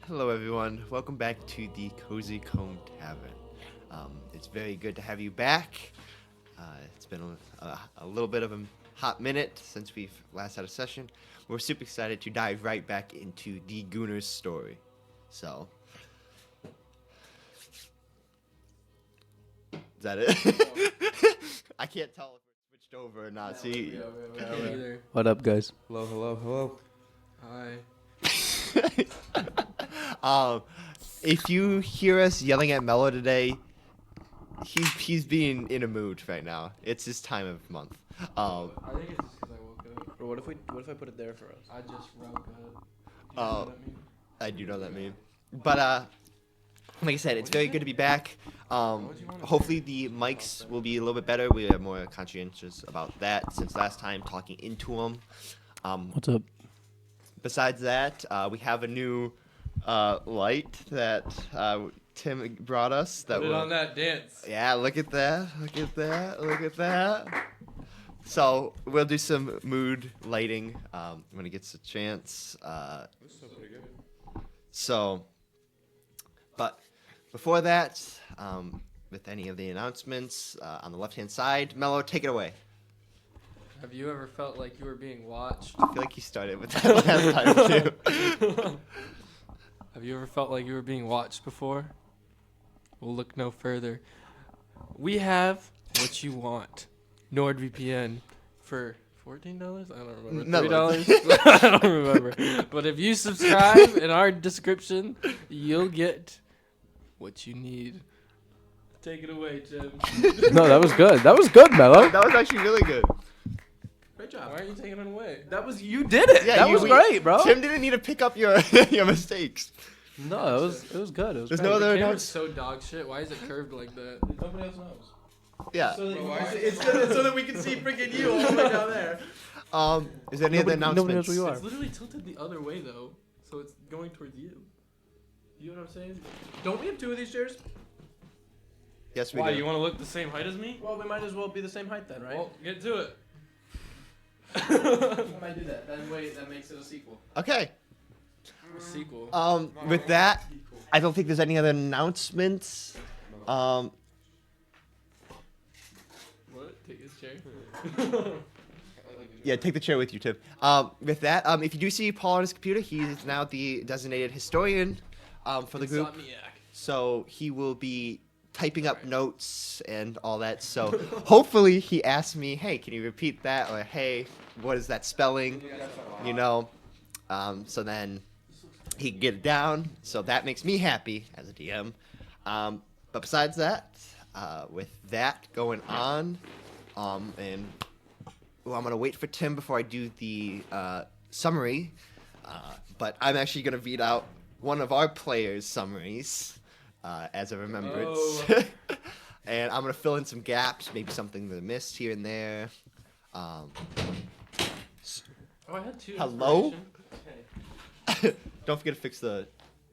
Hello, everyone. Welcome back to the Cozy Cone Tavern. It's very good to have you back. It's been a little bit of a hot minute since we've last had a session. We're super excited to dive right back into the Gunner's story. So, is that it? I can't tell if we're switched over or not. See, What up, guys? Hello. Hi. if you hear us yelling at Mello today, he's being in a mood right now. It's his time of month. I think it's just because I woke up. Or what if I put it there for us? I just woke up. Do you know what that means? I do know that meme. But like I said, it's very good to be back. Hopefully the mics will be a little bit better. We are more conscientious about that since last time talking into them. What's up? Besides that, we have a new light that Tim brought us. That Put it on that dance. Yeah, look at that. Look at that. Look at that. So we'll do some mood lighting when it gets a chance. This is pretty good. So, but before that, with any of the announcements on the left-hand side, Mello, take it away. Have you ever felt like you were being watched? I feel like you started with that last time too. Have you ever felt like you were being watched before? We'll look no further. We have what you want. NordVPN for $14? I don't remember. No. $3? I don't remember. But if you subscribe in our description, you'll get what you need. Take it away, Tim. No, that was good. That was good, Mello. That was actually really good. Great Why job. aren't you taking it away? That was you did it. Yeah, that was great, bro. Tim didn't need to pick up your your mistakes. No, it was good. It was There's great. no other The camera's announce- so dog shit. Why is it curved like that? Nobody else knows. Yeah. It's so that we can see freaking you all the way down there. Is there any other Nobody knows announcements? who you are. It's literally tilted the other way though, so it's going towards you. You know what I'm saying? Don't we have two of these chairs? Yes, we Why? do. You want to look the same height as me? Well, we might as well be the same height then, right? Well, get to it. When I do that, that makes it a sequel. Okay. A sequel. With that, I don't think there's any other announcements. What? Take his chair. Yeah, take the chair with you, Tim. With that, if you do see Paul on his computer, he is now the designated historian for the group. Insomniac. So he will be typing up notes and all that. So hopefully he asks me, hey, can you repeat that? Or, hey, what is that spelling? You know? So then he can get it down. So that makes me happy as a DM. But besides that, with that going on, and I'm going to wait for Tim before I do the summary. But I'm actually going to read out one of our players' summaries as a remembrance. Oh. And I'm going to fill in some gaps, maybe something that I missed here and there. Oh, I had two. Hello? inspiration. Don't forget to fix the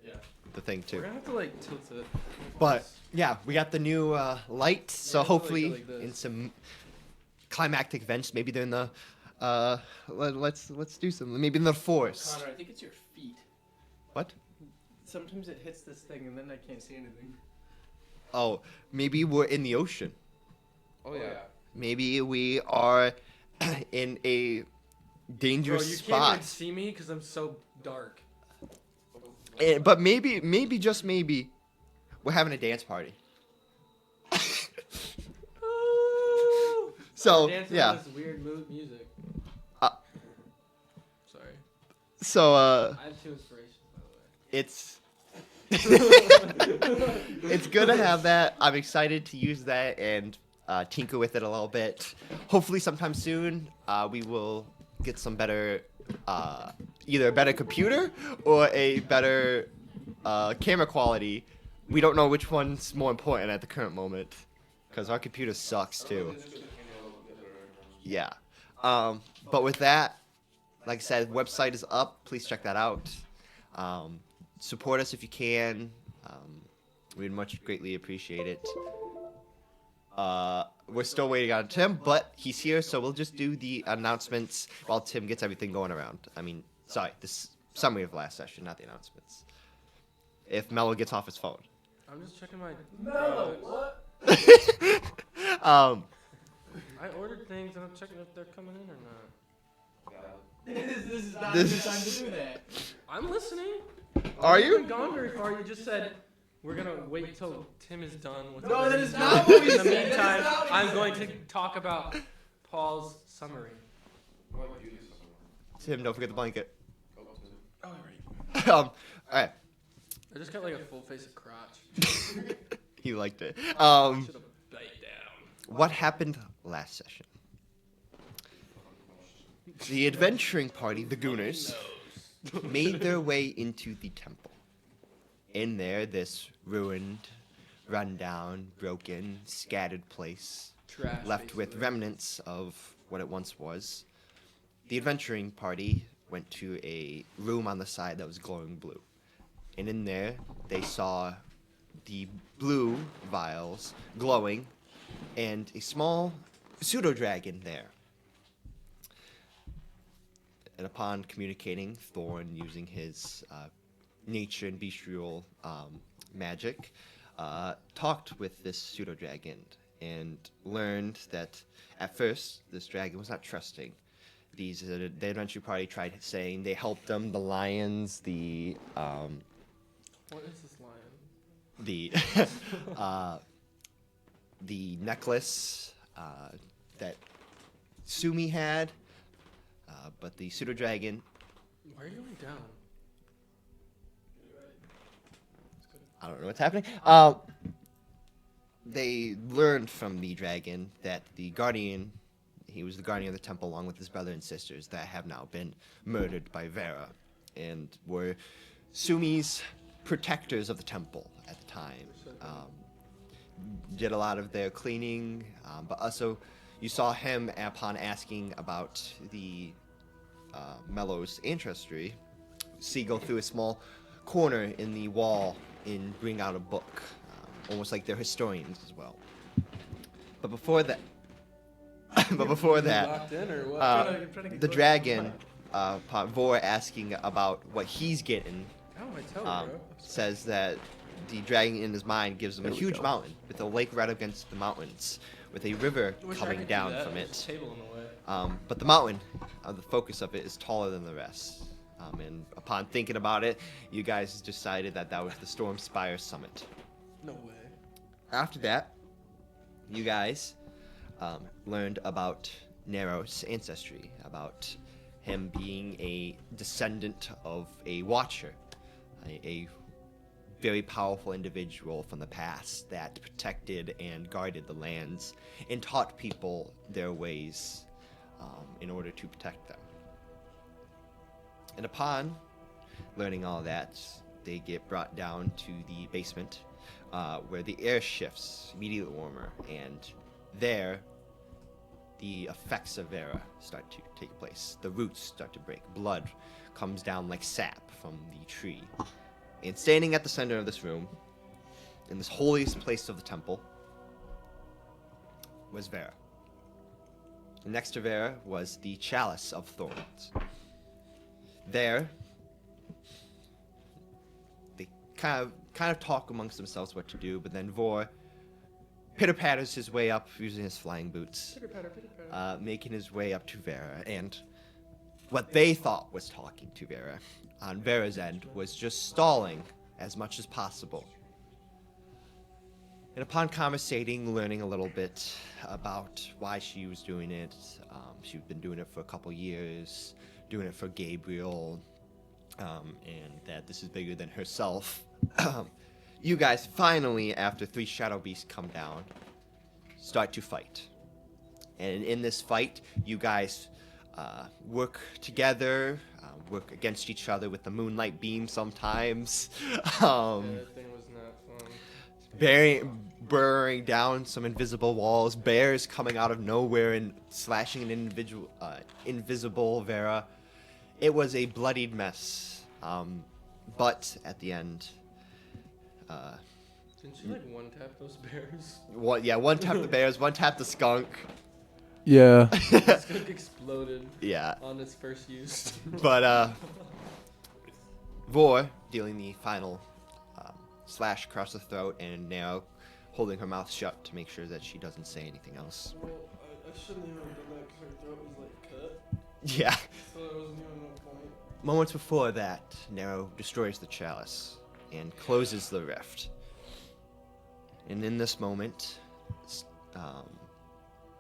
Yeah. thing, We're too. gonna have to like tilt it. But, yeah, we got the new light. So Yeah, hopefully like this. in some climactic events, maybe they're in the... let's do some. Maybe in the forest. Connor, I think it's your feet. What? Sometimes it hits this thing and then I can't see anything. Oh, maybe we're in the ocean. Oh yeah. Maybe we are in a Bro, dangerous you can't spot. even see me because I'm so dark. But maybe just maybe, we're having a dance party. So Dancing yeah, to this weird music. Uh, Sorry. so I have two inspirations, by the way. it's it's good to have that. I'm excited to use that and tinker with it a little bit. Hopefully, sometime soon, we will get some better, either a better computer or a better camera quality. We don't know which one's more important at the current moment, because our computer sucks too. Yeah. But with that, like I said, website is up. Please check that out. Support us if you can. We'd much greatly appreciate it. We're still waiting on Tim, but he's here, so we'll just do the announcements while Tim gets everything going around. I mean, sorry, this summary of last session, not the announcements. if Mello gets off his phone. I'm just checking my. No, what? um, I ordered things and I'm checking if they're coming in or not. This is not a good time to do that. I'm listening. Are You you? haven't gone very far. You just said we're gonna wait till Tim is done with. No, what that he's is doing. not what we In the said. meantime, That is not what we I'm said. going to talk about Paul's summary. Tim, don't forget the blanket. Oh, right. All right. I just got like a full face of crotch. He liked it. Should have bite down. What happened last session? The adventuring party, the Gooners, made their way into the temple. In there, this ruined, rundown, broken, scattered place, Trash. left with basically. remnants of what it once was. The adventuring party went to a room on the side that was glowing blue. And in there, they saw the blue vials glowing and a small pseudo-dragon there. And upon communicating, Thorn, using his nature and bestial magic, talked with this pseudo-dragon and learned that at first this dragon was not trusting. The adventure party tried saying they helped them, the lions, the What is this lion? the necklace that Sumi had, but the pseudo dragon. Why are you going down? I don't know what's happening. They learned from the dragon that the guardian, he was the guardian of the temple along with his brother and sisters that have now been murdered by Vera and were Sumi's protectors of the temple at the time. Did a lot of their cleaning, but also you saw him upon asking about the Mello's ancestry, go through a small corner in the wall and bring out a book, almost like they're historians as well. But before that, Locked in or what? Trying to get the close. dragon, Vor asking about what he's getting, How do I tell you, bro? says that the dragon in his mind gives him a huge mountain with a lake right against the mountains, with a river I wish I coming could do down that. from There's it. a table in the way. But the mountain, the focus of it, is taller than the rest. And upon thinking about it, you guys decided that that was the Storm Spire Summit. No way. After that, you guys learned about Nero's ancestry, about him being a descendant of a Watcher, a very powerful individual from the past that protected and guarded the lands and taught people their ways in order to protect them. And upon learning all that, they get brought down to the basement where the air shifts immediately warmer, and there the effects of Vera start to take place. The roots start to break. Blood comes down like sap from the tree. And standing at the center of this room, in this holiest place of the temple, was Vera. And next to Vera was the chalice of thorns. There, they kind of talk amongst themselves what to do, but then Vor pitter-patters his way up using his flying boots, making his way up to Vera, and what they thought was talking to Vera on Vera's end was just stalling as much as possible. And upon conversating, learning a little bit about why she was doing it, she'd been doing it for a couple years, doing it for Gabriel, and that this is bigger than herself. You guys finally, after 3 shadow beasts come down, start to fight. And in this fight, you guys work together, work against each other with the moonlight beam sometimes. That thing was not fun. Burrowing down some invisible walls, bears coming out of nowhere and slashing an invisible Vera. It was a bloodied mess. But at the end, Didn't you like one tap those bears? one tapped the bears, one tapped the skunk. Yeah. The skunk exploded Yeah, on its first use. but Vor, dealing the final slash across the throat, and Nero holding her mouth shut to make sure that she doesn't say anything else. Well, I shouldn't even have done that because her throat was like cut. Yeah. So there wasn't even no point. Moments before that, Nero destroys the chalice and closes the rift. And in this moment,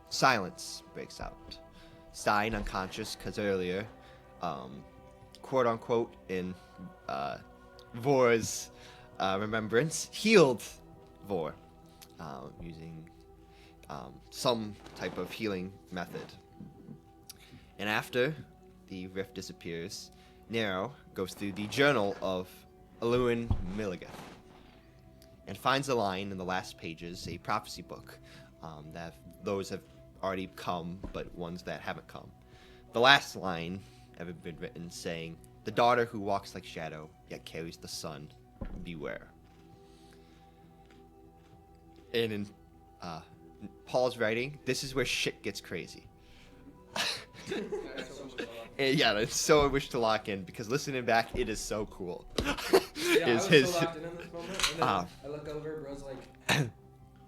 silence breaks out. Stein unconscious because earlier, quote unquote, in Vor's remembrance, healed Vor using some type of healing method. And after the rift disappears, Nero goes through the journal of Eluin Milligeth and finds a line in the last pages, a prophecy book, that those have already come, but ones that haven't come. The last line ever been written saying, "The daughter who walks like shadow, yet carries the sun, beware." And in Paul's writing, this is where shit gets crazy. And yeah, it's so I wish to lock in because listening back, it is so cool. Yeah, I was so locked in this moment, and then I look over, bro's like...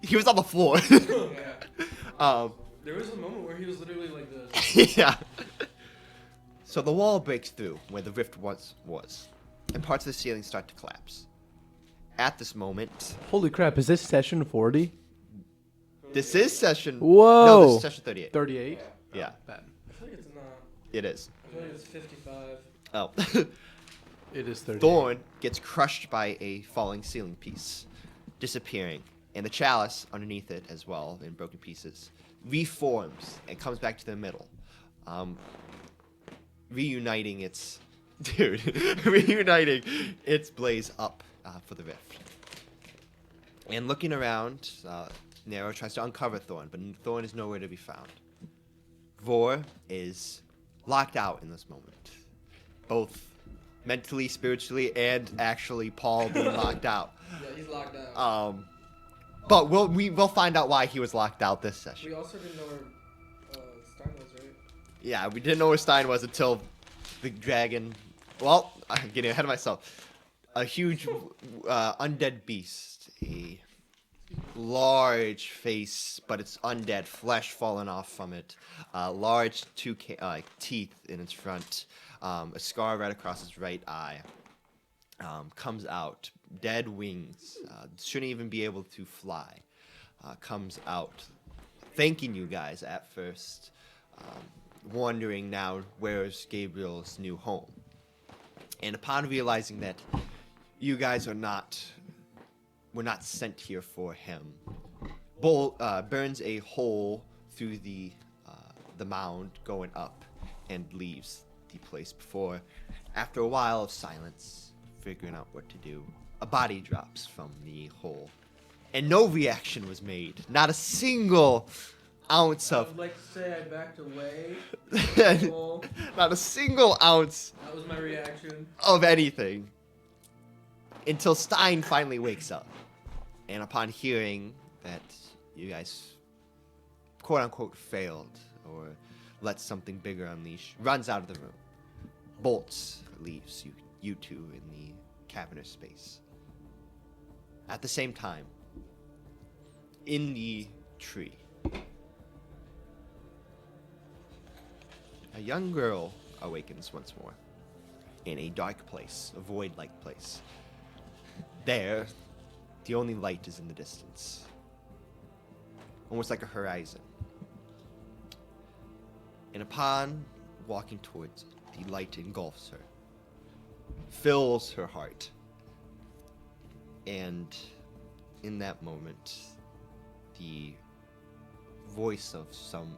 He was on the floor. Yeah. There was a moment where he was literally like this. Yeah. So the wall breaks through where the rift once was, and parts of the ceiling start to collapse. At this moment, Holy crap, is this session 40? this is session... Whoa! No, this is session 38. 38? Yeah, Bad. I feel like it's not. it is. I feel like it's 55. Oh. It is 38. Thorn gets crushed by a falling ceiling piece, disappearing, and the chalice underneath it as well, in broken pieces, reforms and comes back to the middle, reuniting its blaze up for the rift. And looking around, Nero tries to uncover Thorn, but Thorn is nowhere to be found. Vor is locked out in this moment, both mentally, spiritually, and actually Paul being locked out. Yeah, he's locked out. But we'll find out why he was locked out this session. We also didn't know where Stein was, right? Yeah, we didn't know where Stein was until the dragon. Well, I'm getting ahead of myself. A huge undead beast, a large face, but it's undead, flesh falling off from it, large teeth in its front, a scar right across its right eye, comes out, dead wings, shouldn't even be able to fly, comes out, thanking you guys at first, wondering now where's Gabriel's new home. And upon realizing that you guys were not sent here for him, burns a hole through the mound going up and leaves the place before, after a while of silence, figuring out what to do, a body drops from the hole. And no reaction was made. Not a single ounce I of... would like to say I backed away. Not a single ounce That was my reaction. of anything. Until Stein finally wakes up. And upon hearing that you guys, quote unquote, failed or let something bigger unleash, runs out of the room. Bolts leaves you two in the cavernous space. At the same time, in the tree, a young girl awakens once more in a dark place, a void-like place. There, the only light is in the distance, almost like a horizon. And upon walking towards it, the light engulfs her, fills her heart. And in that moment, the voice of someone,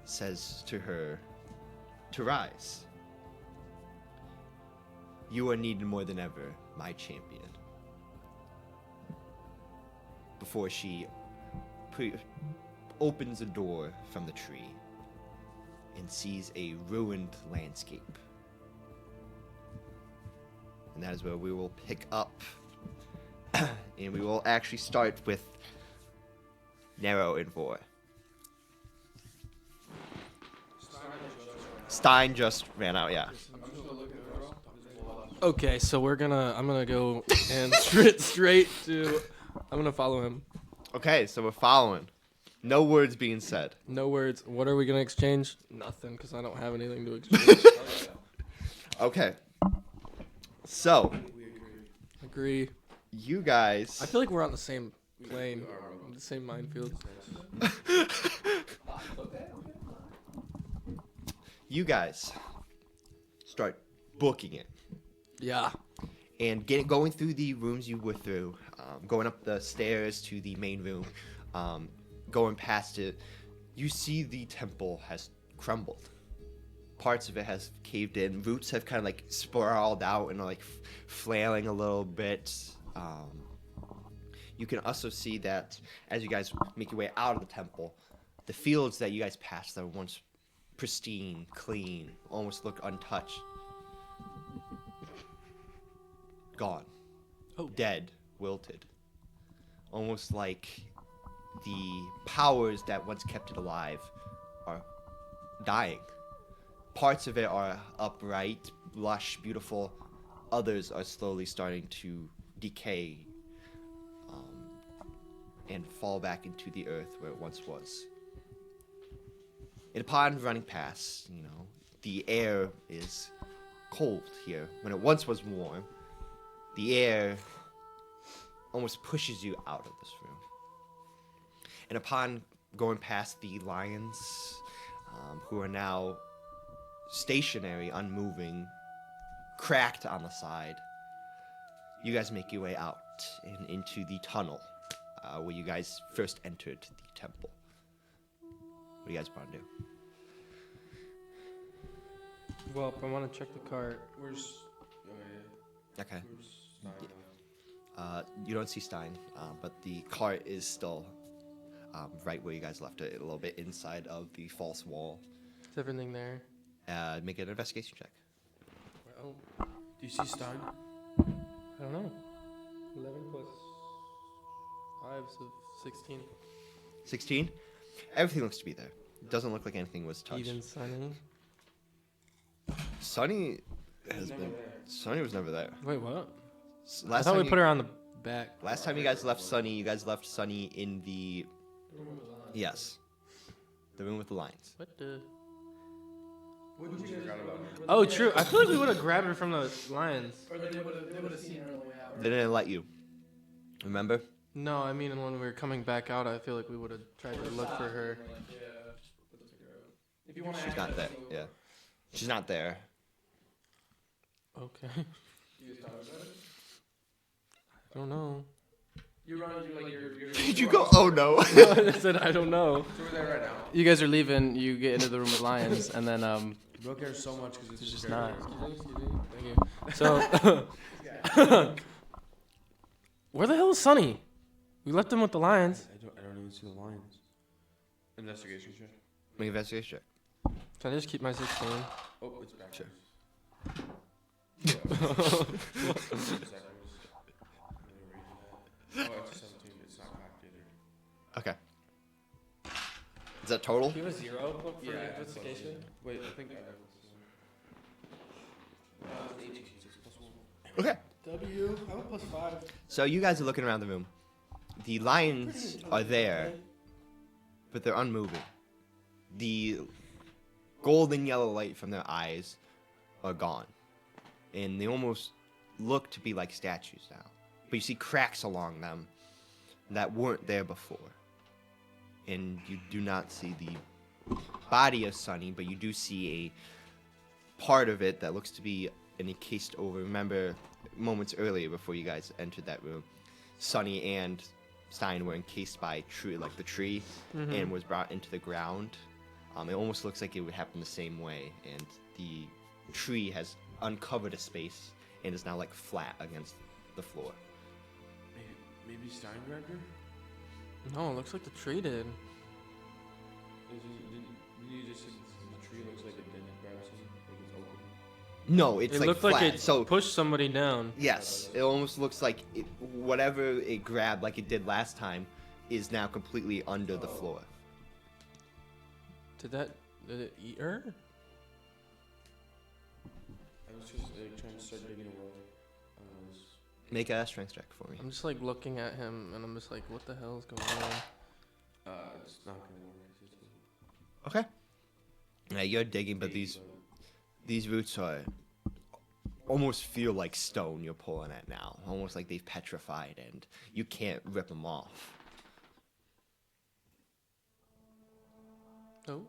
says to her to rise. You are needed more than ever, my champion. Before she opens a door from the tree and sees a ruined landscape. And that is where we will pick up. And we will actually start with Nero and Vor. Stein just ran out, yeah. Okay, so I'm gonna go and straight to. I'm gonna follow him. Okay, so we're following. No words being said. No words. What are we gonna exchange? Nothing, because I don't have anything to exchange. Okay. So, Agree. you guys. I feel like we're on the same plane, the same minefield. You guys start booking it. Yeah. And going through the rooms you were through, going up the stairs to the main room, going past it, you see the temple has crumbled. Parts of it has caved in. Roots have kind of like sprawled out and are like flailing a little bit. You can also see that as you guys make your way out of the temple, the fields that you guys passed that were once pristine, clean, almost look untouched. Gone. Oh. Dead. Wilted. Almost like the powers that once kept it alive are dying. Parts of it are upright, lush, beautiful. Others are slowly starting to decay and fall back into the earth where it once was. And upon running past, the air is cold here. When it once was warm, the air almost pushes you out of this room. And upon going past the lions, who are now stationary, unmoving, cracked on the side, you guys make your way out and into the tunnel where you guys first entered the temple. What do you guys want to do? Well, if I want to check the cart. Where's... Okay. Where's Stein? You don't see Stein, but the cart is still right where you guys left it, a little bit inside of the false wall. Is everything there? Make an investigation check. Well, Do you see Stein? I don't know. 11 plus 5, so 16. 16? Everything looks to be there. It doesn't look like anything was touched. Even Sunny. Sunny has been... Sunny was never there. Wait, what? I Last thought time we put her on the back. Last time you guys left Sunny, you guys left Sunny in the... Yes. The room with the lions. What the? What did you guys do? Oh, true. I feel like we would have grabbed her from the lions. Or they would have seen her on the way out. They didn't let you. Remember? No, I mean when we were coming back out, I feel like we would have tried to look for her. If you want to She's not there. Yeah. She's not there. Okay. You guys talk about it? I don't know. You're running, you're Did you go, oh no? I said I don't know. So we're there right now. You guys are leaving. You get into the room with lions, and then Bro cares so much because it's just not. Thank you. So, where the hell is Sunny? We left him with the lions. I don't even see the lions. Investigation check. Make an investigation Can I just keep my 16? Oh, it's back. Sure. Oh, it's 17. It's not packed either. check. Okay. Is that total? Do you have a 0 for Yeah, investigation? Wait, I think I have it's 18. Plus 1. Okay. W. I have a +5. So you guys are looking around the room. The lions are there, but they're unmoving. The golden yellow light from their eyes are gone. And they almost look to be like statues now. But you see cracks along them that weren't there before. And you do not see the body of Sunny, but you do see a part of it that looks to be an encased over. Remember, moments earlier before you guys entered that room, Sunny and Stein were encased by the tree, and was brought into the ground. It almost looks like it would happen the same way, and the tree has uncovered a space and is now like flat against the floor. Maybe Stein grabbed her? No, it looks like the tree did. Did you just say the tree looks like it didn't grab something? Like it's open? No, it's It like looked flat. like it So pushed somebody down. yes, it almost looks like whatever it grabbed, like it did last time, is now completely under the floor. Did it eat her? I was just like, trying to start digging away. Make a strength check for me. I'm just like looking at him and I'm just like, what the hell is going on? It's not gonna work. Okay. Yeah, you're digging, but these roots are almost feel like stone you're pulling at now. Almost like they've petrified and you can't rip them off. Oh.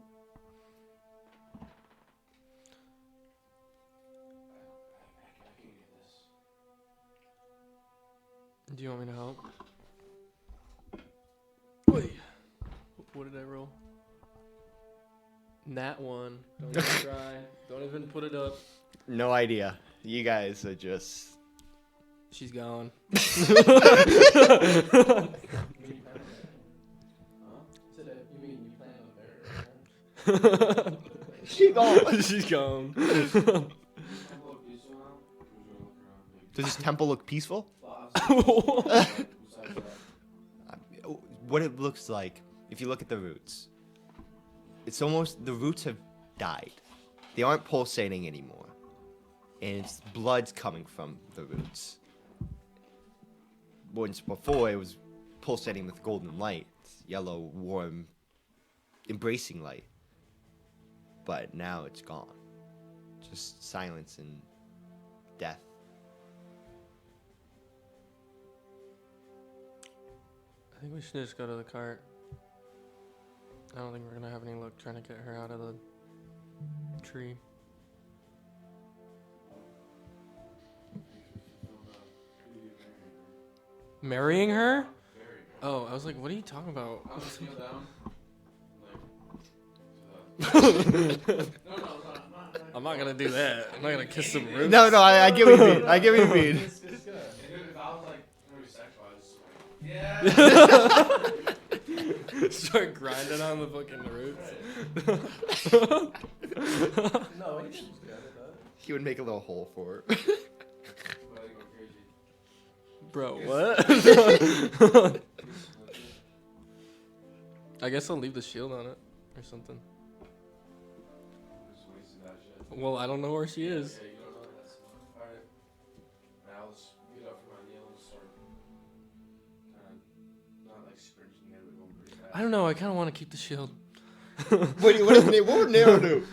Do you want me to help? Wait. What did I roll? Nat 1. Don't even try. Don't even put it up. No idea. You guys are just... She's gone. She gone. She's gone. Does this temple look peaceful? What it looks like, if you look at the roots, it's almost, the roots have died. They aren't pulsating anymore. And it's blood's coming from the roots. Once before, it was pulsating with golden light, yellow, warm, embracing light. But now it's gone. Just silence and death. I think we should just go to the cart. I don't think we're gonna have any luck trying to get her out of the tree. Marrying her? Oh, I was like, what are you talking about? I'm not gonna do that. I'm not gonna kiss some roots. No, I get what you mean. I get what you mean. If I was like very sexualized, yeah. Start grinding on the fucking roots. No, He would make a little hole for it. Bro, what? I guess I'll leave the shield on it or something. Well, I don't know where she is. Yeah, you don't know that. Alright. Now let's get up from my kneel and start kind of not like sprinting it, but going pretty fast. I don't know. I kind of want to keep the shield. What would Nero do?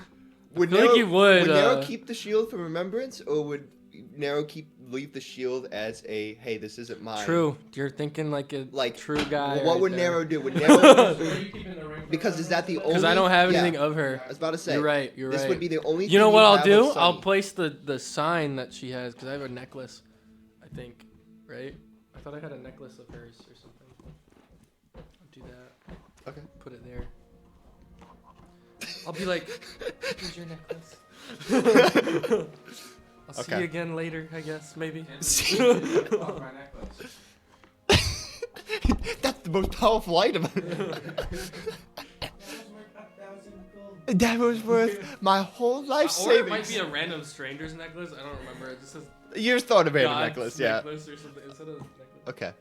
Would feel like he would, Nero keep the shield for remembrance, or would Nero leave the shield as a, hey, this isn't mine? True. You're thinking like a true guy. Well, what right would there. Nero do? Would Nero? Are you keeping the ring? Because is that the only? Because I don't have anything Yeah, of her. I was about to say. You're right. This would be the only. You know thing what I'll have do? of I'll Sunny. place the sign that she has because I have a necklace. I think, right? I thought I had a necklace of hers or something. I'll do that. Okay. Put it there. I'll be like, here's your necklace. I'll see Okay. you again later, I guess, maybe. Off my necklace. That's the most powerful item. That was worth my whole life Or it might savings. be a random stranger's necklace. I don't remember. It just says You just thought of random God's necklace, yeah. necklace or something instead of necklace. Okay.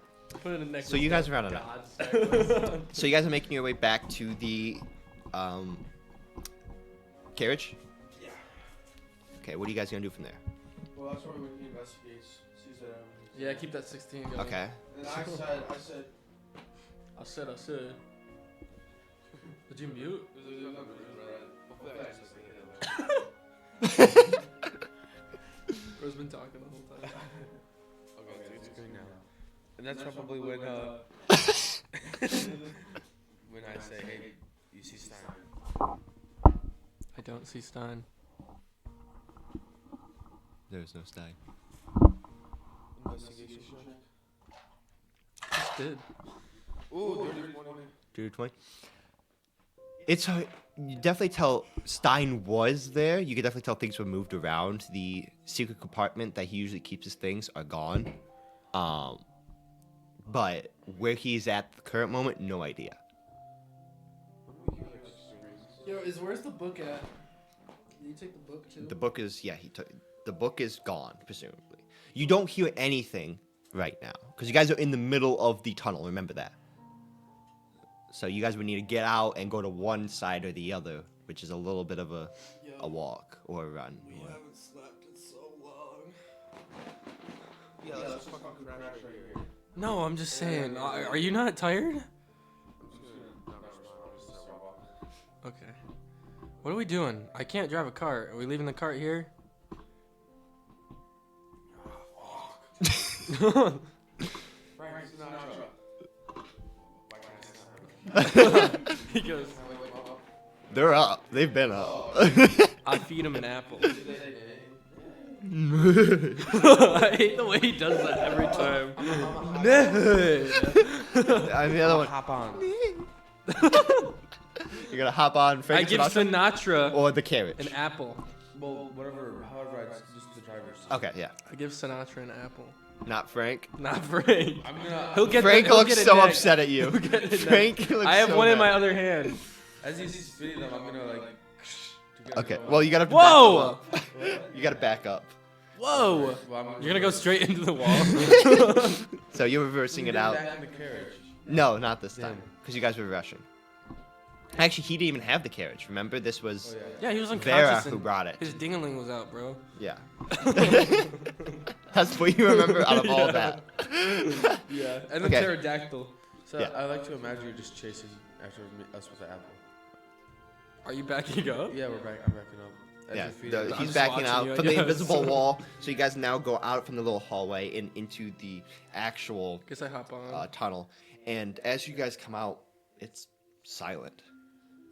Put in a necklace. So you guys are out on that. God's necklace. So you guys are making your way back to the carriage? Yeah. Okay, what are you guys gonna do from there? Well, that's where we investigate. Sees that everything's Yeah, keep that 16 going. Okay. Then I said. I said. Did you mute? Bro's been talking the whole time. Okay, it's good now. And that's probably when when I say, hey, you see Stein. I don't see Stein. There's no Stein. Investigation check. Just did. Ooh, dirty 20. Dude, 20. It's you definitely tell Stein was there. You could definitely tell things were moved around. The secret compartment that he usually keeps his things are gone. But where he's at the current moment, no idea. Yo, where's the book at? Did you take the book too? The book is the book is gone, presumably. You don't hear anything right now because you guys are in the middle of the tunnel. Remember that. So you guys would need to get out and go to one side or the other, which is a little bit of a walk or a run. We haven't slept in so long. Yeah, let's fucking crash right here. No, I'm just saying. Are you not tired? I'm just gonna not respond. Just start walking. Okay. What are we doing? I can't drive a cart. Are we leaving the cart here? Frank Sinatra. He goes, They're up. They've been up. I feed him an apple. I hate the way he does that every time. I'm the other one. Hop on. You're gonna hop on I Frank give Sinatra Sinatra or the carriage. an apple. Well, whatever, however, it's just the driver's. Okay, yeah. I give Sinatra an apple. Not Frank. Not Frank. I'm gonna. He'll get Frank he'll looks get it so next. upset at you. He'll get it Frank looks I have so one in mad. my other hand. As he's spitting them, I'm gonna like. Okay, well you gotta. Whoa! Back up. You gotta back up. Whoa! Well, You're gonna go straight into the wall. So you're reversing it out. Back in the carriage. No, not this time, Damn. because you guys were rushing. Actually, he didn't even have the carriage. Remember, this Oh was yeah. Yeah, he was Vera unconscious. who and brought it. his dingaling was out, bro. Yeah. That's what you remember out of all that. Yeah, and the Okay. pterodactyl. So Yeah. I like to imagine you're just chasing after us with the apple. Are you backing up? Yeah, we're back. I'm backing up. As Yeah, your feet the- are- he's just backing watching out you, I from the guess. invisible wall. So you guys now go out from the little hallway and into the actual Guess I hop on. tunnel. And as you guys come out, it's silent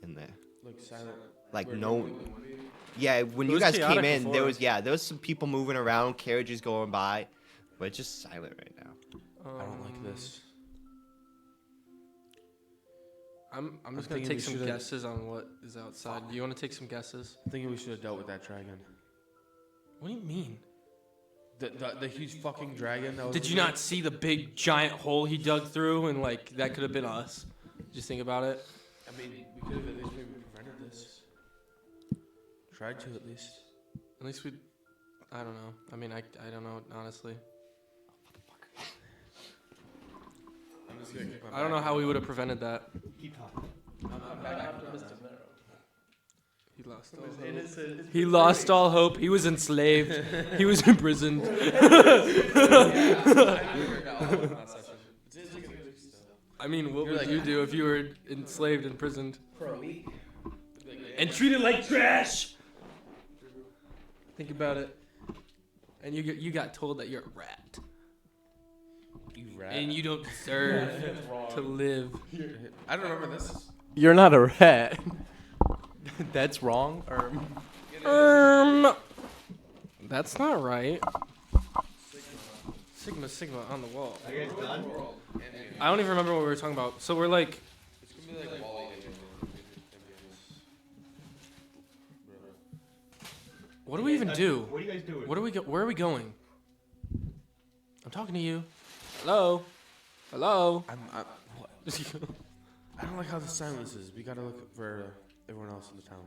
in there. Look silent. Like Where no. nobody would be. Yeah, when It you was guys came chaotic in, there before. was some people moving around, carriages going by, but it's just silent right now. I don't like this. I'm I'm just gonna thinking take we some should've- guesses on what is outside. Do you want to take some guesses? I'm thinking we should have dealt with that dragon. What do you mean? The huge fucking dragon that was. Did in you there? not see the big giant hole he dug through and like that could have been us? Just think about it. I mean, we could have at least maybe prevented this. Tried to at least. At least we. I don't know. I mean, I don't know honestly. I'm just gonna keep my I don't know back how up. we would have prevented that. I'm back up. He lost all hope. He lost all hope. He was enslaved. He was imprisoned. I mean, what You're would like- you do if you were enslaved, imprisoned, For a week. and treated like trash? Think about it. And you got told that you're a rat, You rat. and you don't deserve to live. I don't remember this. You're not a rat. That's wrong. That's not right. Sigma on the wall. Are you guys done? I don't even remember what we were talking about. So we're like, It's gonna be like Wally. what do we even do? What are you guys doing? What are we? Where are we going? I'm talking to you. Hello. Hello. I don't like how the silence is. We gotta look for everyone else in the town.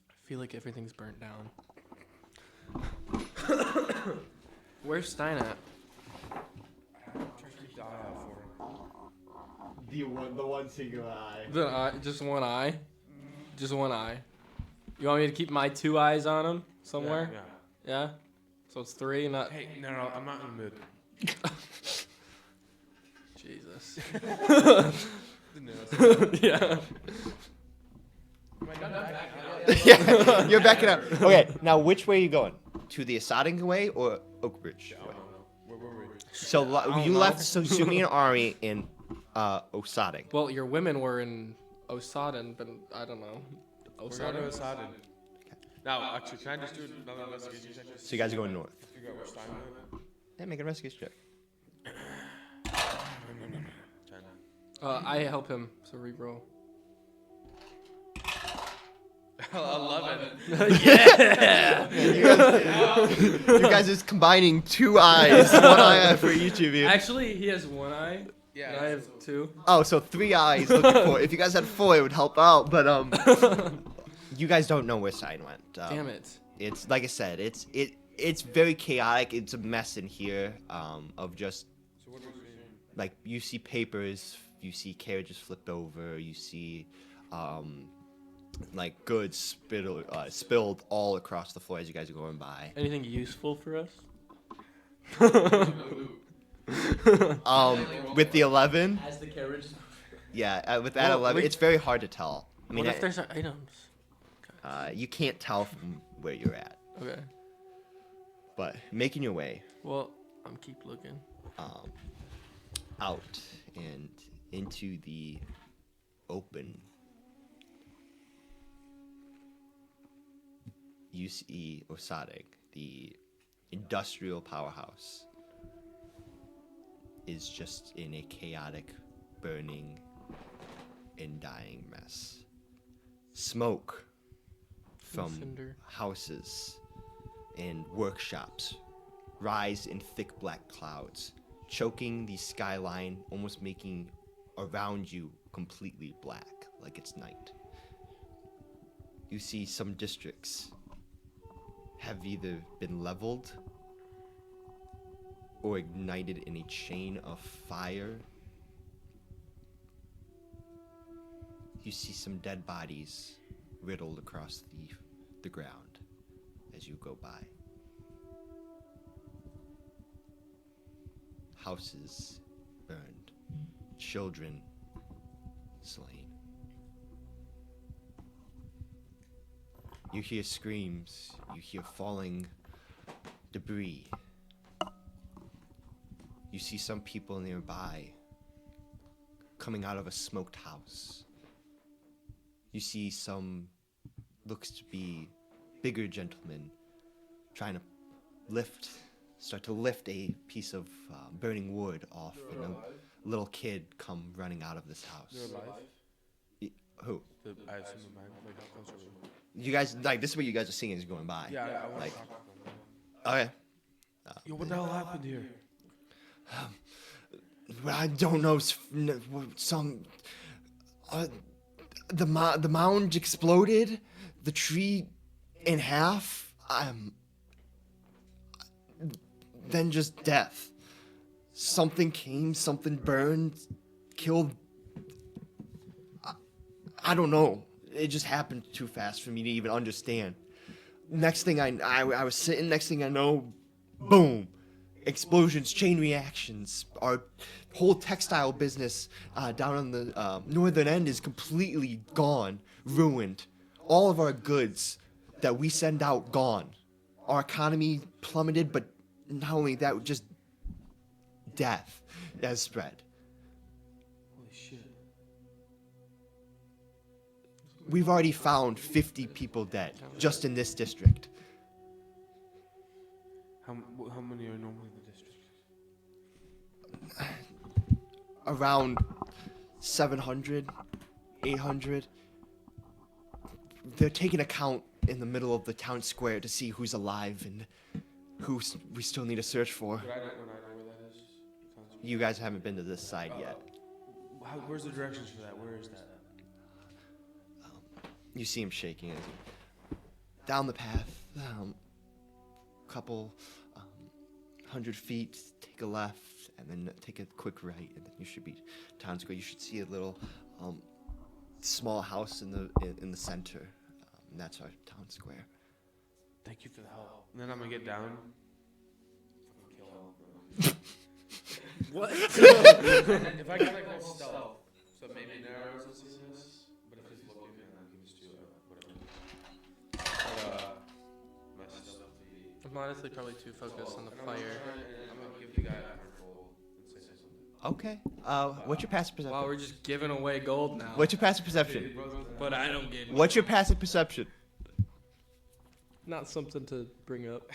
I feel like everything's burnt down. Where's Stein at? Try to keep the eye out for him. The one single eye. The eye, just one eye. Just one eye. You want me to keep my two eyes on him somewhere? Yeah. Yeah. So it's three, not. Hey, no, I'm not in the mood. Jesus. No, Yeah. Yeah, you're backing up. Okay, now which way are you going? To the Assading way or Oak Ridge? I don't know. Where were we? So you know. left Sumian army in Osading. Well, your women were in Osadin, but I don't know. We're going to Osadin? Assadin. Now, actually, can I just do another investigation check? So you guys are going north. Figure out where Stein went? Yeah, make an investigation check. 10. I help him, so reroll. 11. Yeah. You guys are combining two eyes, one eye for each of you. Actually, he has one eye. Yeah. And I have two. Oh, so 3 eyes looking for. If you guys had 4, it would help out. But you guys don't know where Stein went. Damn it. It's like I said. It's very chaotic. It's a mess in here. Of just So what are we seeing? like you see papers, you see carriages flipped over, you see like goods spilled all across the floor as you guys are going by. Anything useful for us? With the 11, As the carriage. yeah, with that Well, 11, we- it's very hard to tell. I mean, What if there's items? you can't tell from where you're at, Okay. but making your way Well, I'm keep looking. out and into the open, you see Osadek, the industrial powerhouse, is just in a chaotic, burning, and dying mess. Smoke from Cinder. houses and workshops rise in thick black clouds, choking the skyline, almost making around you completely black, like it's night. You see some districts have either been leveled or ignited in a chain of fire. You see some dead bodies riddled across the ground as you go by. Houses burned, children slain. You hear screams, you hear falling debris. You see some people nearby coming out of a smoked house. You see some, looks to be bigger gentlemen trying to start to lift a piece of burning wood off, and a little kid come running out of this house. They're alive? Who? I assume the man. Like, how close are we? You guys, like, this is what you guys are seeing as you're going by. Yeah, I want Like, to talk to them. okay. Yo, what the hell happened here? Well, I don't know. Some. The mound exploded. The tree in half. Then just death. Something came. Something burned. Killed. I don't know. It just happened too fast for me to even understand. Next thing I was sitting. Next thing I know, boom. Explosions, chain reactions. Our whole textile business down on the northern end is completely gone, ruined. All of our goods that we send out, gone. Our economy plummeted, but not only that, just death has spread. Holy shit. We've already found 50 people dead just in this district. How many are normally in the district? Around 700, 800. They're taking a count in the middle of the town square to see who's alive and who we still need to search for. Would I know where that is? You guys haven't been to this side yet. Where's the directions for that? Where is that? You see him shaking as he, down the path, couple 100 feet, take a left, and then take a quick right, and then you should be town square. You should see a little small house in the center. And that's our town square. Thank you for the help. And then I'm gonna get down. Kill him. What? If I can like go stealth, so maybe Nero's listening to this, but if he's looking, then I can just do whatever. My stealthy. I'm honestly probably too focused on the And fire. I'm gonna give the guy a handful and say something. Okay. What's your passive perception? Wow, we're just giving away gold now. What's your passive perception? But I don't get it. What's your passive perception? Not something to bring up.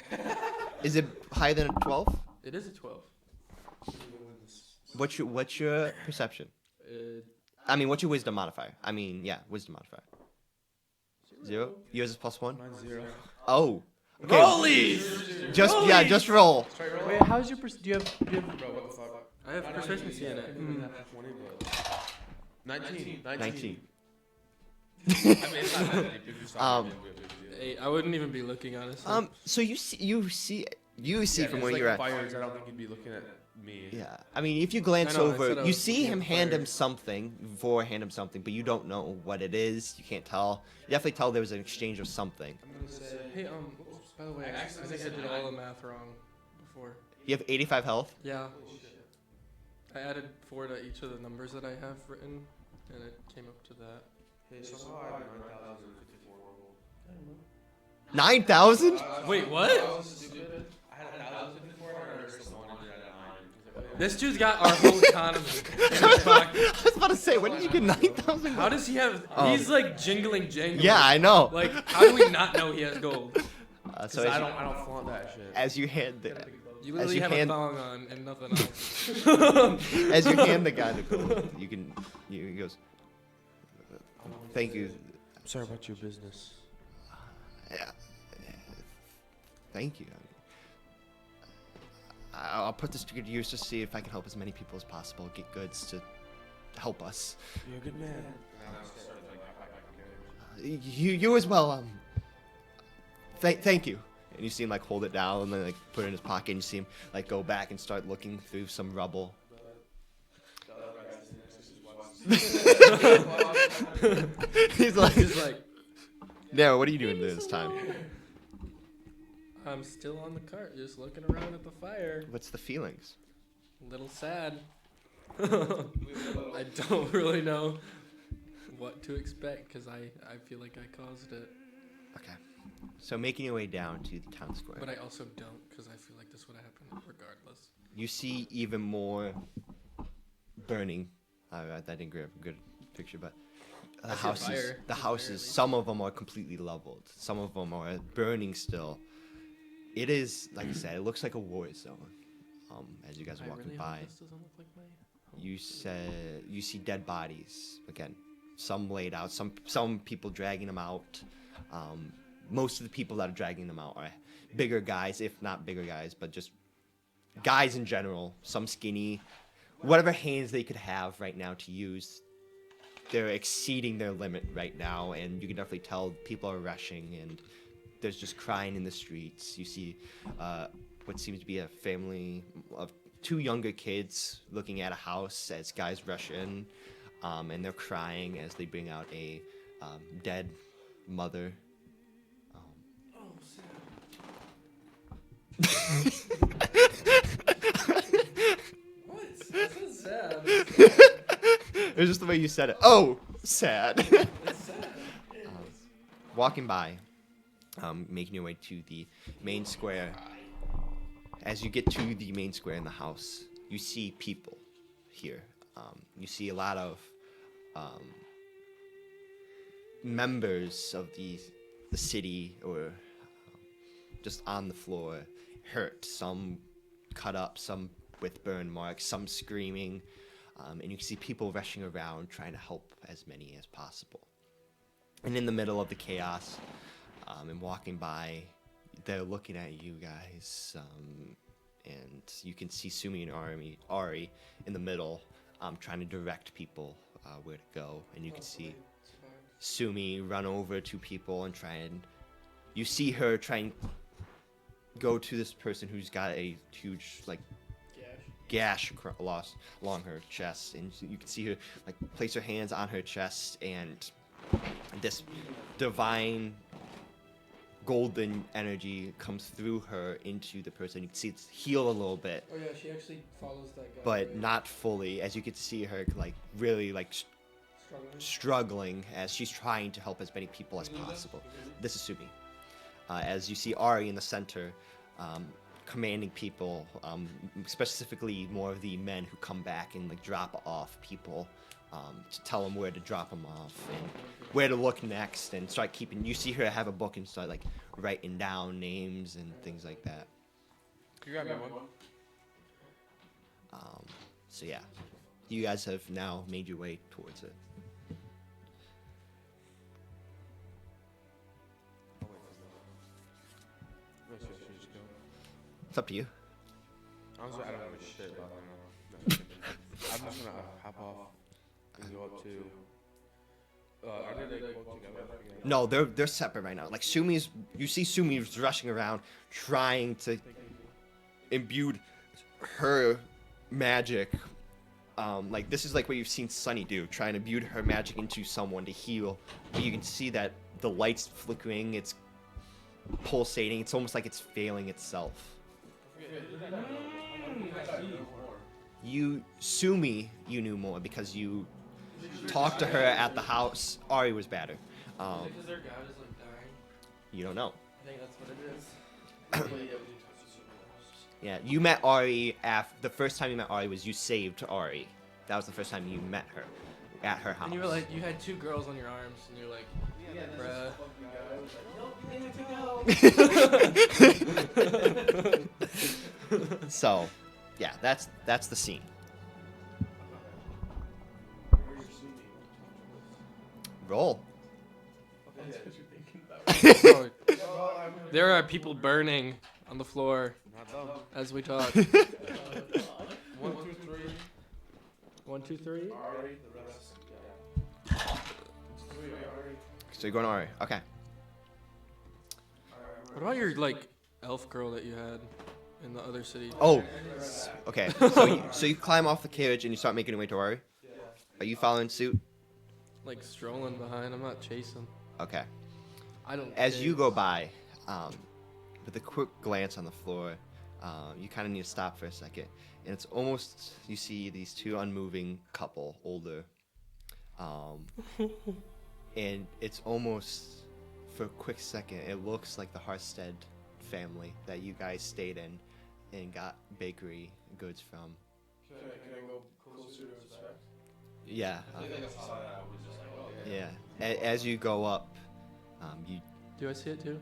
Is it higher than a 12? It is a 12. What's your perception? I mean, what's your wisdom modifier? I mean, yeah, wisdom modifier. 0? Yours is +1? Mine's 0. Oh. Okay. Rollies! Just roll. Wait, how's your do you have Bro, what the fuck? I have proficiency in it. 20, but 19. 19. I mean, it's not that deep. If you stop, it'd be a big deal. 8. I wouldn't even be looking, honestly. So you see Yeah, from it's where like you're at. fires, I don't think you'd be looking at me. Yeah, I mean, if you glance I know, over, instead of you see looking him at hand fire. him something, Vor hand him something, but you don't know what it is. You can't tell. You definitely tell there was an exchange of something. I'm gonna say. Hey, by the way, I think I did all the math wrong before. You have 85 health. Yeah, Holy shit. I added 4 to each of the numbers that I have written, and it came up to that. Hey, somehow I have 9,054 gold. 9,000? Wait, That what? was stupid. I had 1,054 and I understood the one I had at 9. This dude's got our whole economy in his pocket. I was about to say, when did you get 9,000? How does he have? He's like jingling jangling. Yeah, I know. Like, how do we not know he has gold? So I don't flaunt that shit. as you hand the You As literally you have hand- a thong on and nothing else. as you hand the guy the gold, he goes, "Thank you, I'm sorry about your business. yeah, thank you. I'll put this to good use to see if I can help as many people as possible get goods to help us. You're a good man. You as well. Thank you." And you see him like hold it down and then like put it in his pocket. And you see him like go back and start looking through some rubble. He's like, He's like, "Nero, what are you doing this time? I'm still on the cart, just looking around at the fire. What's the feelings?" A little sad. I don't really know what to expect because I feel like I caused it. Okay. So making your way down to the town square, But I also don't because I feel like this would have happened regardless. you see even more burning. I didn't grab a good picture, but the I see a houses, fire. the There's a fire houses. at least. Some of them are completely leveled. Some of them are burning still. It is, like I said, it looks like a war zone. As you guys are I walking really by, hope this doesn't look like my home. you see dead bodies again. Some laid out. Some people dragging them out. Most of the people that are dragging them out are bigger guys, if not bigger guys, but just guys in general. Some skinny, whatever hands they could have right now to use. They're exceeding their limit right now, and you can definitely tell people are rushing, and there's just crying in the streets. You see what seems to be a family of 2 younger kids looking at a house as guys rush in, and they're crying as they bring out a dead mother. What? That's so sad. It was just the way you said it. Oh, sad. It's sad. Walking by, making your way to the main square. As you get to the main square in the house, you see people here. You see a lot of members of the city, or just on the floor, hurt. Some cut up, some with burn marks, some screaming. And you can see people rushing around trying to help as many as possible. And in the middle of the chaos, and walking by, they're looking at you guys, and you can see Sumi and Ari in the middle, trying to direct people where to go. And you can see Sumi run over to people and try and... You see her try and go to this person who's got a huge, like, gash along her chest, and you can see her like place her hands on her chest, and this divine golden energy comes through her into the person. You can see it's heal a little bit, Oh yeah, she actually follows that guy. but right? not fully, as you can see her like really like struggling as she's trying to help as many people as possible. This is Sumi. As you see Ari in the center, commanding people, specifically more of the men who come back and like drop off people, to tell them where to drop them off and where to look next, and start keeping. You see her have a book and start like writing down names and things like that. You grab me one. So yeah, you guys have now made your way towards it. It's up to you. Honestly, I don't give a shit about him. I'm just gonna hop off and go up to. Are they go together? No, they're separate right now. Like you see Sumi's rushing around trying to imbue her magic. Like this is like what you've seen Sunny do, trying to imbue her magic into someone to heal. But you can see that the light's flickering, it's pulsating. It's almost like it's failing itself. You, Sumi, you knew more because you talked to her at the house. Ari was better. Because their god is like dying. You don't know. I think that's what it is. Yeah, you met Ari the first time you met Ari was you saved Ari. That was the first time you met her at her house. And you were like, you had 2 girls on your arms, and you're like, bruh. So, yeah, that's the scene. Roll. Bro, there are people burning on the floor as we talk. 1, 2, 3. 1, 2, 3. So you're going Ari. Okay. What about your like elf girl that you had in the other city? Oh. Okay. So you climb off the carriage and you start making your way to Ari. Are you following suit? Like strolling behind. I'm not chasing. Okay. I don't. As chase. you go by, with a quick glance on the floor, you kind of need to stop for a second. And it's almost, you see these 2 unmoving couple, older. And it's almost, for a quick second, it looks like the Harstead family that you guys stayed in and got bakery goods from. Can I go closer to inspect? Yeah. I think that's how I was just like, oh yeah. Yeah. As you go up, Do I see it too?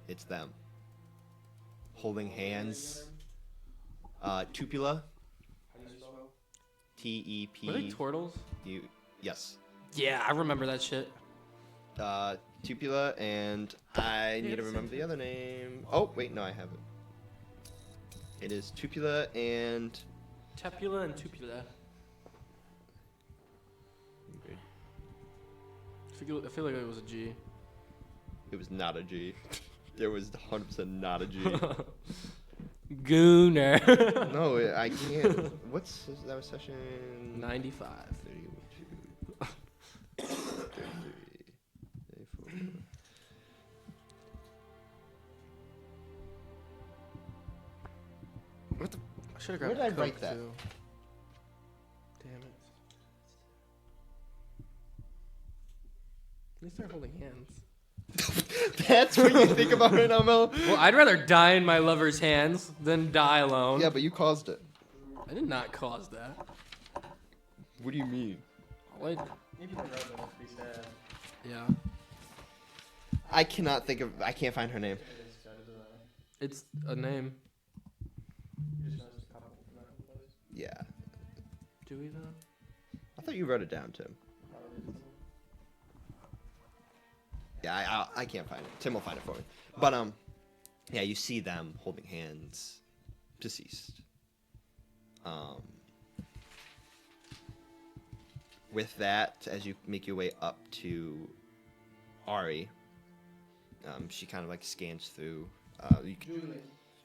it's them. Holding hands. Tupula. How do you spell? T-E-P. Were they turtles? Yes. Yeah, I remember that shit. Tupula, and I need to remember the other name. Oh, wait, no, I have it. It is Tupula and... Tepula and Tupula. I feel like it was a G. It was not a G. It was 100% not a G. Gooner. No, I can't. That was session... 95. 32, 33, 34. What the... I should have Where grabbed did I a Coke write that? too. Damn it. They start holding hands. That's what you think about it, Mel? Well, I'd rather die in my lover's hands than die alone. Yeah, but you caused it. I did not cause that. What do you mean? Wait. Maybe the Robin would be sad. Yeah. I cannot think of... I can't find her name. It's a name. You just noticed a couple from that place. Yeah. Do we though? I thought you wrote it down, Tim. Yeah, I can't find it. Tim will find it for me. But, yeah, you see them holding hands. Deceased. With that, as you make your way up to Ari, she kind of like scans through.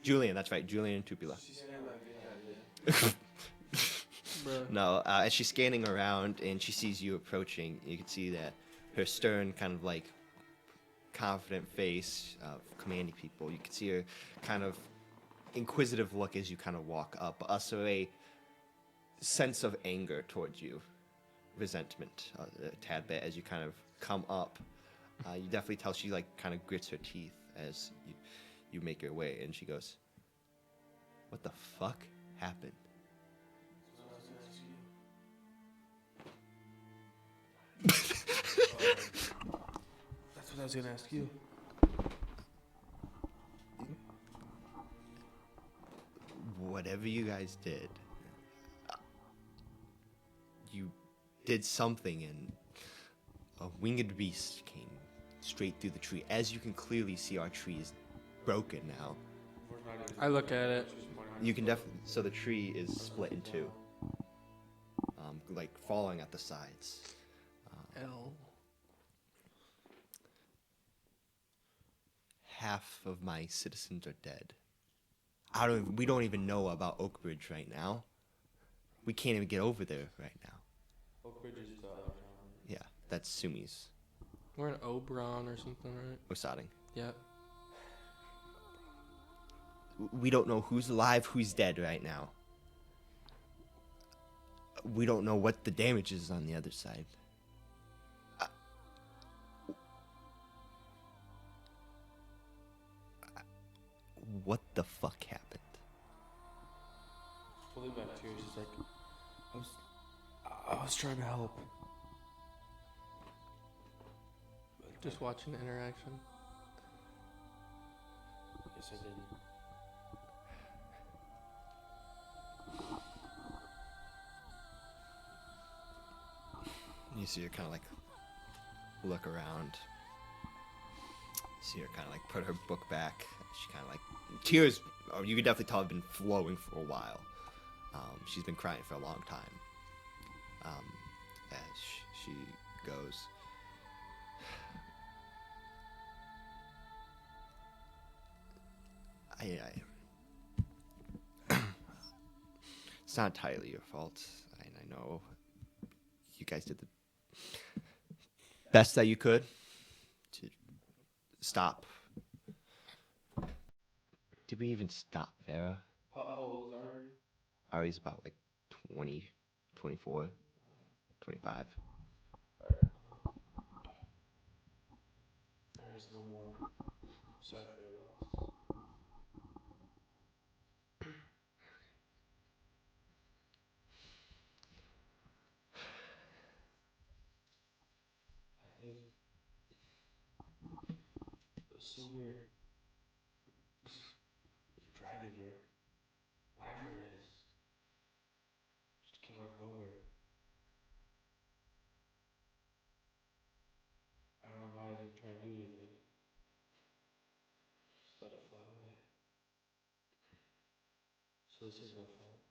Julian, that's right. Julian and Tupula. She's saying like, yeah. Bruh. No, as she's scanning around and she sees you approaching, you can see that her stern, kind of like confident face of commanding people. You can see her kind of inquisitive look as you kind of walk up, but also a sense of anger towards you, resentment a tad bit as you kind of come up. You definitely tell she like kind of grits her teeth as you make your way, and she goes, "What the fuck happened?" That's what I was gonna ask you. Whatever you guys did, you did something, and a winged beast came straight through the tree. As you can clearly see, our tree is broken now. I look at it. You can definitely... So the tree is split in two. Like falling at the sides. L. Half of my citizens are dead. We don't even know about Oakbridge right now. We can't even get over there right now. Oak Ridge is the other town. Yeah, that's Sumi's. We're in Oberon or something, right? Osading. Yeah. We don't know who's alive, who's dead right now. We don't know what the damage is on the other side. What the fuck happened? Holding back tears, she's like, I was trying to help. Just watching the interaction. Yes, I did. You see her kind of like look around. See her kind of like put her book back. She kind of like tears. Oh, you could definitely tell have been flowing for a while. She's been crying for a long time. As she goes. It's not entirely your fault. I know you guys did the best that you could to stop. Did we even stop Vera? How old is Ari? Ari's about like 20, 24, 25. There's no more sad loss. So weird. Dragon here. Whatever it is. Just came out of nowhere. I don't know why I didn't try to do anything. Just let it fly away. So this is my fault.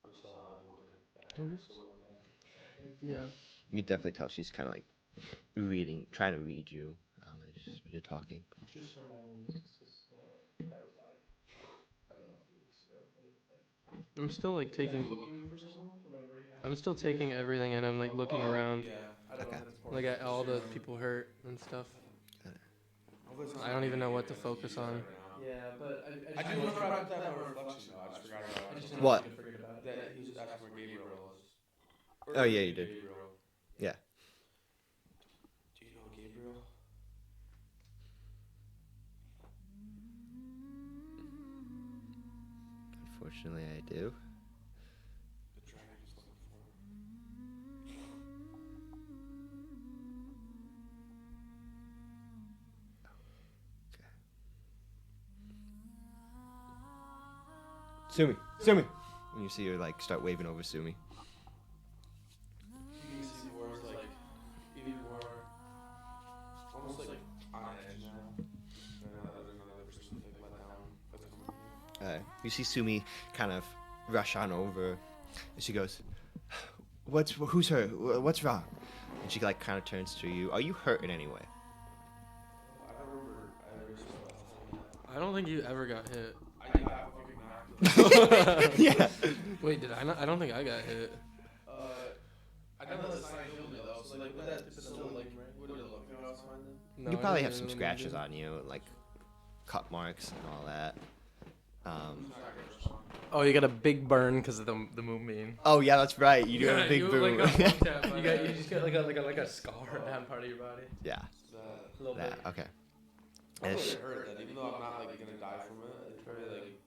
I'm sorry, I'm looking back. Yeah. You can definitely tell she's kind of like trying to read you as you're talking. Just reminding me, that was like, I don't know, a few weeks ago. I'm still like taking. Looking for someone? Remember? Yeah. I'm still taking everything and I'm like looking around, Yeah. I don't Okay. know if it's important. like at all the people hurt and stuff. Hopefully it's not I don't even know what to negative focus on. right now. Yeah, but I do remember I put that in my reflection though. I just forgot about I just it. don't What? want you to forget about it. That he was asking where Gabriel was. Oh, yeah, you did. Gabriel. Yeah. Do you know Gabriel? Unfortunately, I do. The dragon is looking for him. Sumi! Sumi! And you see her like start waving over Sumi. You can see where it's like even more almost like on edge now. There's another person like let down. That's coming. You see Sumi kind of rush on over, and she goes, who's hurt? What's wrong?" And she like kind of turns to you. Are you hurt in any way? I don't remember ever seeing that. I don't think you ever got hit. I got fucking knocked. Yeah. Wait, did I not? I don't think I got hit. I know the sign killed me though, so like would that still like would it look if I was fine then? No, You I probably didn't have some really scratches do. on you, like cut marks and all that. Oh, you got a big burn because of the moonbeam. Oh yeah, that's right. You do have a Yeah, big you, boom. like, got looked at by You that. just got like a scar on that part of your body. Yeah. A little That, bit. okay. I And really sh- hurt that, even though I'm not like gonna die from it. It's probably like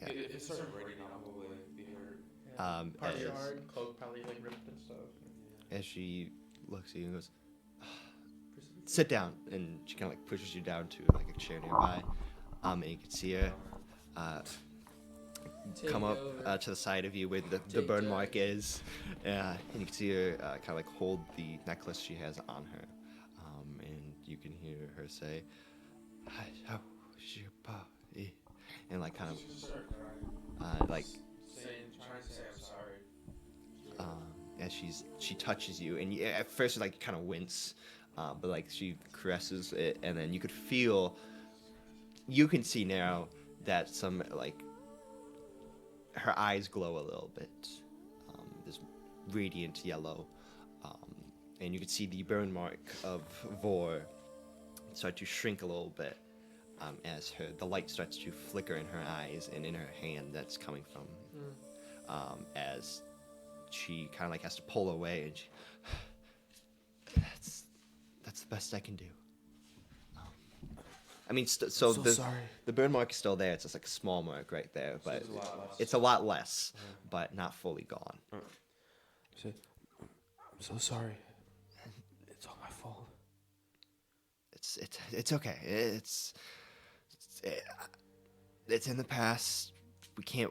Yeah. if it started breaking, I'll probably be hurt. Part of your as- hard cloak probably like ripped and stuff. as she looks at you and goes, "Sit down," and she kind of like pushes you down to like a chair nearby, and you can see her come up to the side of you where the burn mark is, and you can see her kind of like hold the necklace she has on her, and you can hear her say, "Hi, how is your body?" And like kind of like Trying to say I'm sorry. as she touches you, and you, at first you like kind of wince, but like she caresses it, and then you can see now that some like her eyes glow a little bit, this radiant yellow, and you can see the burn mark of Vor start to shrink a little bit as the light starts to flicker in her eyes and in her hand that's coming from, as she kind of like has to pull away, and that's the best I can do. I mean, the burn mark is still there. It's just like a small mark right there, but it's a lot less, but not fully gone. I'm so sorry. It's all my fault. It's okay. It's in the past. We can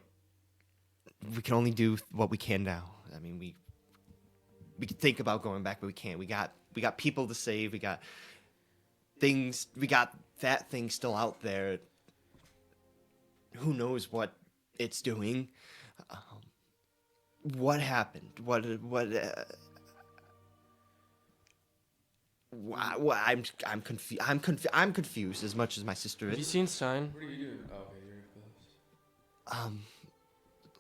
only do what we can now. I mean, we can think about going back, but we can't. We got people to save. We got things. We got that thing still out there. Who knows what it's doing? What happened? What? I'm confused. I'm confused as much as my sister Have you is. seen Stein? What are you doing? Oh, okay, you're close.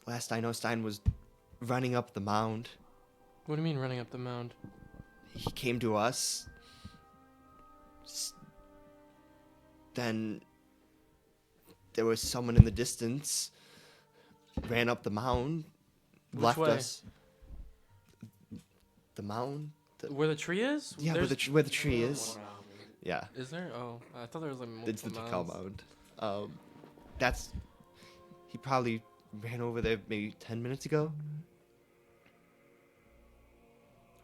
Last I know, Stein was running up the mound. What do you mean running up the mound? He came to us. Then there was someone in the distance. Ran up the mound. Which left way? us. The mound. Where the tree is? Yeah, There's- where the tree is. Yeah, Is there? Oh, I thought there was like multiple it's the Tikal mounds. mound. He probably ran over there maybe 10 minutes ago.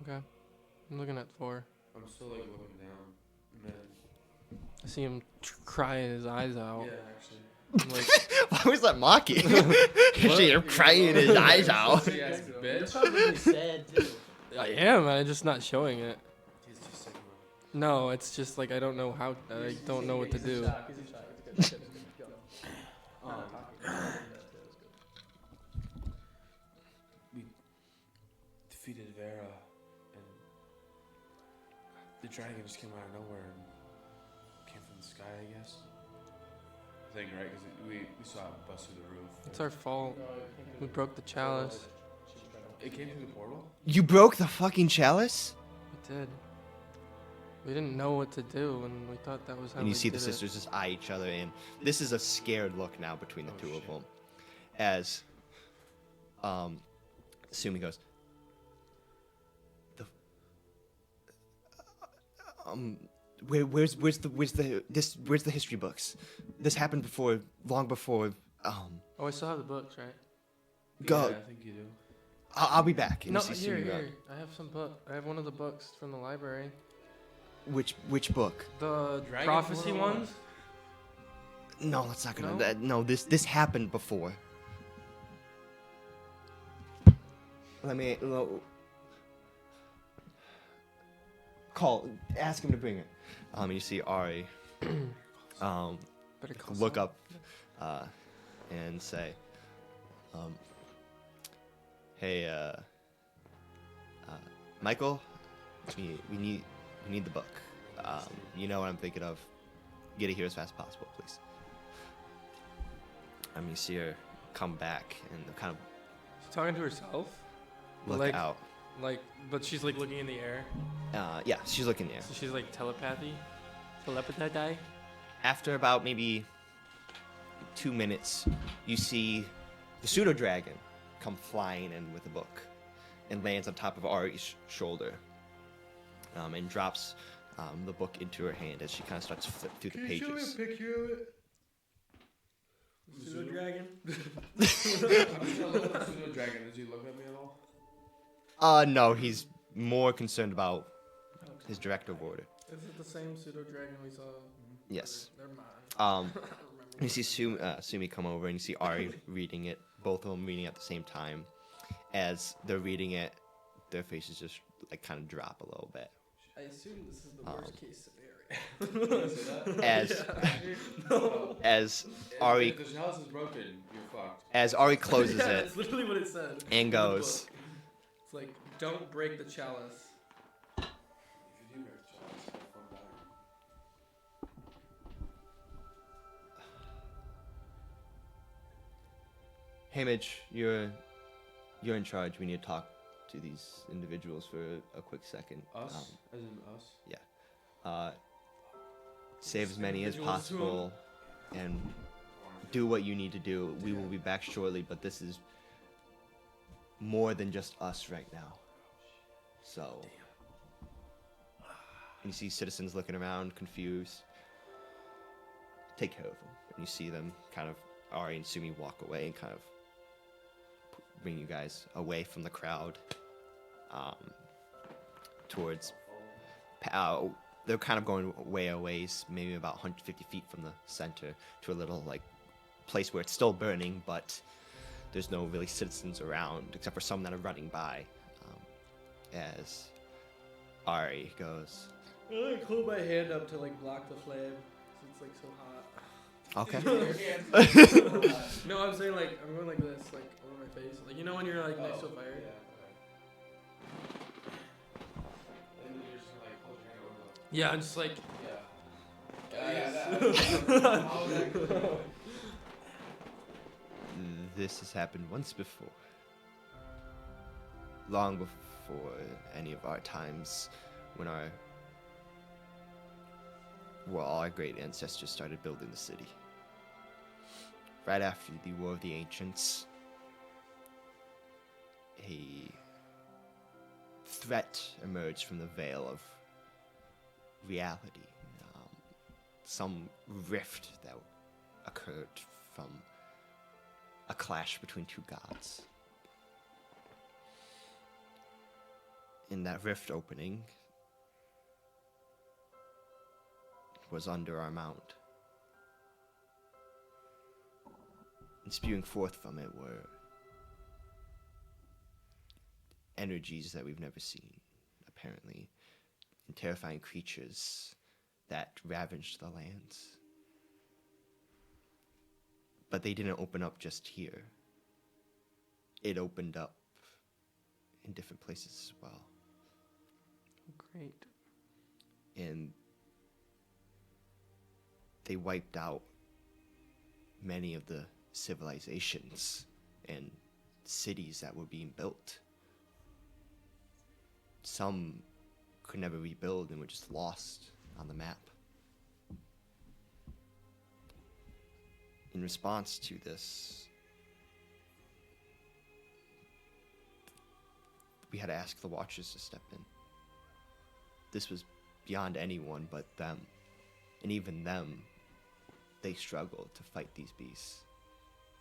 Okay. I'm looking at 4. I'm still like looking down. Man. I see him crying his eyes out. Yeah, actually. I'm like, Why was that mocking? You're crying his eyes out. Yes, bitch. Probably sad too. I am. I'm just not showing it. He's just sick of it. No, it's just like I don't know how. I don't know what to do. We defeated Vera, and the dragon just came out of nowhere and came from the sky, I guess. I think, right? Because we saw it bust through the roof. It's our fault. We broke the chalice. It came through the portal? You broke the fucking chalice? We did. We didn't know what to do, and we thought that was how. And you we see the did sisters just eye each other, and this is a scared look now between the two of them. As Sumi goes, where's the history books? This happened before, long before. Oh, I still have the books, right? Go. Yeah, I think you do. I'll be back. And No, you see here, Sumi go, here. I have some book. I have one of the books from the library. Which book? The Dragon prophecy 101? ones. No, that's not gonna. No? No, this happened before. Let me ask him to bring it. You see Ari, Better call look someone. up, and say, "Hey, Michael, we need the book. You know what I'm thinking of. Get it here as fast as possible, please." You see her come back and kind of She's talking to herself. look Like- out. Like, but she's like looking in the air. Yeah, she's looking there. So she's like telepathy. Telepathy. After about maybe 2 minutes, you see the pseudo dragon come flying in with a book and lands on top of Ari's shoulder, and drops the book into her hand as she kind of starts to flip through the pages. picture of it? Pseudo dragon. I'm just gonna look at the pseudo dragon. Does he look at me at all? No, he's more concerned about his directive order. Is it the same pseudo dragon we saw? Yes. Never mind. You see Sumi come over, and you see Ari reading it. Both of them reading at the same time. As they're reading it, their faces just like kind of drop a little bit. I assume this is the worst case scenario. As Ari If the chalice is broken, you're fucked. as Ari closes Yeah, it that's literally what it said. and in the goes, book. It's like, don't break the chalice. If you do break the chalice, Hey, Mitch, you're in charge. We need to talk to these individuals for a quick second. Us? As in us? Save as many as Individuals to 'em. possible, and do what you need to do. We will be back shortly, but this is more than just us right now. So, you see citizens looking around, confused. Take care of them. And you see them kind of, Ari and Sumi walk away and kind of bring you guys away from the crowd, towards, they're kind of going way a ways, maybe about 150 feet from the center, to a little, like, place where it's still burning, but there's no really citizens around, except for some that are running by, as Ari goes, I like hold my hand up to like block the flame, 'cause it's like so hot. okay. No, I'm saying like I'm going like this, like over my face, like you know when you're like next to a fire. Yeah, okay. And then you're just gonna like hold your hand over the. Yeah, I'm just like. This has happened once before. Long before any of our times, when our great ancestors started building the city. Right after the War of the Ancients, a threat emerged from the veil of reality. Some rift that occurred from a clash between two gods. In that rift opening was under our mount. And spewing forth from it were energies that we've never seen, apparently, and terrifying creatures that ravaged the lands. But they didn't open up just here. It opened up in different places as well. Great. And they wiped out many of the civilizations and cities that were being built. Some could never rebuild and were just lost on the map. In response to this, we had to ask the Watchers to step in. This was beyond anyone but them. And even them, they struggled to fight these beasts.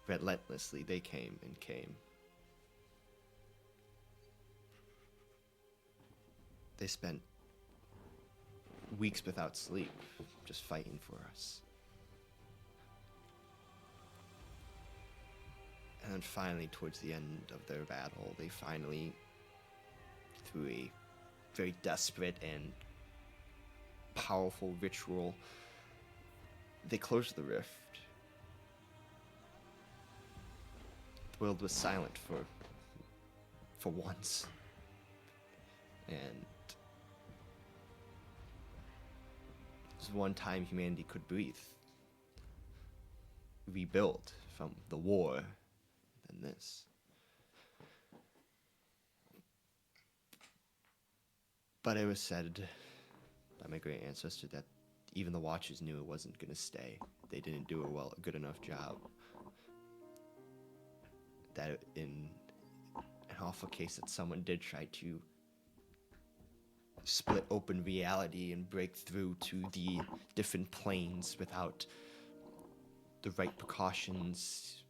Relentlessly, they came and came. They spent weeks without sleep, just fighting for us. And then finally, towards the end of their battle, they finally, through a very desperate and powerful ritual, they closed the rift. The world was silent for once. And it was one time humanity could breathe, rebuild from the war than this. But it was said by my great ancestor that even the Watchers knew it wasn't going to stay. They didn't do a good enough job. That in an awful case that someone did try to split open reality and break through to the different planes without the right precautions,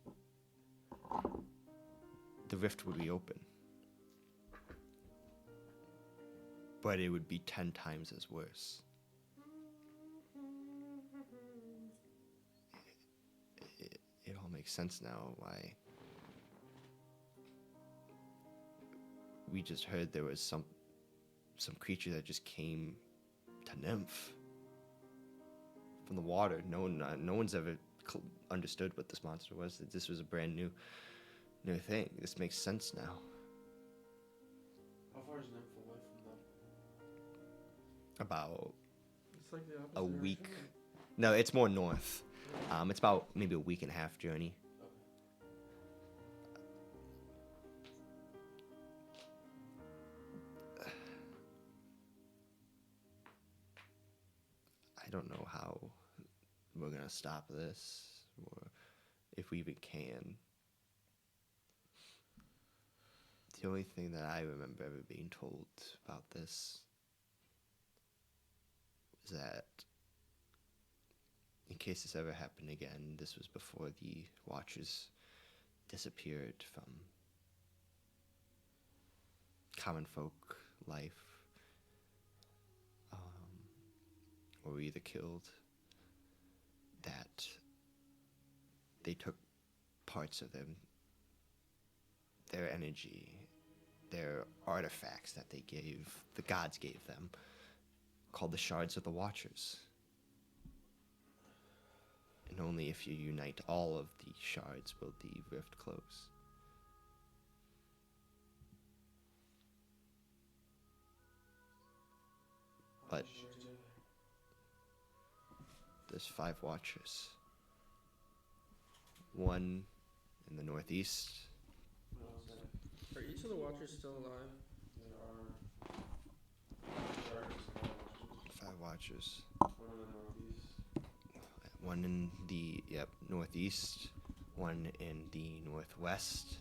the rift would reopen. But it would be 10 times as worse. It all makes sense now why we just heard there was some creature that just came to Nymph from the water. No one's ever understood what this monster was. That this was a brand new thing. This makes sense now. How far is Nymph away from them? About It's like the opposite a direction. week. No, it's more north. It's about maybe a week and a half journey. I don't know how we're gonna stop this, or if we even can. The only thing that I remember ever being told about this was that in case this ever happened again, this was before the Watchers disappeared from common folk life, or were either killed, that they took parts of them, their energy, their artifacts that they gave, the gods gave them, called the shards of the Watchers. And only if you unite all of the shards will the rift close. But there's 5 Watchers. One in the northeast. Are each of the Watchers still alive? There are sharks and 5 Watchers. one in the northeast. One in the northeast. One in the northwest.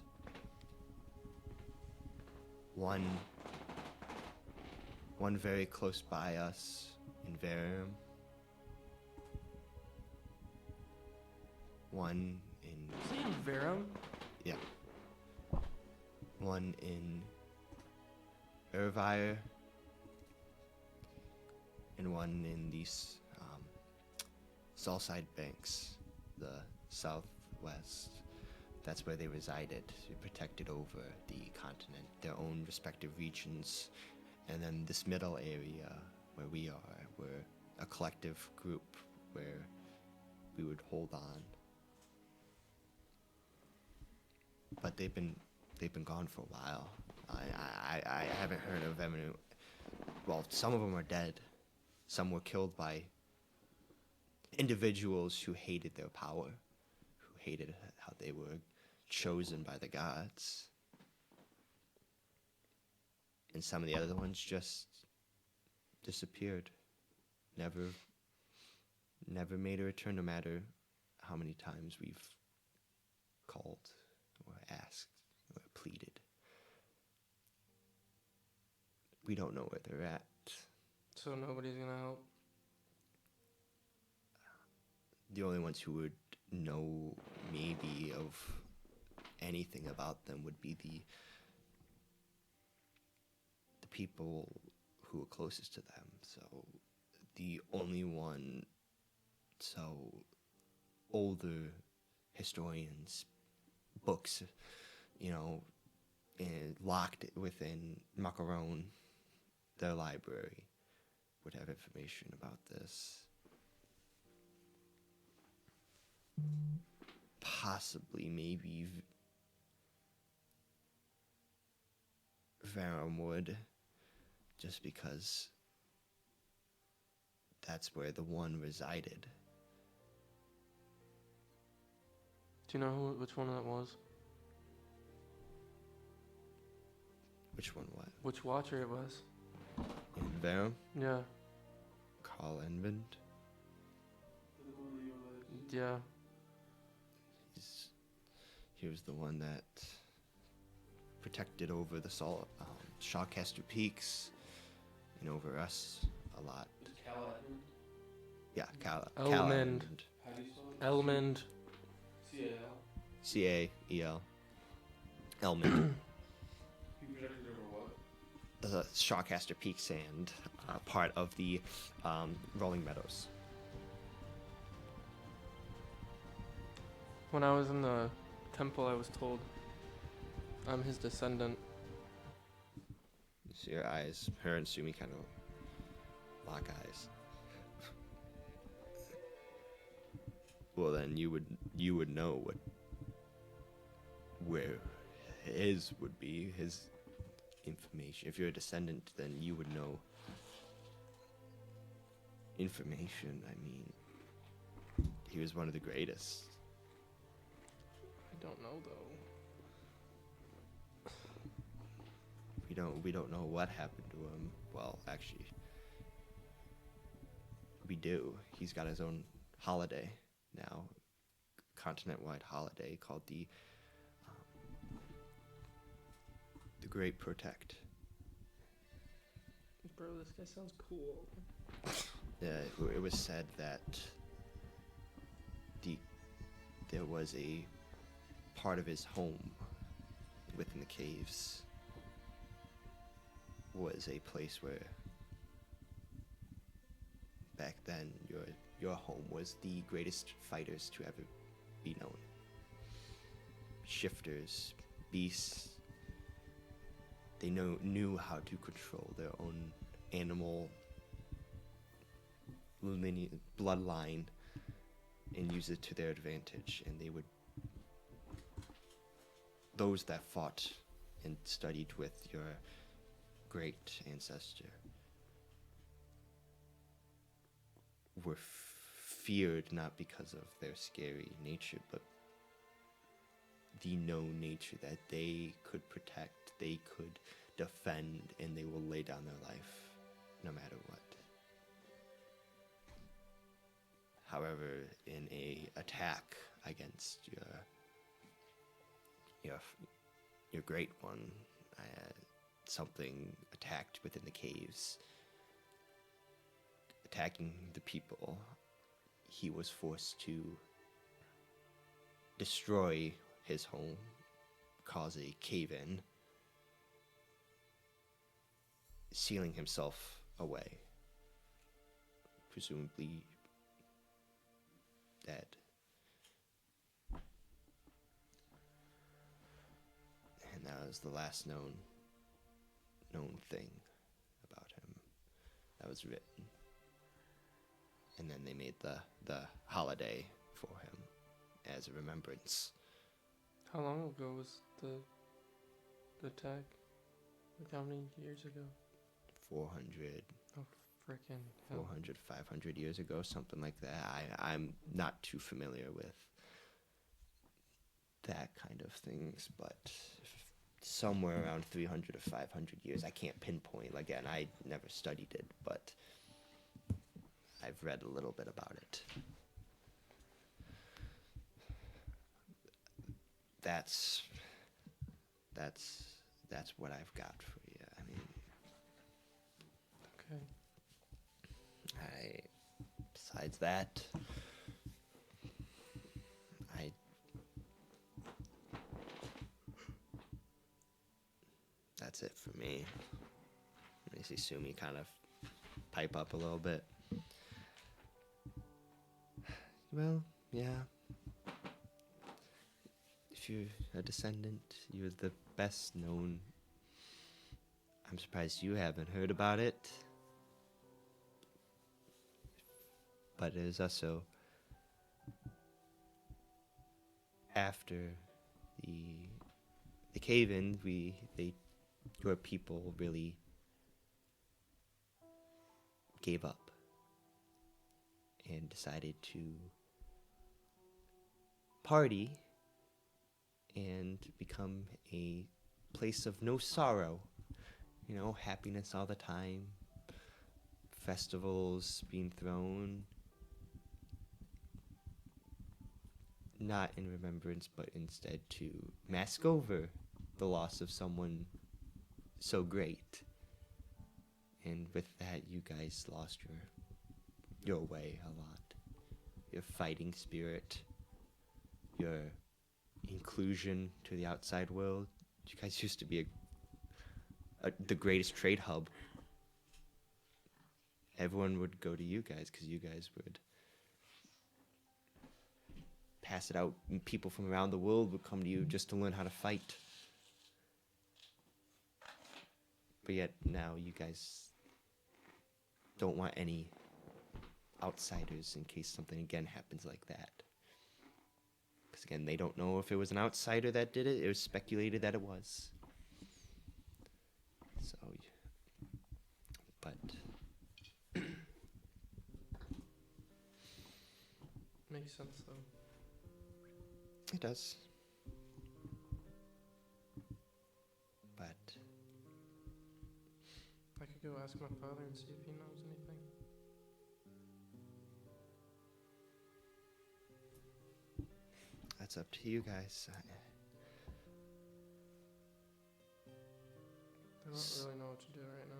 One very close by us in Verum. One in Verum? yeah. One in Irvire. And one in these Salside Banks, the southwest. That's where they resided, protected over the continent, their own respective regions. And then this middle area where we are, we're a collective group where we would hold on. But they've been gone for a while. I haven't heard of any. Well, some of them are dead. Some were killed by individuals who hated their power, who hated how they were chosen by the gods. And some of the other ones just disappeared. Never made a return, no matter how many times we've called or asked or pleaded. We don't know where they're at. So nobody's gonna help? The only ones who would know maybe of anything about them would be the people who are closest to them. So the only one, so older historians, books, locked within Macaron, their library, would have information about this. Possibly, maybe Verum would, just because that's where the one resided. Do you know which one that was? Which one? What? Which Watcher it was? In Verum? Yeah. Carl Envind. Yeah. He was the one that protected over the Shawcaster Peaks and over us a lot. Yeah, Elmond. How do you spell it? Elmond. C-A-L? C-A-E-L. Elmond. He projected over what? The Shawcaster Peaks and part of the Rolling Meadows. When I was in the temple, I was told I'm his descendant. So your eyes, her and Sumi kind of lock eyes. Well, then you would know where his would be, his information. If you're a descendant, then you would know information. I mean, he was one of the greatest. I don't know though. We don't know what happened to him. Well, actually, we do. He's got his own holiday now, continent-wide holiday called the Great Protect. Bro, this guy sounds cool. It was said that there was a part of his home within the caves was a place where back then your home was the greatest fighters to ever be known. Shifters, beasts, they knew how to control their own animal bloodline and use it to their advantage, and those that fought and studied with your great ancestor were feared not because of their scary nature, but the known nature that they could protect, they could defend, and they will lay down their life no matter what. However, in a attack against your great one, something attacked within the caves, attacking the people. He was forced to destroy his home, cause a cave-in, sealing himself away, presumably dead. And that was the last known thing about him that was written. And then they made the holiday for him as a remembrance. How long ago was the attack? Like how many years ago? 400, Oh, frickin' hell. 400, 500 years ago, something like that. I'm not too familiar with that kind of things, but somewhere around 300 to 500 years. I can't pinpoint. Again, I never studied it, but I've read a little bit about it. That's what I've got for you. I mean, Okay. besides that, that's it for me. I see Sumi kind of pipe up a little bit. Well, yeah. If you're a descendant, you're the best known. I'm surprised you haven't heard about it. But it is also after the cave-in, your people really gave up and decided to party and become a place of no sorrow. You know, happiness all the time, festivals being thrown, not in remembrance, but instead to mask over the loss of someone so great. And with that, you guys lost your way a lot. Your fighting spirit, your inclusion to the outside world. You guys used to be the greatest trade hub. Everyone would go to you guys because you guys would pass it out, and people from around the world would come to you just to learn how to fight. But yet now you guys don't want any outsiders in case something again happens like that. Because again, they don't know if it was an outsider that did it. It was speculated that it was. So, but Makes sense though. it does. But I could go ask my father and see if he knows anything. That's up to you guys. I don't really know what to do right now.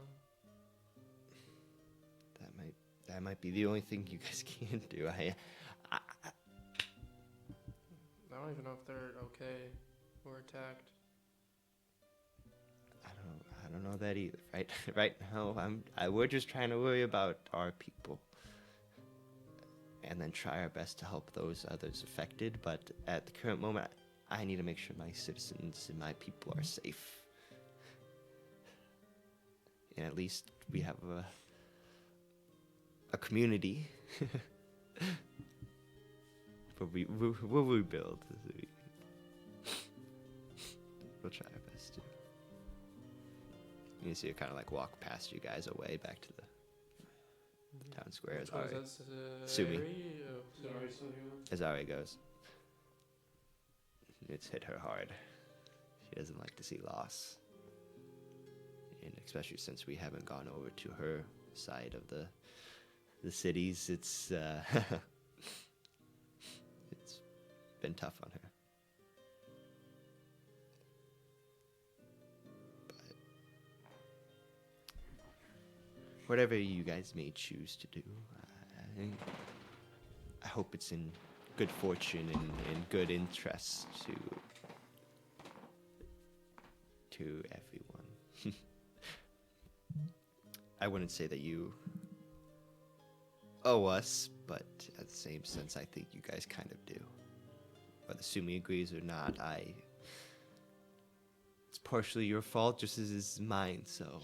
That might be the only thing you guys can do. I don't even know if they're okay or attacked. I don't know that either. Right now, we're just trying to worry about our people, and then try our best to help those others affected. But at the current moment, I need to make sure my citizens and my people are safe. And at least we have a community. But we'll rebuild. We'll try our best to. You see her kind of like walk past you guys away back to the town square as Ari. Sumi. As Ari goes. It's hit her hard. She doesn't like to see loss. And especially since we haven't gone over to her side of the cities, it's it's been tough on her. But whatever you guys may choose to do, I hope it's in good fortune and good interest to everyone. I wouldn't say that you owe us, but at the same sense, I think you guys kind of do. Whether Sumi agrees or not, it's partially your fault, just as it's mine, so.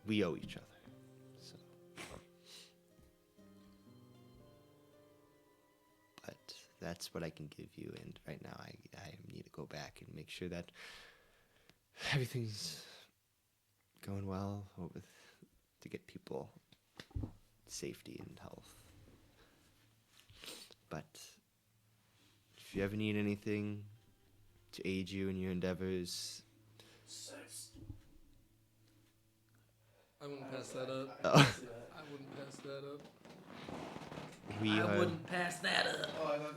We owe each other, so. But that's what I can give you, and right now I need to go back and make sure that everything's going well to get people safety and health. But if you ever need anything to aid you in your endeavors, I wouldn't pass that up. Oh. I wouldn't pass that up. pass that up. Oh, I would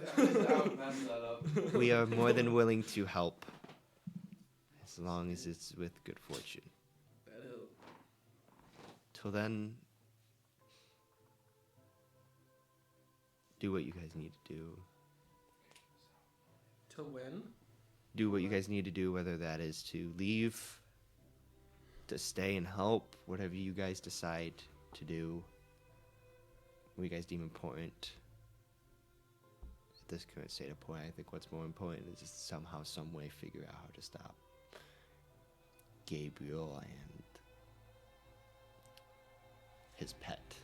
mess that up. We are more than willing to help, as long as it's with good fortune. That helped. Till then, do what you guys need to do. Till when? Do what you guys need to do, whether that is to leave, to stay and help, whatever you guys decide to do, what you guys deem important. At this current state of point, I think what's more important is just somehow, some way figure out how to stop Gabriel and his pet.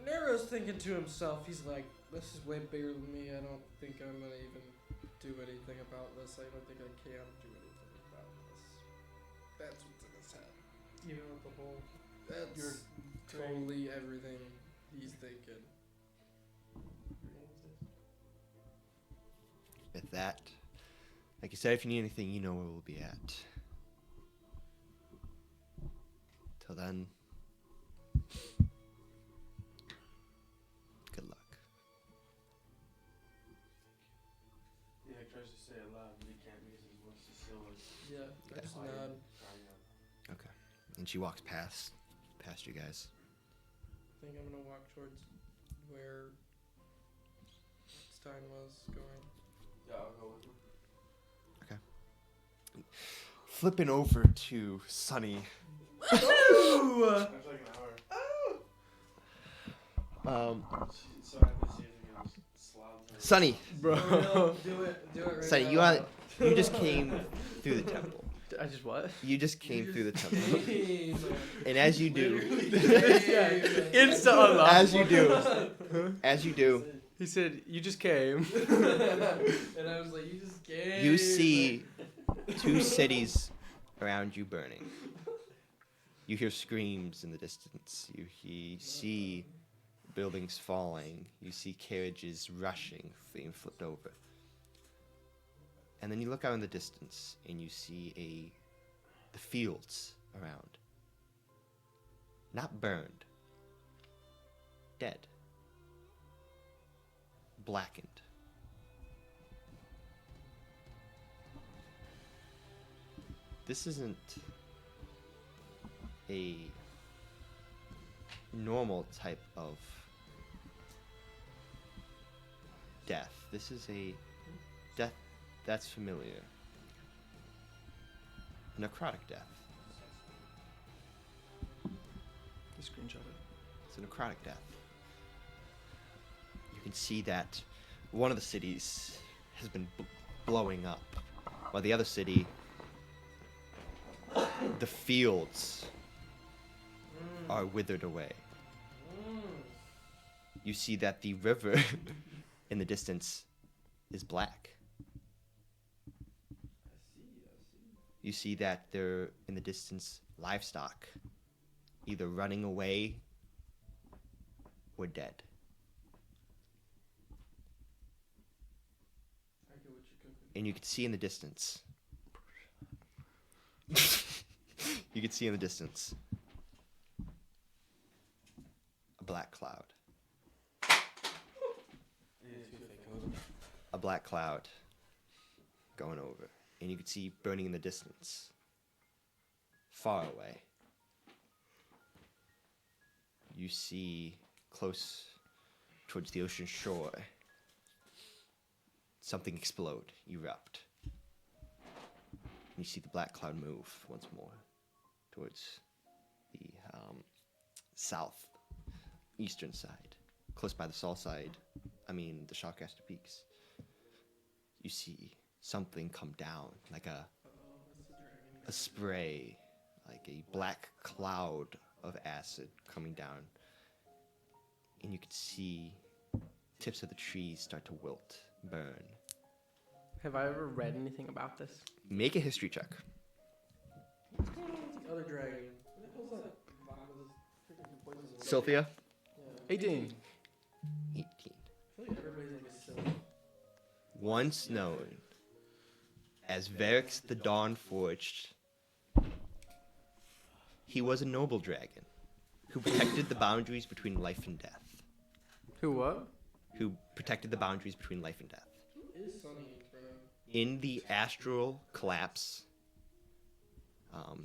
Nero's thinking to himself, he's like, this is way bigger than me. I don't think I'm gonna even do anything about this. I don't think I can do anything about this. That's what's in his head. You know, the whole. That's totally everything he's thinking. With that, like you said, if you need anything, you know where we'll be at. Till then, good luck. Yeah, he tries to say it loud, but he can't because his voice is still like Yeah, I just nod. crying out. Okay. And she walks past you guys. I think I'm gonna walk towards where Stein was going. Yeah, I'll go with him. Flipping over to Sunny. That's like an hour. So I have to see if he goes slob. Sunny, Bro, do it right Sunny, now. you just came through the temple. I just what? You just came through the temple. Came. And as you do, Insta unlock. as you do, He said, "You just came." And I was like, you just gave. you see 2 cities around you burning. You hear screams in the distance. You see buildings falling. You see carriages rushing, being flipped over. And then you look out in the distance and you see the fields around. not burned, dead, blackened. This isn't a normal type of death. This is a death that's familiar. A necrotic death. You screenshot it. It's a necrotic death. You can see that one of the cities has been blowing up, while the other city, the fields are withered away. You see that the river in the distance is black. You see that there in the distance livestock either running away or dead. And you can see in the distance. You can see in the distance a black cloud. A black cloud going over. And you can see burning in the distance, far away. You see close towards the ocean shore, something explode, erupt. You see the black cloud move once more towards the southeastern side, close by the the Shawcaster Peaks. You see something come down, like a spray, like a black cloud of acid coming down. And you can see tips of the trees start to wilt, burn. Have I ever read anything about this? Make a history check. What's going on with the other dragon? What the hell's that? Freaking poison. Sylphia? 18. 18. I feel like everybody's like a silly. Once known as Varix the Dawnforged, he was a noble dragon who protected the boundaries between life and death. Who what? Who protected the boundaries between life and death. Who is Sunny, bro? In the astral collapse,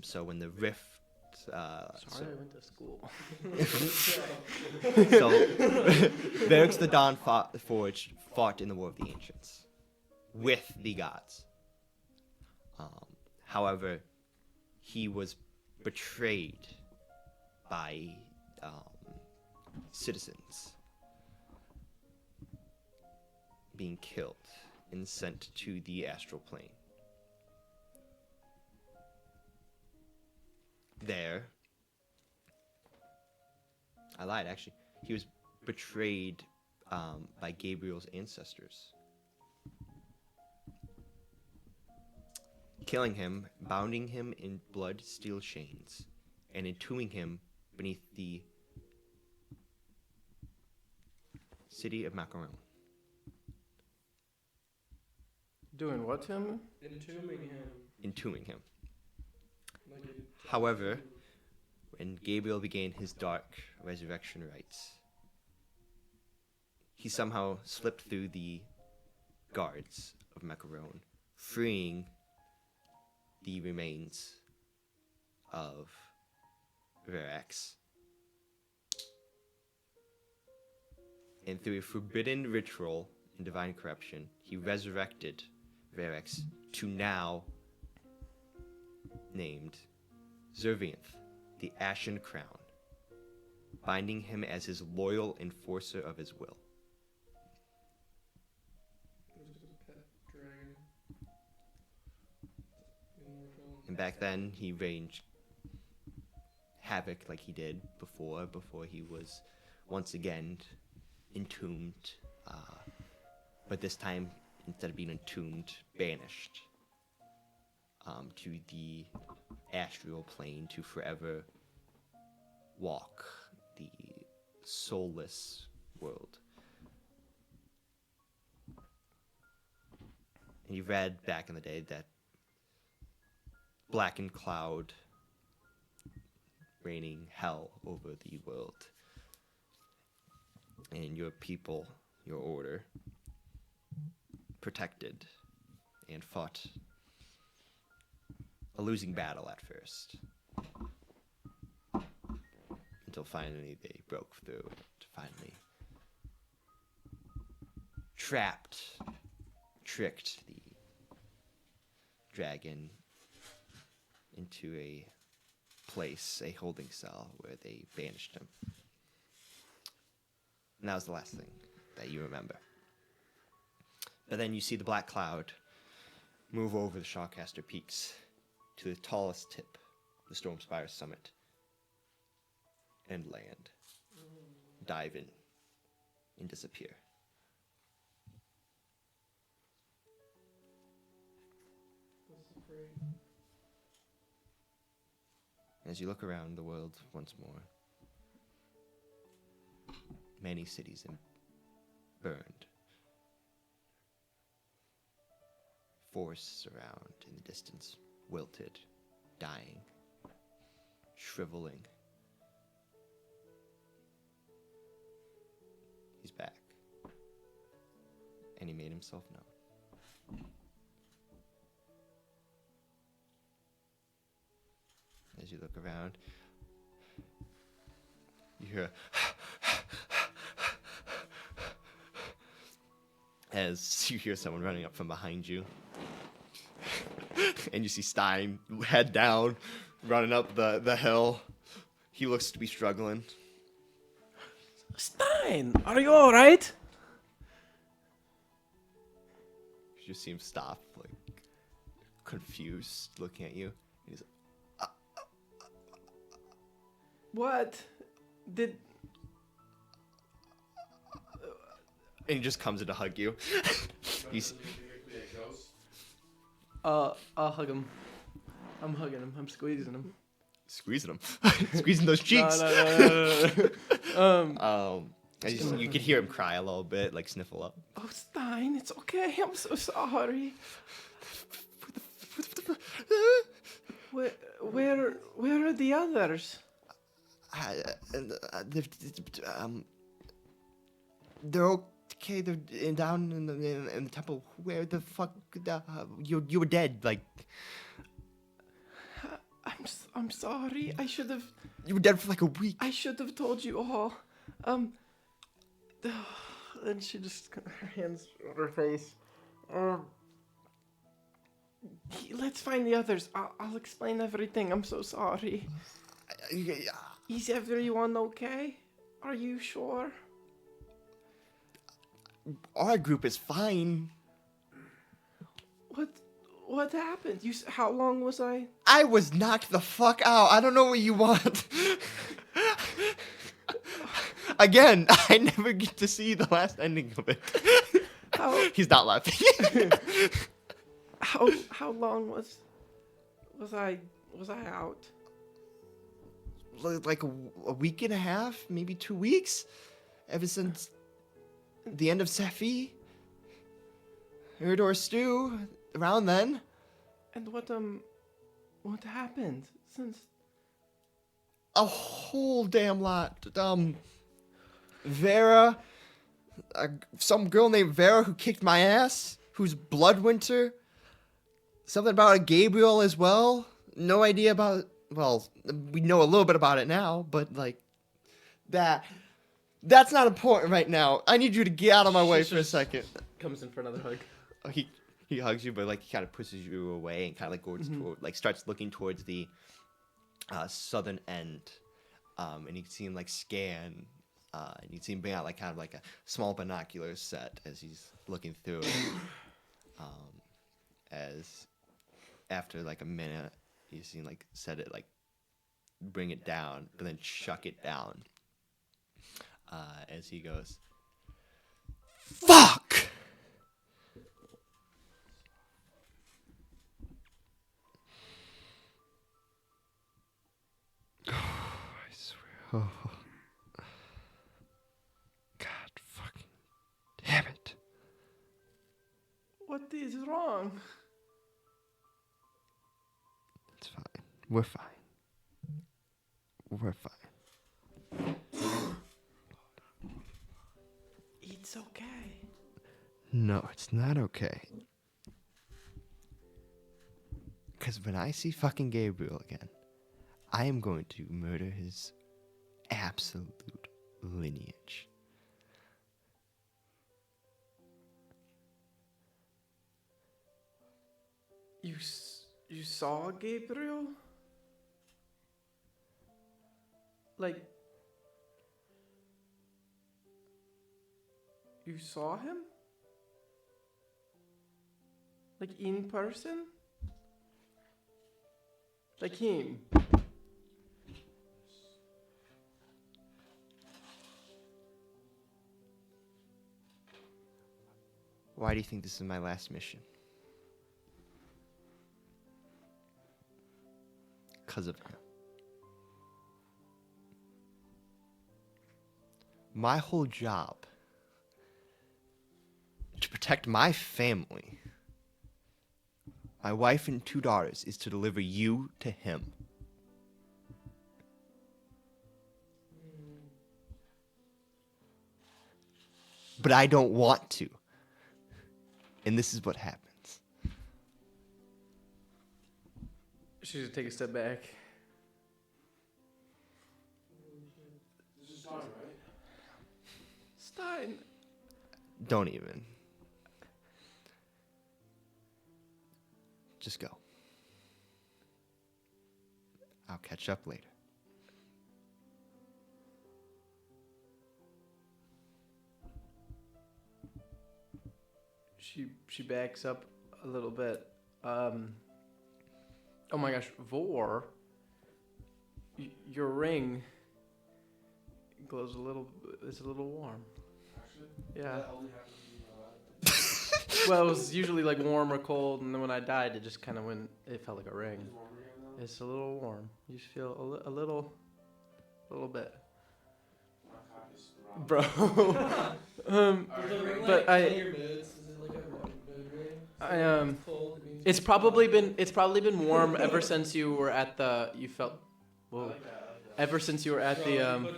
so when the rift, Sorry, I went to school. so Varix the Dawnforged fought in the War of the Ancients with the gods. However, he was betrayed by citizens, being killed and sent to the astral plane. There, I lied actually, he was betrayed by Gabriel's ancestors, killing him, bounding him in blood steel chains, and entombing him beneath the city of Macaron. Doing what to him? Entombing him. Like a- However, when Gabriel began his dark resurrection rites, he somehow slipped through the guards of Macaron, freeing the remains of Verax. And through a forbidden ritual and divine corruption, he resurrected Verax to now named Zervianth, the Ashen Crown, binding him as his loyal enforcer of his will. It was just a pet dragon. In the film. And back then, he ranged havoc like he did before he was once again entombed. But this time, instead of being entombed, banished to the astral plane to forever walk the soulless world. And you read back in the day that blackened cloud raining hell over the world. And your people, your order, protected and fought a losing battle at first. Until finally they broke through and finally tricked the dragon into a place, a holding cell, where they banished him. And that was the last thing that you remember. But then you see the black cloud move over the Shawcaster Peaks to the tallest tip, the Stormspire summit, and land, dive in, and disappear. As you look around the world once more, many cities burned. Forests around in the distance, wilted, dying, shriveling. He's back. And he made himself known. As you look around, you hear as you hear someone running up from behind you. And you see Stein, head down, running up the hill. He looks to be struggling. Stein, are you all right? You just see him stop, like, confused, looking at you. And he's like, What? Did... and he just comes in to hug you. He's, I'll hug him. I'm hugging him. I'm squeezing him. squeezing him. Squeezing those cheeks. No. You could hear him cry a little bit, like sniffle up. Oh, Stein, it's okay. I'm so sorry. Where are the others? They're okay. They're down in the temple. Where the fuck? You were dead. Like, I'm sorry. I should have. you were dead for like a week. I should have told you all. Then she just her hands on her face. Let's find the others. I'll explain everything. I'm so sorry. Is everyone okay? Are you sure? Our group is fine. What happened? How long was I? I was knocked the fuck out. I don't know what you want. Again, I never get to see the last ending of it. He's not laughing. How long was I out? Like a week and a half, maybe 2 weeks, ever since the end of Sephi. Eridor Stew, around then. And what happened since? A whole damn lot. Vera, some girl named Vera who kicked my ass, who's Bloodwinter. Something about a Gabriel as well. No idea about, well, we know a little bit about it now, but like, that's not important right now. I need you to get out of my way for a second. Comes in for another hug. Oh, he hugs you, but like he kind of pushes you away and kind of like goes toward, like starts looking towards the southern end, and you can see him like scan, and you can see him bring out like kind of like a small binocular set as he's looking through it. As after like a minute, you see him like set it, like bring it down, but then chuck it down. As he goes, "Fuck!" I swear. Oh. God fucking damn it. What is wrong? It's fine. We're fine. We're fine. It's okay. No, it's not okay. Because when I see fucking Gabriel again, I am going to murder his absolute lineage. You saw Gabriel? Like, you saw him? Like in person? Like him? Why do you think this is my last mission? Because of him. My whole job to protect my family, my wife and 2 daughters, is to deliver you to him. But I don't want to. And this is what happens. She should take a step back. This is Stein, right? Stein. Don't even. Just go. I'll catch up later. She backs up a little bit. Oh my gosh, Vor, your ring glows a little. It's a little warm. Actually? Yeah. That only happens to me in my life. Well, it was usually like warm or cold, and then when I died, it just kind of went. It felt like a ring. It's warmer again now? It's a little warm. You just feel a little bit, My cock is throbbing. bro. But it's probably been warm ever since you were at the. You felt. Whoa. Ever since you were at the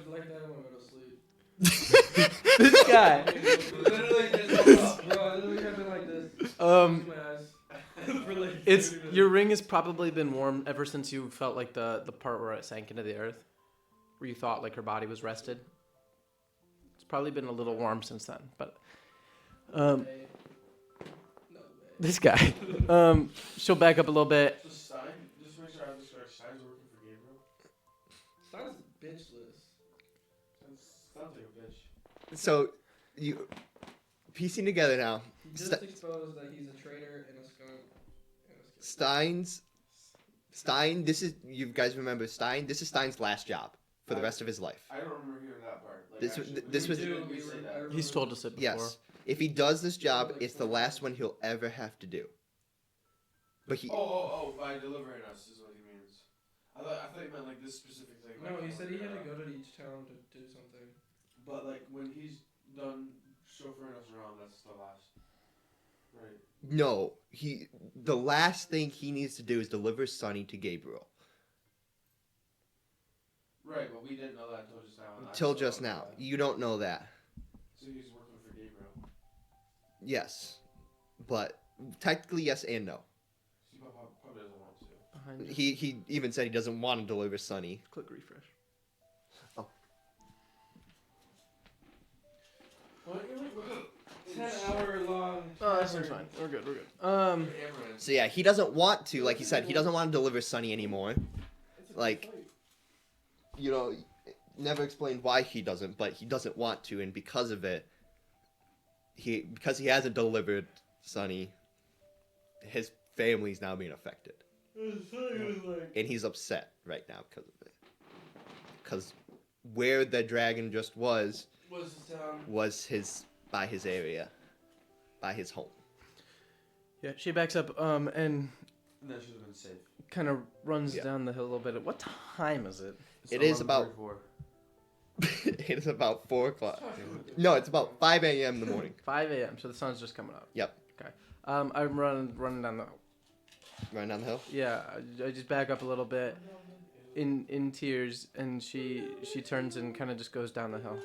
this guy. It's your ring has probably been warm ever since you felt like the part where it sank into the earth, where you thought like her body was rested. It's probably been a little warm since then, but this guy. She'll back up a little bit. So Stein, just to make sure I have this correct, Stein's working for Gabriel? Stein's bitchless. Sounds like a bitch. So, you piecing together now. He just exposed that he's a traitor and a skunk. Stein, this is, you guys remember Stein? This is Stein's last job for the rest of his life. I don't remember hearing that part. Like, This actually, this was- we say that. He's told us it before. Yes. If he does this job, it's the last one he'll ever have to do. But he, Oh, by delivering us is what he means. I thought you meant like this specific thing. No, like, he said he had to go to each town to do something. But like when he's done chauffeuring us around, that's the last. Right. no, the last thing he needs to do is deliver Sonny to Gabriel. Right, but we didn't know that until just now. and I Till saw just it. now. You don't know that. So he's working for Gabriel. Yes. But technically yes and no. He probably doesn't want to. Behind you. He even said he doesn't want to deliver Sonny. Click refresh. What? You're like 10-hour long. Oh, that seems fine. We're good. So yeah, he doesn't want to, like he said, he doesn't want to deliver Sonny anymore. Like, you know, never explained why he doesn't, but he doesn't want to, and because of it, because he hasn't delivered Sonny, his family's now being affected. And he's upset right now because of it. Because where the dragon just was by his area, by his home. Yeah, she backs up and And that should have been safe. kind of runs Yeah. down the hill a little bit. What time is it? It is about 11:34. it is about 4 o'clock. No, it's about 5 a.m. in the morning. 5 a.m. So the sun's just coming up. Yep. Okay. I'm running down the. Running down the hill. Yeah, I just back up a little bit. in tears, and she turns and kind of just goes down the hill.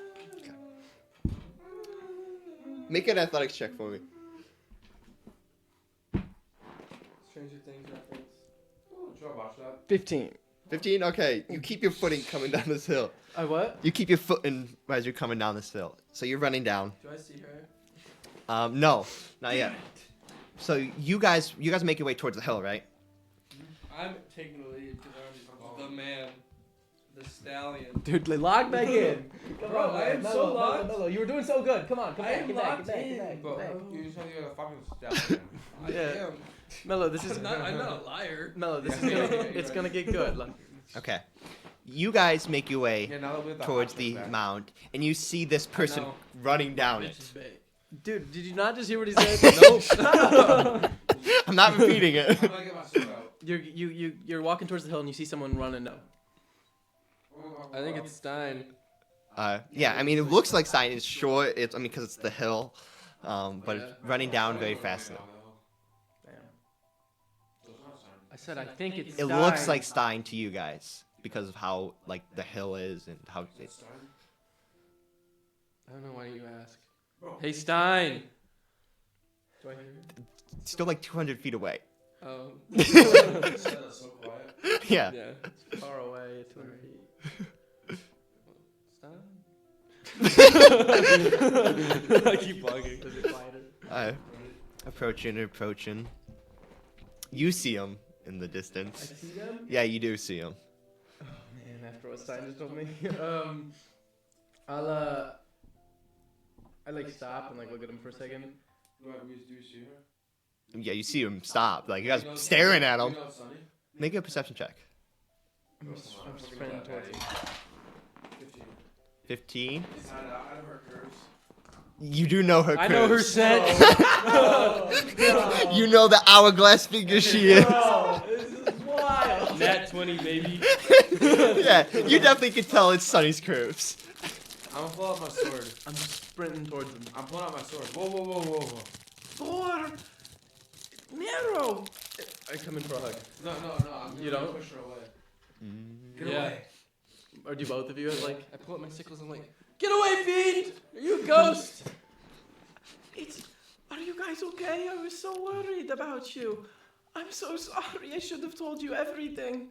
Make an athletics check for me. Stranger Things reference. Oh, should I watch that? 15. 15. Okay, you keep your footing coming down this hill. I what? You keep your footing as you're coming down this hill. So you're running down. Do I see her? No, not yet. So you guys make your way towards the hill, right? I'm taking the lead because I'm the man, the stallion. Dude, log back in. Come Bro, on, I am Mello, so Mello, locked. Mello. You were doing so good. Come on, come I back, am get back, locked get back, in, get back, But get back. you just said you're a fucking stallion. I Yeah. am. Mello, this is I'm not a liar. Mello. This is Yeah. gonna, it's gonna get good. Look. Okay. You guys make your way Yeah, now that we have the towards hot the chick back. mound, and you see this person know. running down it. Bitch is big. Dude, did you not just hear what he said? Nope. I'm not repeating it. I'm gonna get my sword out. You're walking towards the hill and you see someone running up. I think it's Stein. Yeah, I mean, it looks like Stein is short. Because it's the hill, but it's Yeah. running down very fast now. Damn. I said I think it's It Stein. looks like Stein to you guys because of how like the hill is and how it's. I don't know. Why don't you ask? Hey Stein. Do I hear it? Still like 200 feet away. Oh. That's so quiet. Yeah. Yeah. Far away, 200 feet. Stein. I keep bugging. Is it quieter? Approaching. You see him in the I distance. see them. Yeah, you do see him. Oh man, after what Stein just told me. I like stop and like look at him for a second. Do you see her? Yeah, you see him stop. Like you guys staring at him. You know Sonny? Make a perception check. I'm sprinting towards him. 15. It's out of her curves. You do know her. I know her curves. set. You know the hourglass figure she is. Oh, this is wild. Nat 20, baby. Yeah, you definitely can tell it's Sonny's curves. I'm gonna pull out my sword. I'm just sprinting towards him. I'm pulling out my sword. Whoa. Thorn! Nero! I come in for a hug. No. I'm You gonna don't? push her away. Get Yeah. away. Or do both of you have like... I pull up my sickles. I'm like, get away, fiend! Are you a ghost? Are you guys okay? I was so worried about you. I'm so sorry. I should have told you everything.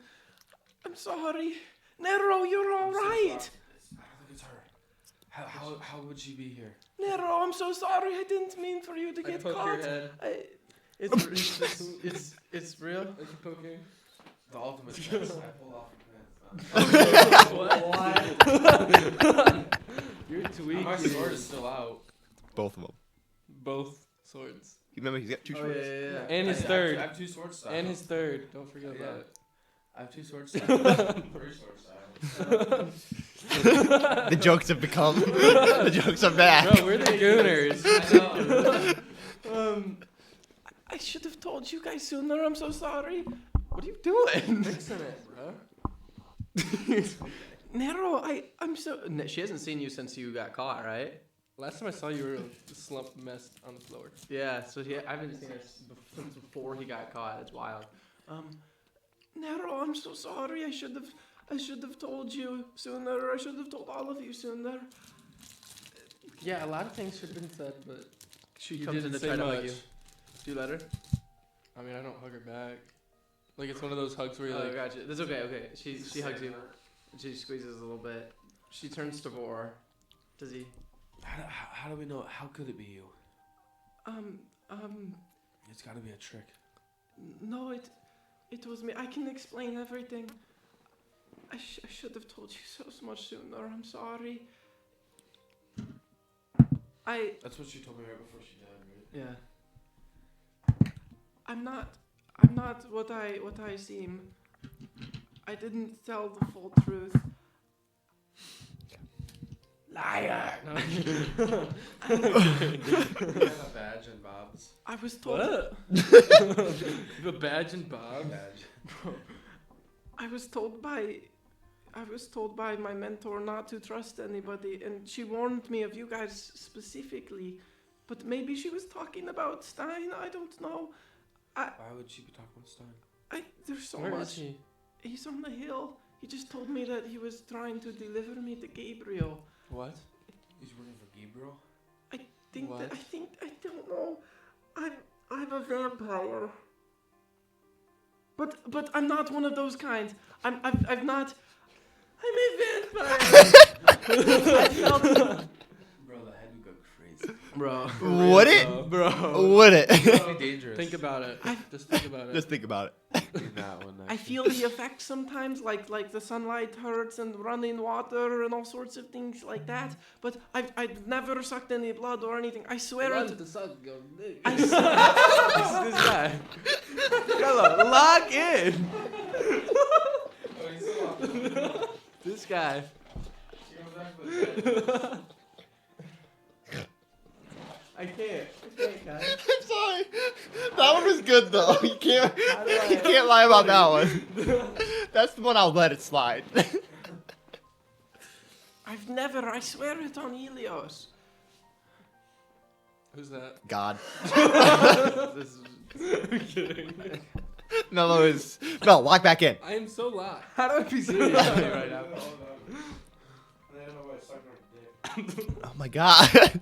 I'm sorry. Nero, you're all right. I don't think it's her. How would she be here? Nero, I'm so sorry. I didn't mean for you to I get poke caught. your head. It's real. I can poke her. The ultimate test. I pull off You're too her weak. pants. My sword is still out. Both of them. Both swords. You remember he's got two swords. yeah. And his I third. have two sword styles. And his third. Don't forget Yeah. about it. I have two sword styles. Three sword styles. The jokes have become. The jokes are back. Bro, we're the gooners. I know. I should have told you guys sooner. I'm so sorry. What are you doing? Fixing it, bro. Nero, I'm so... She hasn't seen you since you got caught, right? Last time I saw you were a slump mess on the floor. Yeah, so I haven't seen her since before he got caught. It's wild. Nero, I'm so sorry. I should have told you sooner. I should have told all of you sooner. Yeah, a lot of things should have been said, but She you comes in didn't to say try to hug much. you. Do you let her? I mean, I don't hug her back. Like, it's one of those hugs where you're Oh, like, gotcha. That's okay. Okay, she hugs you. She squeezes a little bit. She turns to Vor. Does he? How do we know? How could it be you? It's got to be a trick. No, it was me. I can explain everything. I should have told you so much sooner. I'm sorry. That's what she told me right before she died, right? Yeah. I'm not what I seem. I didn't tell the full truth. Liar. no. I have a badge and Bob's. I was told. What? The badge and Bob? Badge. I was told by my mentor not to trust anybody, and she warned me of you guys specifically. But maybe she was talking about Stein. I don't know. Why would she be talking about Stein? There's so Where much. is he? He's on the hill. He just told me that he was trying to deliver me to Gabriel. What? He's working for Gabriel? I What? don't know. I'm a vampire. But I'm not one of those kinds. I'm a vampire. I felt, Bro, the head would go crazy. bro. Would it? Bro. Would it? It'd be dangerous. Think about it. Just think about it. Just think about it. That one, I feel the effects sometimes, like the sunlight hurts and running water and all sorts of things like that. But I've never sucked any blood or anything. I swear it. the sun go big. This guy. Hello, log in. This guy. I can't, guys. I'm sorry. That one was good though. You can't lie about that one. That's the one I'll let it slide. I swear it on Helios. Who's that? God. This is, I'm kidding. No, walk back in. I am so loud. how do I be serious right now? I don't know why I sucked her dick. Oh my God.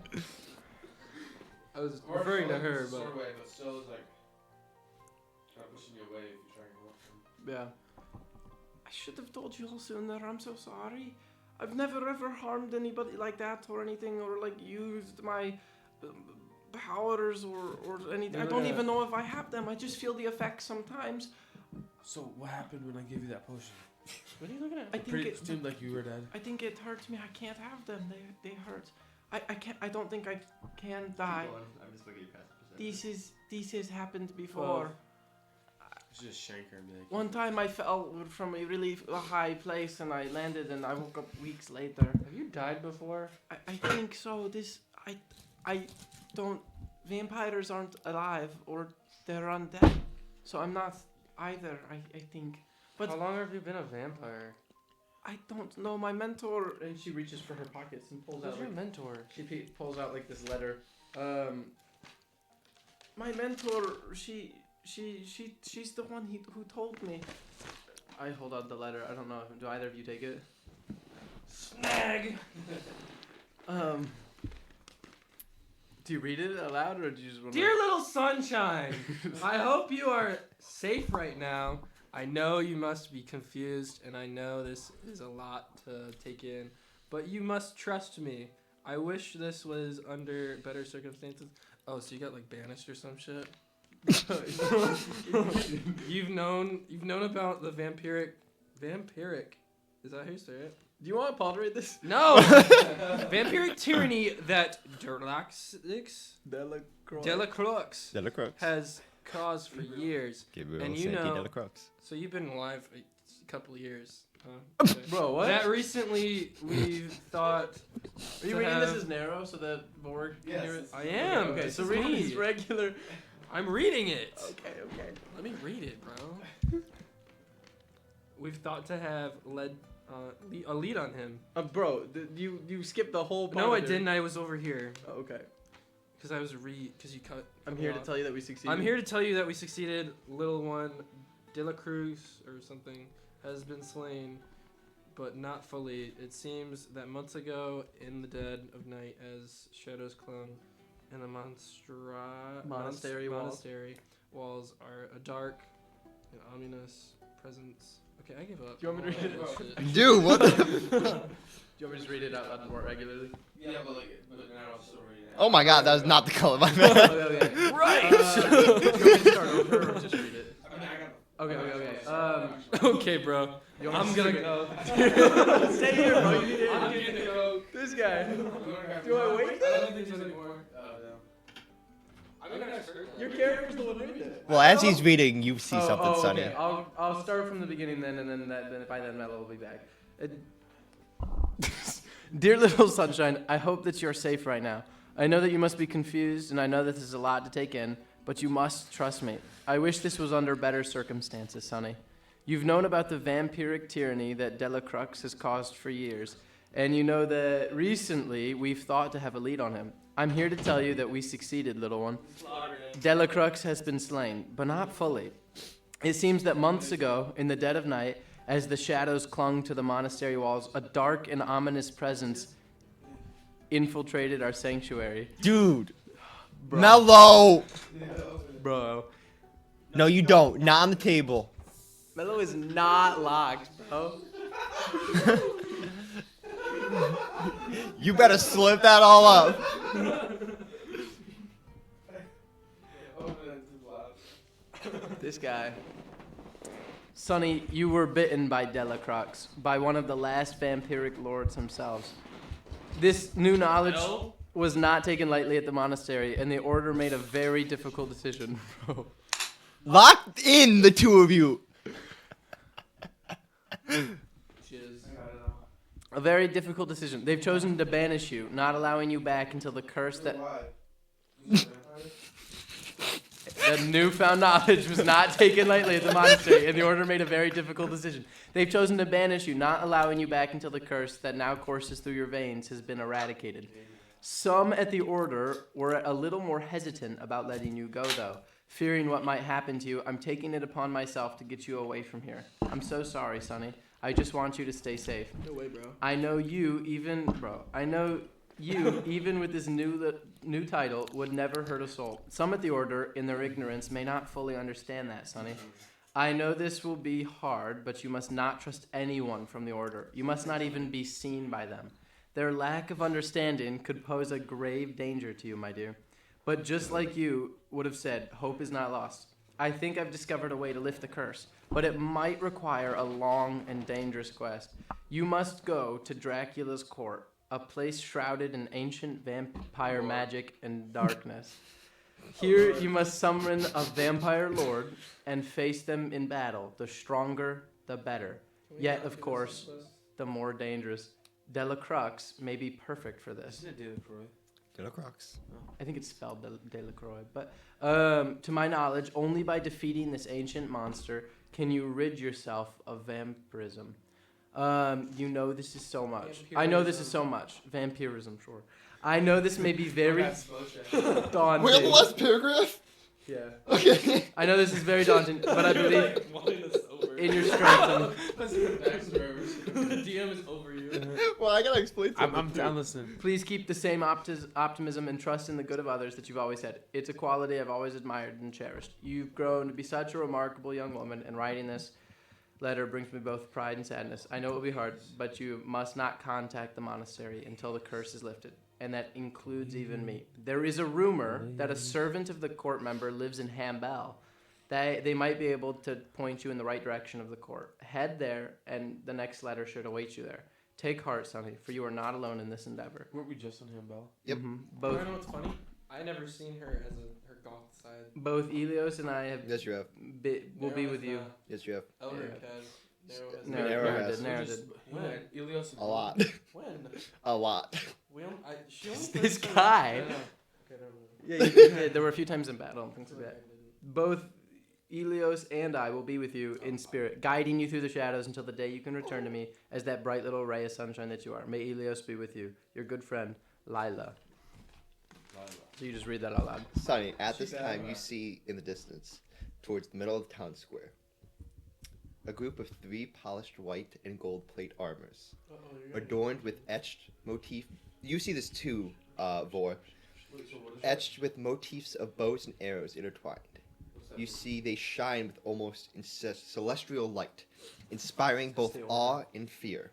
I was referring to her, but Sort of way, but still is like kind of pushing you away if you try and go up to him. Yeah. I should have told you all sooner. I'm so sorry. I've never ever harmed anybody like that or anything, or like used my powers or anything. I don't even know if I have them. I just feel the effects sometimes. So, what happened when I gave you that potion? what are you looking at? I think it seemed like you were dead. I think it hurts me. I can't have them. They hurt. I can't. I don't think I can die. I'm just looking at your passive This has happened before. Just shank her and be like, One time I fell from a really high place and I landed and I woke up weeks later. Have you died before? I think so. I don't. Vampires aren't alive or they're undead, so I'm not either. I think. But How long have you been a vampire? I don't know. My mentor, and she reaches for her pockets and pulls Who's out your like, mentor? she pulls out like this letter. My mentor, she's the one who told me. I hold out the letter. I don't know. Do either of you take it? Snag! Do you read it aloud or do you just want Dear little sunshine, I hope you are safe right now. I know you must be confused, and I know this is a lot to take in, but you must trust me. I wish this was under better circumstances. Oh, so you got like banished or some shit? You've known about the vampiric. Is that how you say it? Do you want Paul to read this? No! Vampiric tyranny that Delacroix has caused for years. Gabriel And you Santi know- Delacroix. So you've been alive a couple of years, huh? Okay. Bro, what? That recently we've thought. Are you to reading this have- as Nero so that Borg can Yes. hear it? I am. Okay, This so is read me. this regular. I'm reading it. Okay. Let me read it, bro. We've thought to have a lead on him. Bro, you skipped the whole part. No, I of it. didn't. I was over here. Oh, okay. Because you cut. I'm me here to off. tell you that we succeeded. I'm here to tell you that we succeeded. Little one, De La Cruz or something, has been slain, but not fully. It seems that months ago, in the dead of night, as shadows clung, in the Monastery walls. monastery walls are a dark and ominous presence. Okay, I give up. Do you want me to read Oh, it? shit. Dude, what the? Do you want me to just read it out loud more regularly? Yeah, but now I'm still reading it. Oh my God, that was not the color of my mouth. Okay. Right. Do you want me to start over or just read it? I mean, I got Okay. Okay, bro. You want me I'm to gonna skip go. Stay here, bro. You need I'm it. gonna go. This guy. Do I wait? I don't think there's any more. Your character's the one reading it. Well, as he's reading, you see something, Sonny. Okay. I'll start from the beginning then, and then by then Mello will be back. Dear little sunshine, I hope that you're safe right now. I know that you must be confused, and I know that this is a lot to take in, but you must trust me. I wish this was under better circumstances, Sonny. You've known about the vampiric tyranny that Delacroix has caused for years, and you know that recently we've thought to have a lead on him. I'm here to tell you that we succeeded, little one. Delacroix has been slain, but not fully. It seems that months ago, in the dead of night, As the shadows clung to the monastery walls, a dark and ominous presence infiltrated our sanctuary. Dude. Bro. Mellow. Bro. No, you don't. Not on the table. Mello is not locked, bro. You better slip that all up. This guy. Sonny, you were bitten by Delacroix, by one of the last vampiric lords themselves. This new knowledge was not taken lightly at the monastery, and the order made a very difficult decision, bro. Locked in, the two of you. A very difficult decision. They've chosen to banish you, not allowing you back until the curse that... The newfound knowledge was not taken lightly at the monastery, and the order made a very difficult decision. They've chosen to banish you, not allowing you back until the curse that now courses through your veins has been eradicated. Some at the order were a little more hesitant about letting you go, though. Fearing what might happen to you, I'm taking it upon myself to get you away from here. I'm so sorry, Sonny. I just want you to stay safe. No way, bro. I know you, even with this new title, would never hurt a soul. Some at the order, in their ignorance, may not fully understand that, Sonny. I know this will be hard, but you must not trust anyone from the order. You must not even be seen by them. Their lack of understanding could pose a grave danger to you, my dear. But just like you would have said, hope is not lost. I think I've discovered a way to lift the curse, but it might require a long and dangerous quest. You must go to Dracula's court, a place shrouded in ancient vampire magic and darkness. Here you must summon a vampire lord and face them in battle. The stronger, the better. Yet, of course, the more dangerous. Delacroix may be perfect for this. Isn't it Delacroix? Delacroix. I think it's spelled Delacroix. But to my knowledge, only by defeating this ancient monster can you rid yourself of vampirism. You know this is so much. I know this is so much. Vampirism, sure. I know this may be very daunting. Wait, the last paragraph? Yeah. Okay. I know this is very daunting, but I believe in your strength. The DM is over you. Well, I gotta explain something. I'm listening. Please keep the same optimism and trust in the good of others that you've always had. It's a quality I've always admired and cherished. You've grown to be such a remarkable young woman, and writing this letter brings me both pride and sadness. I know it will be hard, but you must not contact the monastery until the curse is lifted, and that includes even me. There is a rumor that a servant of the court member lives in Hambell. They might be able to point you in the right direction of the court. Head there, and the next letter should await you there. Take heart, Sonny, for you are not alone in this endeavor. Weren't we just on Hambell? Yep. Both You know what's funny? I never seen her as her goth side. both Elios and I have Yes, you have. will be with you. Yes, you have. Elric Yeah. has. Nero has. Nero has. Nero did. When? Ilios and A lot. When? A lot. We don't, she only This plays her- guy. I know. Okay, never mind. Yeah, you did. There were a few times in battle and things like that. Both Elios and I will be with you in spirit, guiding you through the shadows until the day you can return to me as that bright little ray of sunshine that you are. May Elios be with you. Your good friend, Lila. So you just read that out loud. Sonny, at this time, you see in the distance, towards the middle of the town square, a group of 3 polished white and gold plate armors, adorned with etched motif. You see this too, Vor. Etched with motifs of bows and arrows intertwined. You see they shine with almost celestial light, inspiring both awe and fear.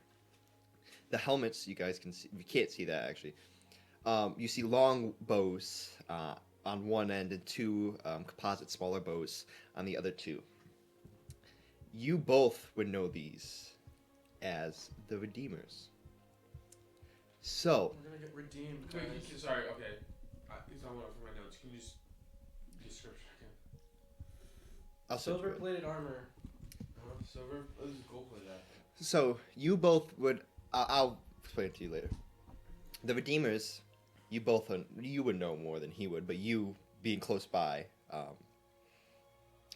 The helmets, you guys can see, you can't see that actually. You see long bows on one end and 2 composite smaller bows on the other 2. You both would know these as the Redeemers. So, We're gonna get redeemed, Wait, guys. sorry, okay. He's on one for my notes. Can you just description again? I'll send you it. Silver-plated armor. Silver? This is gold plated. So you both would. I'll explain it to you later. The Redeemers, you would know more than he would, but you being close by,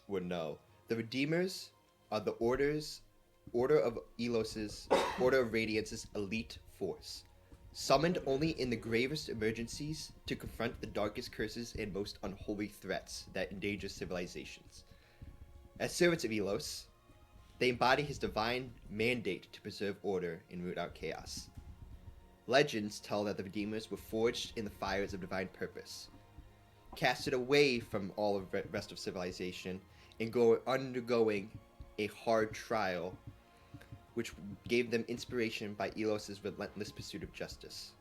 would know. The Redeemers are the Order of Elos's, Order of Radiance's elite force, summoned only in the gravest emergencies to confront the darkest curses and most unholy threats that endanger civilizations. As servants of Elos, They embody his divine mandate to preserve order and root out chaos. Legends tell that the Redeemers were forged in the fires of divine purpose, casted away from all of the rest of civilization, and undergoing a hard trial, which gave them inspiration by Elos' relentless pursuit of justice.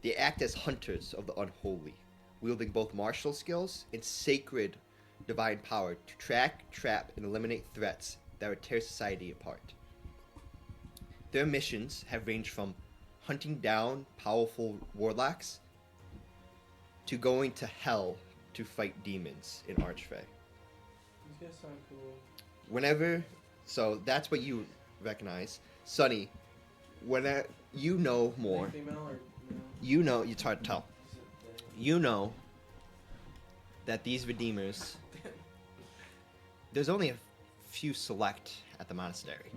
They act as hunters of the unholy, wielding both martial skills and sacred divine power to track, trap, and eliminate threats that would tear society apart. Their missions have ranged from hunting down powerful warlocks to going to hell to fight demons in Archfey. These guys sound cool. So that's what you recognize. Sonny, when you know more, Female or no? you know, it's hard to tell. You know that these Redeemers, there's only a few select at the monastery.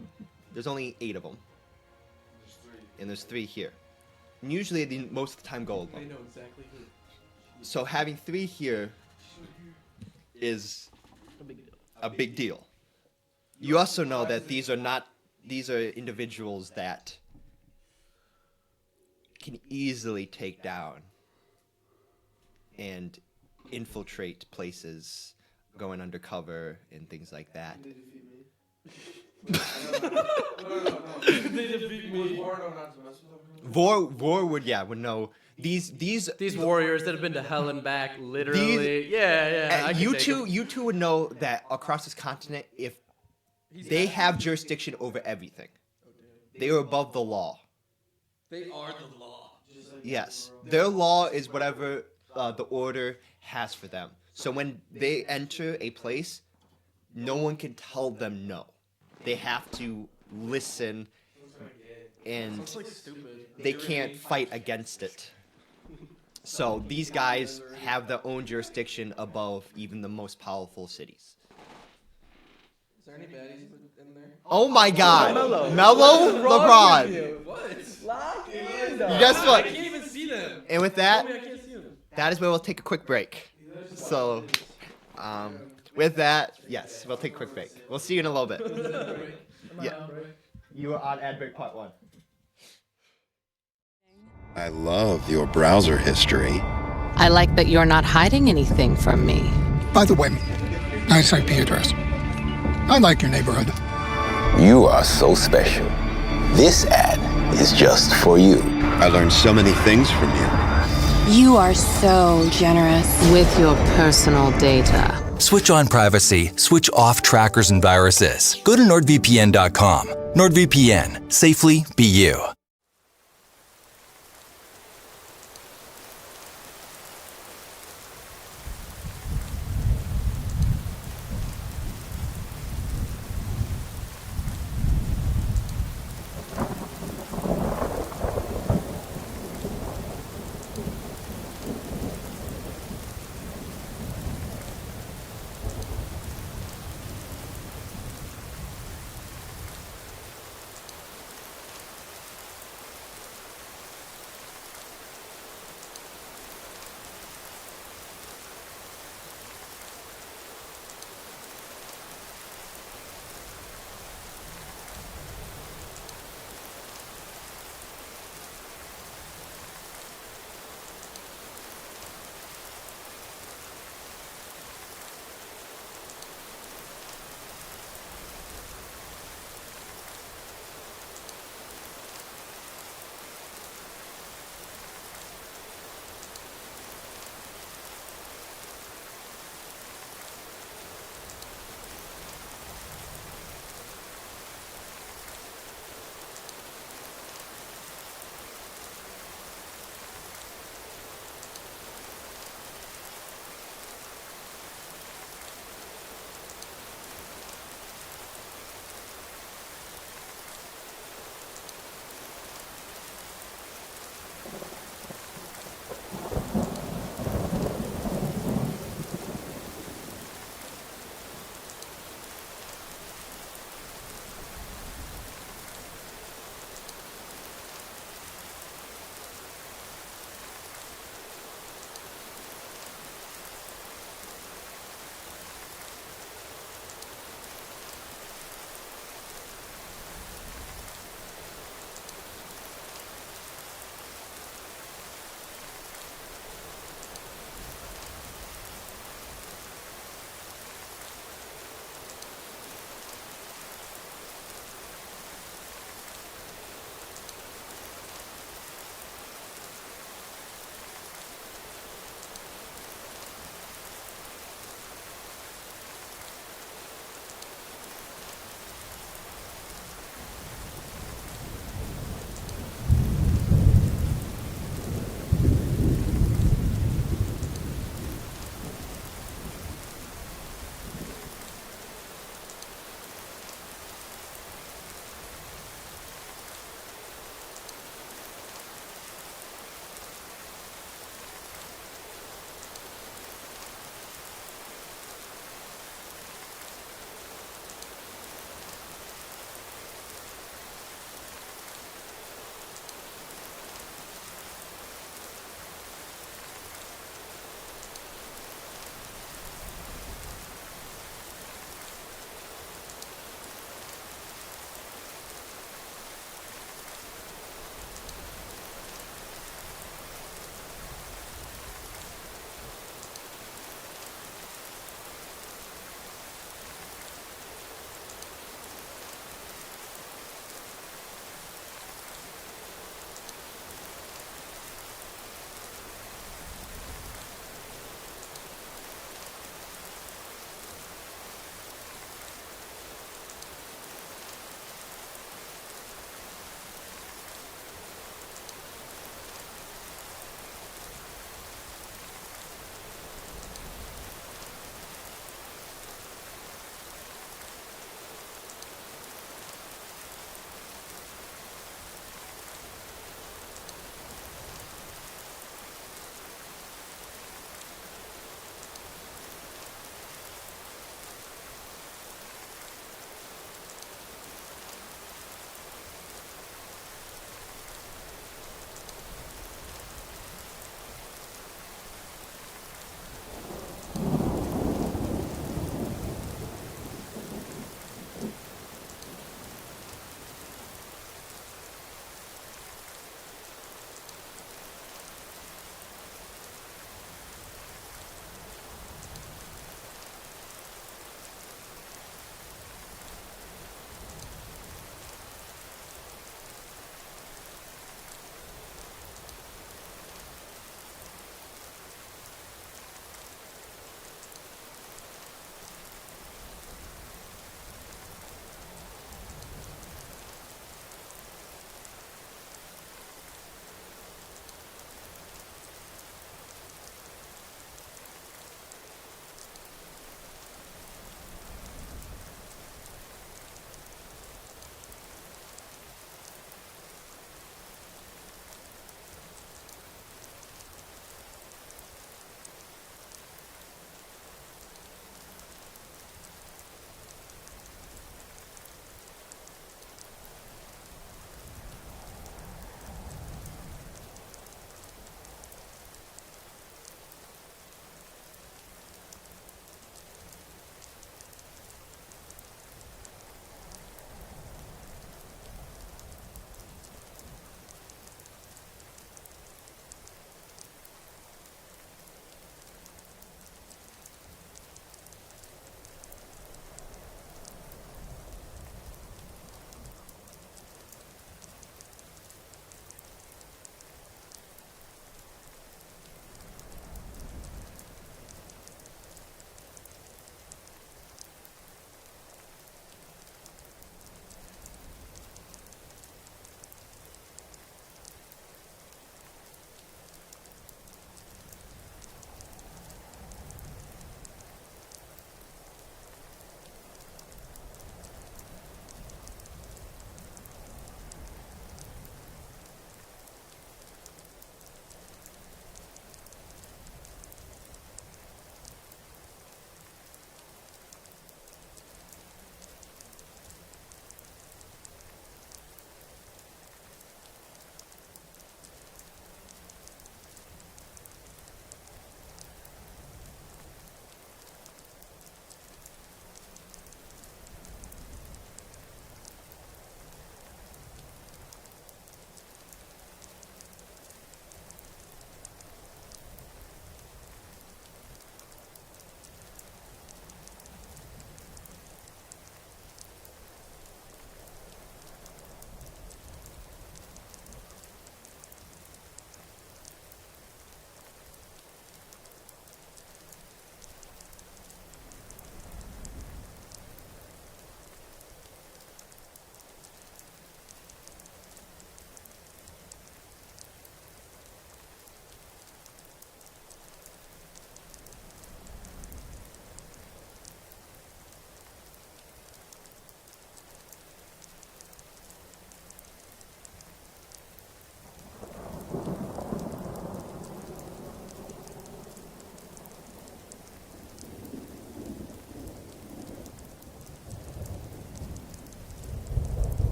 There's only 8 of them. There's 3. And there's 3 here. And usually they most of the time go They alone. know exactly who. So having 3 here is a big deal. You also know that these are individuals that can easily take down and infiltrate places, going undercover and things like that. They defeat me. No. They defeat me. Or no, not to mess with them. Vor would know these warriors that have been to hell and back, literally. I can you take 'em. two would know that across this continent, if they have jurisdiction over everything, they are above the law. They are the law. Yes, their law is whatever the order has for them. So when they enter a place, no one can tell them no. They have to listen, and they can't fight against it. So these guys have their own jurisdiction above even the most powerful cities. Is there any baddies in there? Oh my God, Mellow LeBron. What? Guess I what? can't even see them. And with that, Tell me I can't see them. that is where we'll take a quick break. So, with that, yes, we'll take a quick break. We'll see you in a little bit. Yeah. You are on ad break part 1. I love your browser history. I like that you're not hiding anything from me. By the way, nice IP address. I like your neighborhood. You are so special. This ad is just for you. I learned so many things from you. You are so generous with your personal data. Switch on privacy, switch off trackers and viruses. Go to nordvpn.com. NordVPN. Safely be you.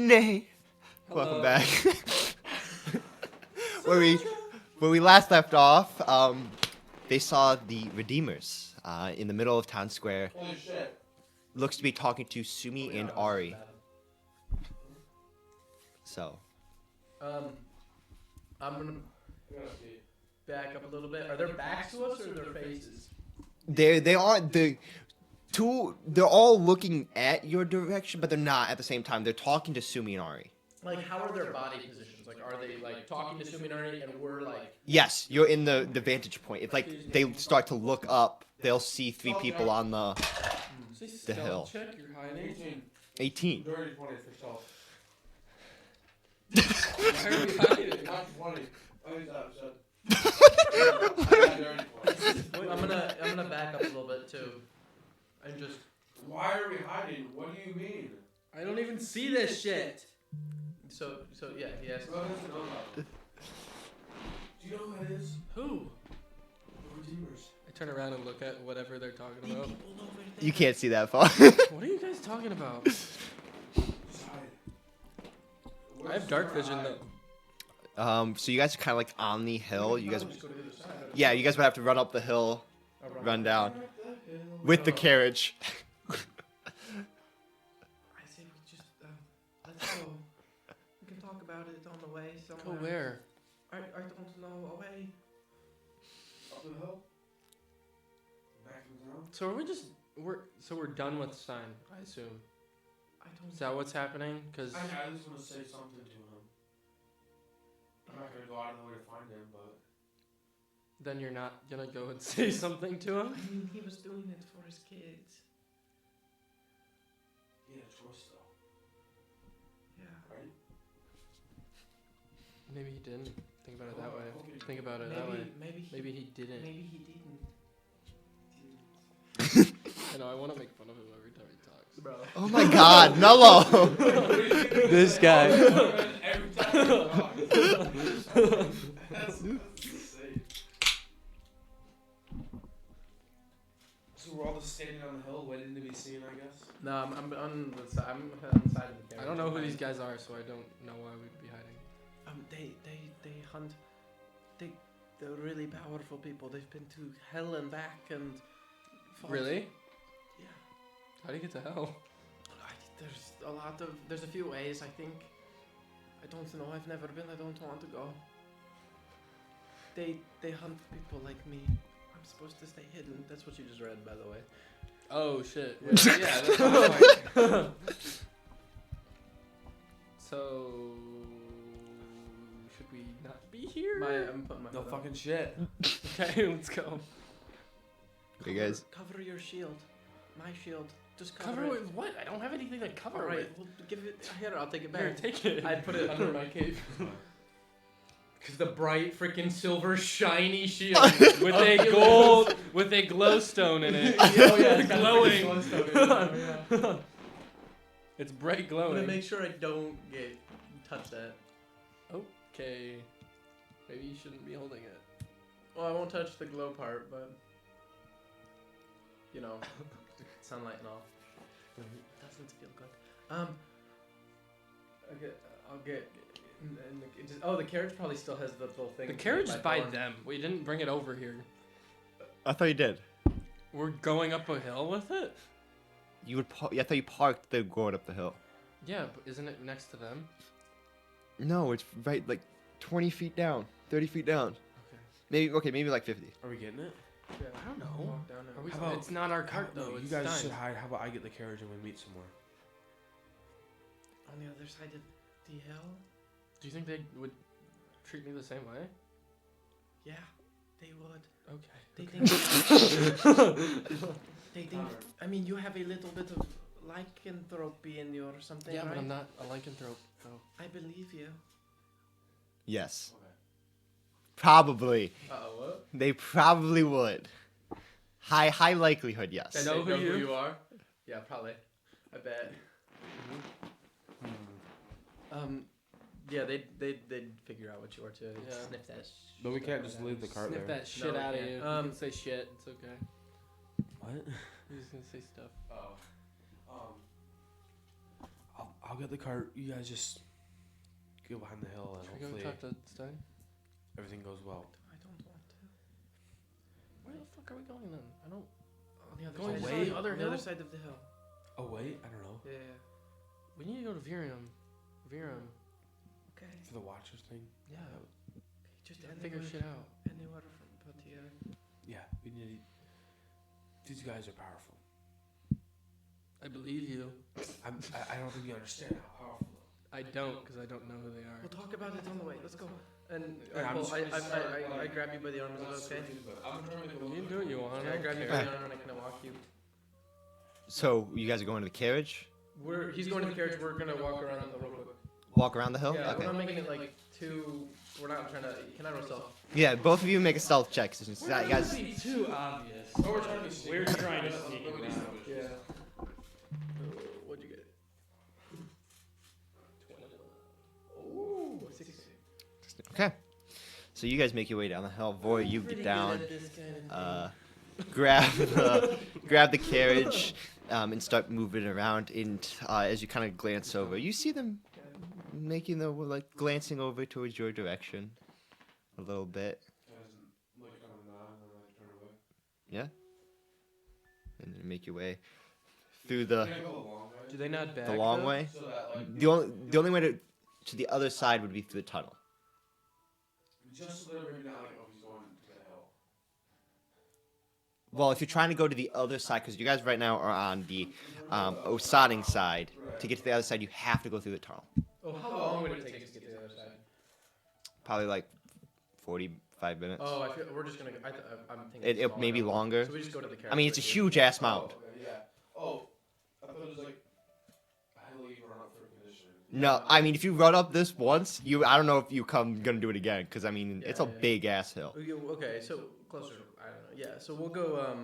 Nay. Welcome back. where we last left off, they saw the Redeemers in the middle of town square. Holy shit. Looks to be talking to Sumi and Ari. So. I'm gonna back up a little bit. Are their backs to us or their faces? They aren't the two. They're all looking at your direction, but they're not at the same time. They're talking to Sumi and Ari. Like, how are their body positions? Like, are they like talking to Sumi and Ari, and we're like? Yes, you're in the vantage point. It's like they start to look up. They'll see three people on the hill. Check, you're hiding. 18. Dirty 20 for stealth. Why are we hiding? Not 20. Oh, he's out of shot. I'm gonna back up a little bit too, and just. Why are we hiding? What do you mean? I don't even see this shit. So yeah, he asked. What does it know about? Do you know who it is? Who? The Redeemers. I turn around and look at whatever they're talking about. You can't see that far. What are you guys talking about? Just hide. I have dark vision though. So you guys are kind of like on the hill. You guys, yeah, you guys would have to run up the hill, run down, with the carriage. I say we just let's go. We can talk about it on the way somewhere. Go where? I don't know. Away. Up the hill? Back in town? So are we just we're done with Stein, I assume. I don't. Is that what's happening? Cause I just want to say something to him. I'm not gonna go out of the way to find him, but then you're not gonna go and say something to him. I mean, he was doing it for his kids. he had a choice though, Yeah. right? Maybe he didn't. Think about it that way. Think about it that way. Maybe he didn't. Maybe he didn't. I know. I want to make fun of him every time he talks. Bro. Oh my God, Mello! This guy. Every time he talks. That's insane. So we're all just standing on the hill waiting to be seen, I guess? No, I'm on the side. I'm on the side of the carriage. I don't know who these guys are, so I don't know why we'd be hiding. They hunt. They're really powerful people. They've been to hell and back and. fought. Really? Yeah. How do you get to hell? There's a few ways, I think. I don't know. I've never been. I don't want to go. They hunt people like me. I'm supposed to stay hidden. That's what you just read, by the way. Oh shit. Yeah, that's fine. So should we not be here? I'm putting my No foot fucking shit. Okay, let's go. Hey guys. Cover your shield. My shield. Just Cover cover it. with what? I don't have anything to cover Alright, with. well, give it. Here, I'll take it Here, back. take it. I'd put it under my cape. Because the bright, freaking silver, shiny shield. with a gold, with a glowstone in it. Oh yeah, it's glowing. Yeah. It's bright I'm glowing. gonna make sure I don't touch that. Okay. Maybe you shouldn't be holding it. Well, I won't touch the glow part, but you know, sunlight and all. It doesn't feel good. I'll get. The carriage probably still has the little thing. The carriage is by Thorn. them. We didn't bring it over here. I thought you did. We're going up a hill with it? You would. I thought you parked the going up the hill. Yeah, but isn't it next to them? No, it's right like 20 feet down, 30 feet down. Okay. Maybe like 50. Are we getting it? Yeah, I don't know. walk down it. Are we, How about- it's not our cart though. No, you It's guys Stein's. should hide. How about I get the carriage and we meet somewhere? On the other side of the hill? Do you think they would treat me the same way? Yeah, they would. Okay. They think. They think. I mean, you have a little bit of lycanthropy in you or something, Yeah, right? but I'm not a lycanthrope though. I believe you. Yes. Okay. Probably. What? They probably would. High likelihood, yes. I know who you are. Yeah, probably. I bet. Yeah, they'd figure out what you are too. Yeah. Sniff that. But we can't just leave the cart Sniff there. that shit No, out of yeah. you. You can say shit. It's okay. What? You're just gonna say stuff. Oh. I'll get the cart. You guys just go behind the hill, and Should we go hopefully talk to Stein? everything goes well. I don't want to. Where the fuck are we going then? I don't. On the other Going side. way- On the hill? other side of the hill. Oh wait, I don't know. Yeah. We need to go to Virum. Okay. For the Watchers thing. Yeah. Just Figure shit out. Anywhere from but yeah. Yeah, we need. These guys are powerful. I believe you. I don't think you understand how powerful. I don't, because I don't know who they are. We'll talk about it on the way. Let's go. And Yeah, I'm just gonna I grab you by the arm. Is that okay? I'm trying to make a You can do what you want. Yeah, I grab you by the arm and I kind of walk you. So you guys are going to the carriage? He's going to the carriage. We're gonna walk around the real quick. Walk around the hill? Yeah, Okay. we're not making it like too. We're not trying to. Can I roll stealth? Yeah, both of you make a stealth check. Since you guys. be too obvious. Oh, we're trying to be We're trying to sneak around. Yeah. What'd you get? Ooh, 16. Okay. So you guys make your way down the hill. Voy, you get down, grab the carriage, and start moving around. And as you kind of glance over, you see them making the glancing over towards your direction, a little bit. Yeah. And then make your way through the Do they not back? the long though? way. The only way to the other side would be through the tunnel. Just so they're maybe not like, oh, he's going to the hill. Well, if you're trying to go to the other side, because you guys right now are on the Osading side, to get to the other side, you have to go through the tunnel. Oh, how long would it take us to get to the other side? Probably like 45 minutes. Oh, I feel we're just gonna. I'm thinking. It may be longer. So we just go to the carriage. I mean, it's a huge ass mound. Okay, yeah. Oh, I thought it was like a hill you run up for conditioning. No, I mean, if you run up this once, I don't know if you gonna do it again, because I mean, it's a big ass hill. Okay, so closer. I don't know. Yeah, so we'll go.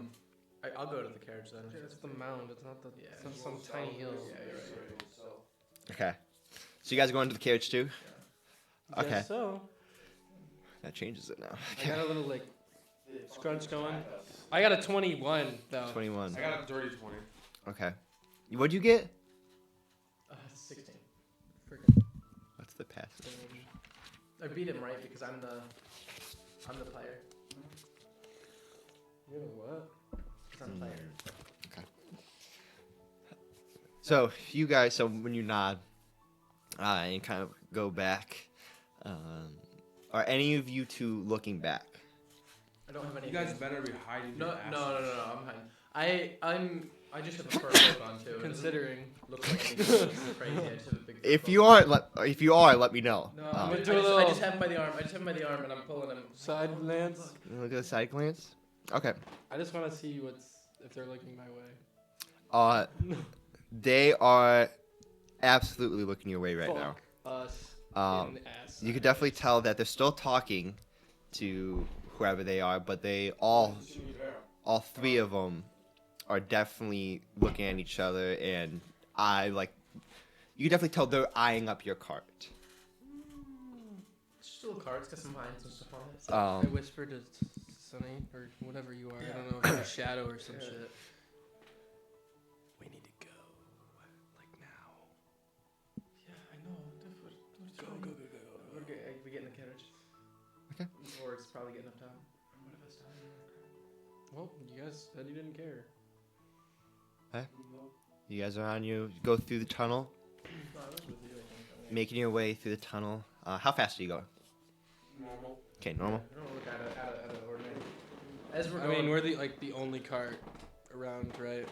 I'll go to the carriage then. It's the mound. It's not the. Yeah. It's not some tiny hill. Yeah, you're right. Okay. So you guys go into the carriage too? Okay. Guess so. That changes it now. I got a little like scrunch going. I got a 21 though. 21. I got a dirty 20. Okay. What'd you get? 16. What's the pass? I beat him right because I'm the player. You're the what? I'm the player. Okay. So you guys, so when you nod and kind of go back, are any of you two looking back? I don't have any. You guys better be hiding. No, your no, asses. no, no, I'm I just have a fur coat on too. Considering. Looks like anything crazy. I just have a big. If you are, let me know. No, I'm I just have him by the arm. I just have him by the arm and I'm pulling him. Side glance. Look at the side glance. Okay. I just want to see if they're looking my way. They are absolutely looking your way right Fuck us now. in the ass. You could definitely tell that they're still talking to whoever they are, but they all three of them are definitely looking at each other, and you can definitely tell they're eyeing up your cart. Just little cards, got some vines and stuff on it. I whispered to Sunny or whatever you are. I don't know if you're a shadow or some shit. We need to go, like now. Yeah, I know. Go. We get in the carriage. Okay. Or it's probably getting up time. What if it's time? Well, you guys said you didn't care. Okay. You guys are on you go through the tunnel, No, I was with you, I think. making your way through the tunnel. How fast are you going? Normal. Okay, normal. I don't look at it ordinary. As we're I going, mean, we're the only cart around, right?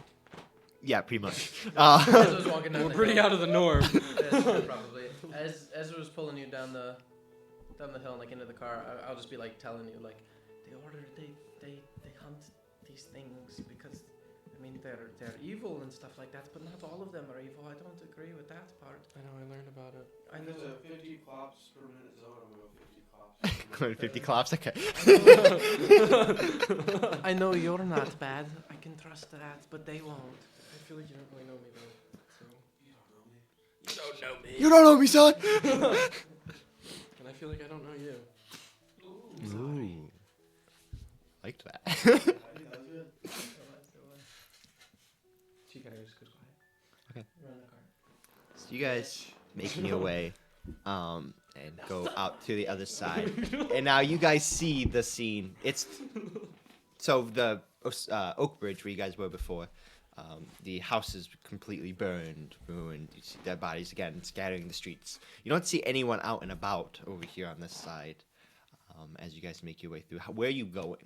Yeah, pretty much. as I was walking down We're the pretty hill, out of the norm. probably. As I was pulling you down the hill and like into the car, I'll just be like telling you like they hunt these things because I mean they're evil and stuff like that, but not all of them are evil. I don't agree with that part. I know, I learned about it. I There's know. a 50 clops per minute zone. I'm going to go 50 clops. Going 50 clops? Okay. I know you're not bad. I can trust that, but they won't. I feel like you don't really know me though. So. You don't know me. You don't know me, son! And I feel like I don't know you. Ooh. Liked that. She kind of just goes quiet. Okay. We're in the car. So you guys making your way, and go out to the other side, and now you guys see the scene. It's so the Oak Bridge where you guys were before. The house is completely burned, ruined. You see dead bodies again scattering the streets. You don't see anyone out and about over here on this side. As you guys make your way through, where are you going?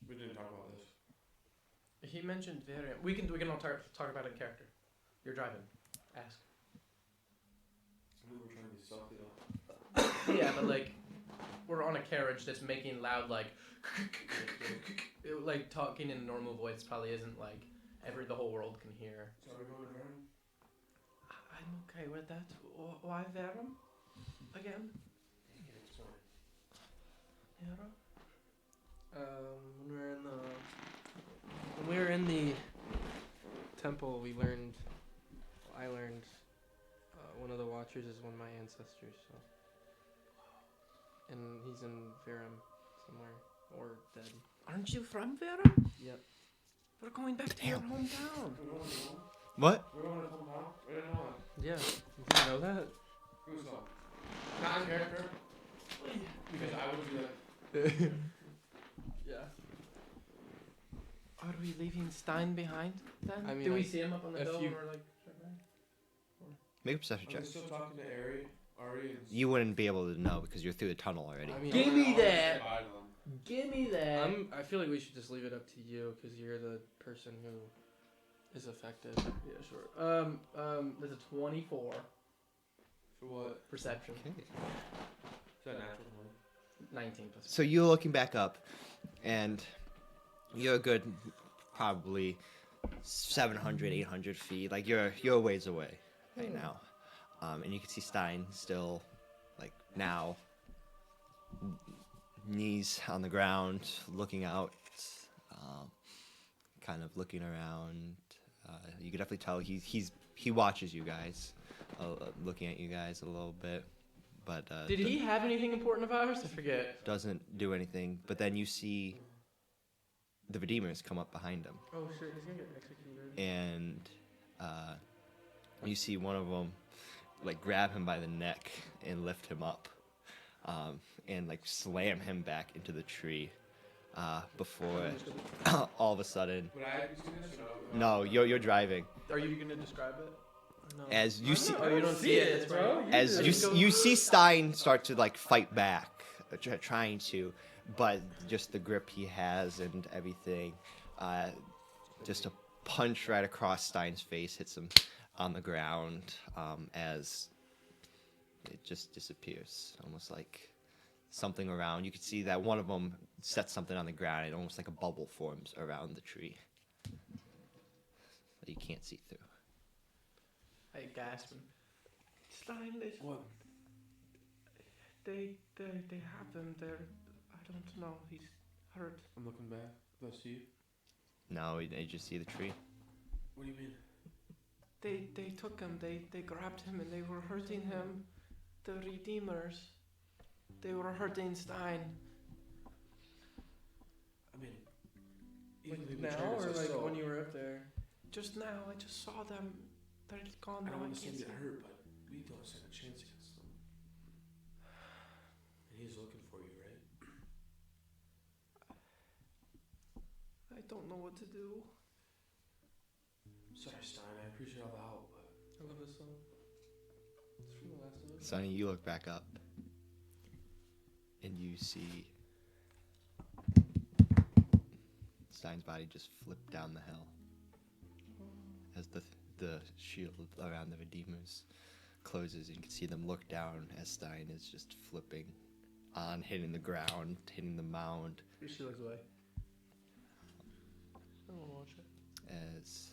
We didn't talk about this. He mentioned variant. We can all talk about it in character. You're driving. Ask. We were trying to be stealthy though. Yeah, but like, we're on a carriage that's making loud like, like talking in a normal voice probably isn't like the whole world can hear. So we're going around. I'm okay with that. Why Verum? Again? Nero? When we were in the temple, I learned one of the Watchers is one of my ancestors. So, and he's in Verum somewhere or dead. Aren't you from Verum? Yep. We're going back to your hometown. What? We're going to hometown? We didn't know that. Yeah. Did you know that? Who's up? Not in character. Because I would do that. Yeah. Are we leaving Stein behind then? I mean, do we see him up on the if hill you- and we're like... Make a perception Are check. we still talking to Ari? And You wouldn't be able to know because you're through the tunnel already. I mean, Give me that! Bye to them. Give me that! I feel like we should just leave it up to you because you're the person who is affected. Yeah, sure. There's a 24 For what? perception. Okay. Is that natural 20? 19 plus. So you're looking back up, and you're a good, probably 700, 800 feet. Like you're a ways away right now, and you can see Stein still, like now, knees on the ground, looking out, kind of looking around. You can definitely tell he watches you guys, looking at you guys a little bit. But Did he have anything important of ours? I forget. doesn't do anything. But then you see the Redeemers come up behind him, Oh shit, he's gonna get executed. and you see one of them like grab him by the neck and lift him up, and like slam him back into the tree. Before all of a sudden, Would I be seeing this or no? no, you're driving. Are you gonna describe it? No. As you see, Oh, you don't see it, bro. as you see Stein start to like fight back, trying to, but just the grip he has and everything, just a punch right across Stein's face hits him on the ground, as it just disappears, almost like something around. You can see that one of them sets something on the ground, and almost like a bubble forms around the tree that you can't see through. I gasp. Stein, What? they have him there. I don't know. He's hurt. I'm looking back. Do I see you? No, you just see the tree. What do you mean? They took him. They grabbed him and they were hurting him. The Redeemers. They were hurting Stein. I mean, Like even the now betrayals or I like saw, when you were up there? Just now, I just saw them. They're gone I now. don't I want to see can't him see get them. hurt, but we don't stand a chance against them. And he's looking for you, right? I don't know what to do. Sorry, Stein. I appreciate all the help, but I love this song. It's from The Last of Us. Sonny, you look back up, and you see Stein's body just flip down the hill as the shield around the Redeemers closes. You can see them look down as Stein is just flipping on, hitting the ground, hitting the mound. She looks away. I don't want to watch it. As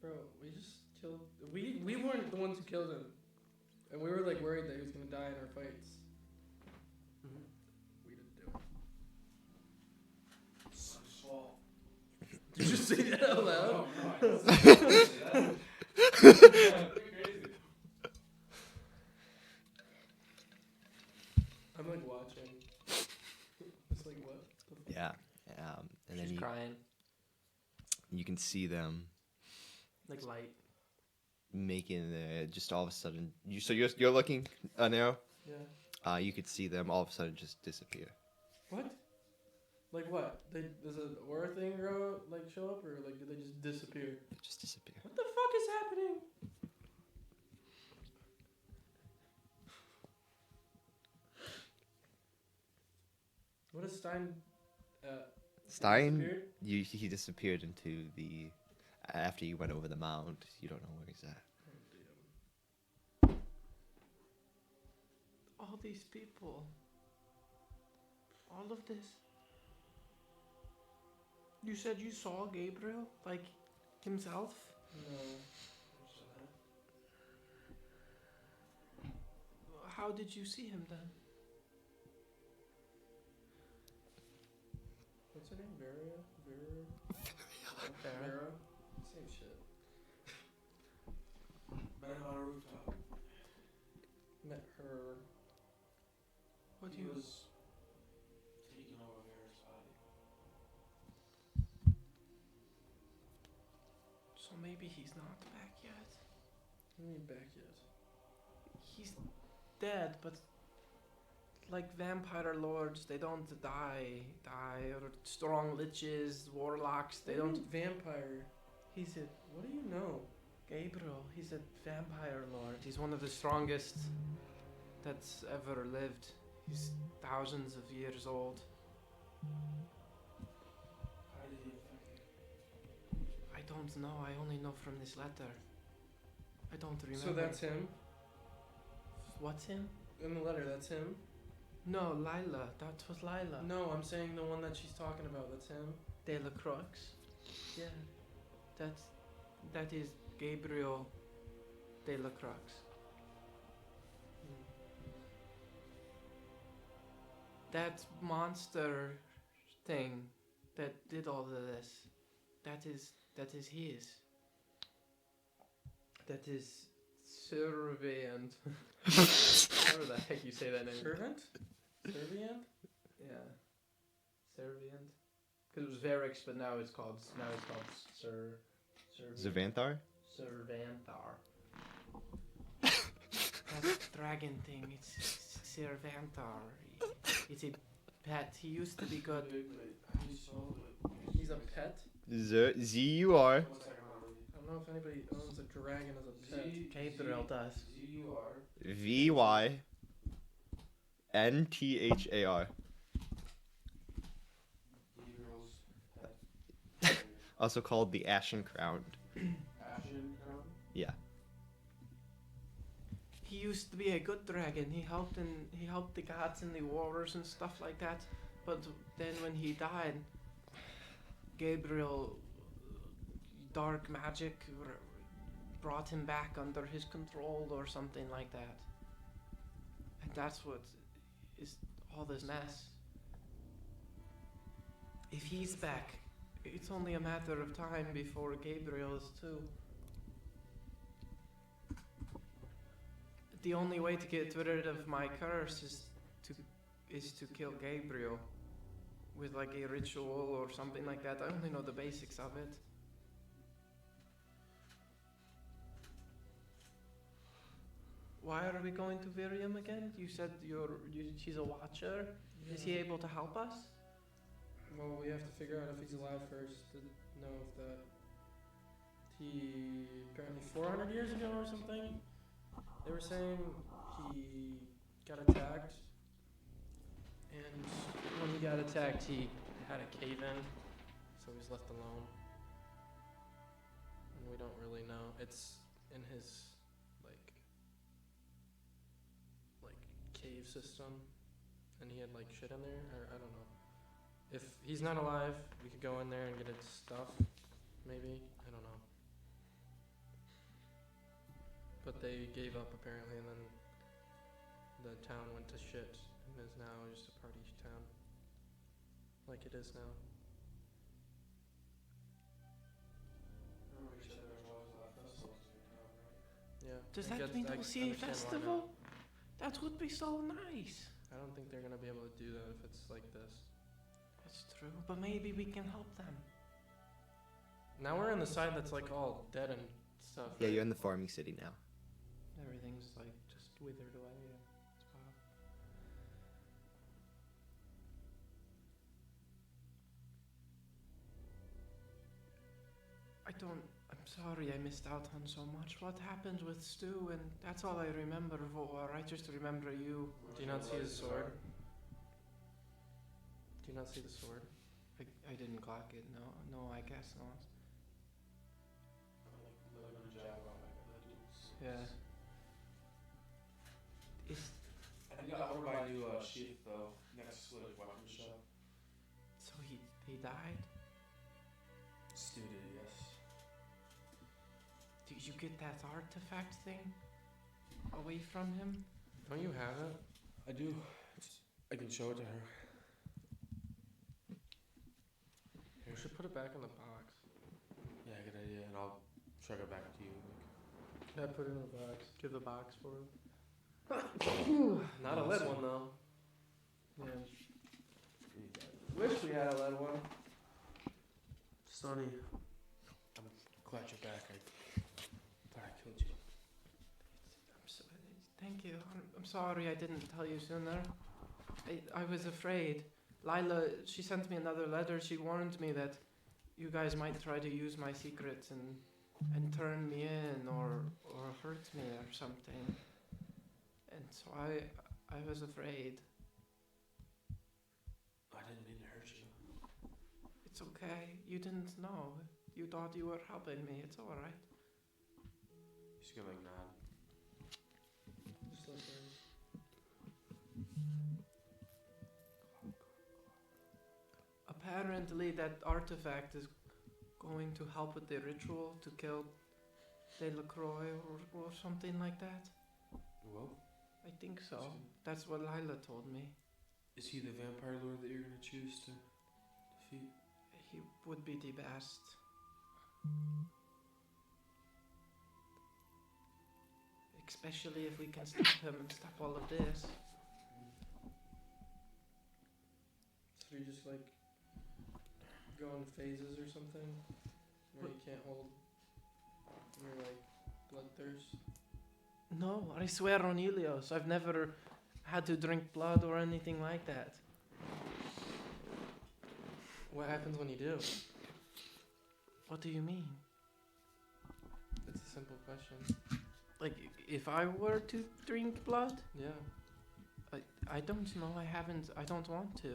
Bro, we just killed. We weren't the ones who killed him, and we were like worried that he was gonna die in our fights. We didn't do it. such fault. Did you just say that out loud? I'm like watching. It's like what? yeah, and then She's you crying. can see them Like light. making just all of a sudden. You're looking, Nero. Yeah. You could see them all of a sudden just disappear. What? Like what? Does an aura thing show up, or like do they just disappear? They just disappear. What the fuck is happening? What is Stein? Stein, he disappeared into the. After you went over the mound, you don't know where he's at. All these people. All of this. You said you saw Gabriel? Like, himself? No. How did you see him then? What's her name? Vera? Same shit. Met him on a rooftop. Met her. What do He you... was taking over Vera's body. So maybe he's not back yet. What do you mean back yet? He's dead, but like vampire lords, they don't die, or strong liches, warlocks, they don't... Vampire. He's a... What do you know? Gabriel, he's a vampire lord. He's one of the strongest that's ever lived. He's thousands of years old. How did he affect you? I don't know, I only know from this letter. I don't remember. So that's him? What's him? In the letter, that's him? No, Lila. That was Lila. No, I'm saying the one that she's talking about, that's him? De la Croix. Yeah. That is Gabriel de la Croix. That monster thing that did all of this, that is his. That is Servient. However the heck you say that name. Servant? Servient? Yeah. Servient. Because it was Varix, but now it's called Xantharr? Servantthar. That dragon thing, it's Servantthar. It's a pet. He used to be good. He's a pet? Z-U-R. I don't know if anybody owns a dragon as a pet. Gabriel does. V-Y. N-T-H-A-R. Also called the Ashen Crown. Ashen Crown? Yeah. He used to be a good dragon. He helped the gods in the wars and stuff like that. But then when he died, Gabriel, dark magic brought him back under his control or something like that. And that's what is all this mess. If he's back, it's only a matter of time before Gabriel is too. The only way to get rid of my curse is to kill Gabriel with like a ritual or something like that. I only know the basics of it. Why are we going to Virium again? You said she's a watcher. Is he able to help us? Well, we have to figure out if he's alive first to know if that he apparently 400 years ago or something. They were saying he got attacked, and when he got attacked, he had a cave in, so he's left alone. And we don't really know. It's in his like cave system, and he had like shit in there, or I don't know. If he's not alive, we could go in there and get his stuff, maybe. I don't know. But they gave up apparently, and then the town went to shit, and is now just a party town, like it is now. Yeah. Does I that guess- mean I we'll see a understand why festival? not. That would be so nice. I don't think they're gonna be able to do that if it's like this. That's true, but maybe we can help them. Now we're on the side that's like all dead and stuff. Yeah, you're in the farming city now. Everything's like just withered away. Yeah. It's wild. I'm sorry I missed out on so much. What happened with Stu? And that's all I remember, Vor. I just remember you. Do you not see the sword? Do you not see the sword? I didn't clock it. No, I guess not. Yeah. I got over by a new sheath though, next to like weapon shop. So he died? Stu did, yes. Did you get that artifact thing away from him? Don't you have it? I do. I can show it to her. We should put it back in the box. Yeah, good idea, and I'll shrug it back to you. Yeah, put it in the box. Give the box for him. Not a lead one though. Yeah. Wish we had a lead one. Sonny, I'm glad you're back. I thought I killed you. Thank you. I'm sorry I didn't tell you sooner. I was afraid. Lila, she sent me another letter. She warned me that you guys might try to use my secrets and turn me in or hurt me or something. And so I was afraid. I didn't mean to hurt you. It's okay. You didn't know. You thought you were helping me. It's all right. He's gonna like nod. Just like Apparently that artifact is going to help with the ritual to kill Delacroix or something like that. Well, I think so. That's what Lila told me. is he the vampire lord that you're gonna choose to defeat? He would be the best. Especially if we can stop him and stop all of this. So you just like go in phases or something where you can't hold your like bloodthirst. No, I swear on Helios, I've never had to drink blood or anything like that. What happens when you do? What do you mean? It's a simple question. Like, if I were to drink blood? Yeah. I don't know, I don't want to.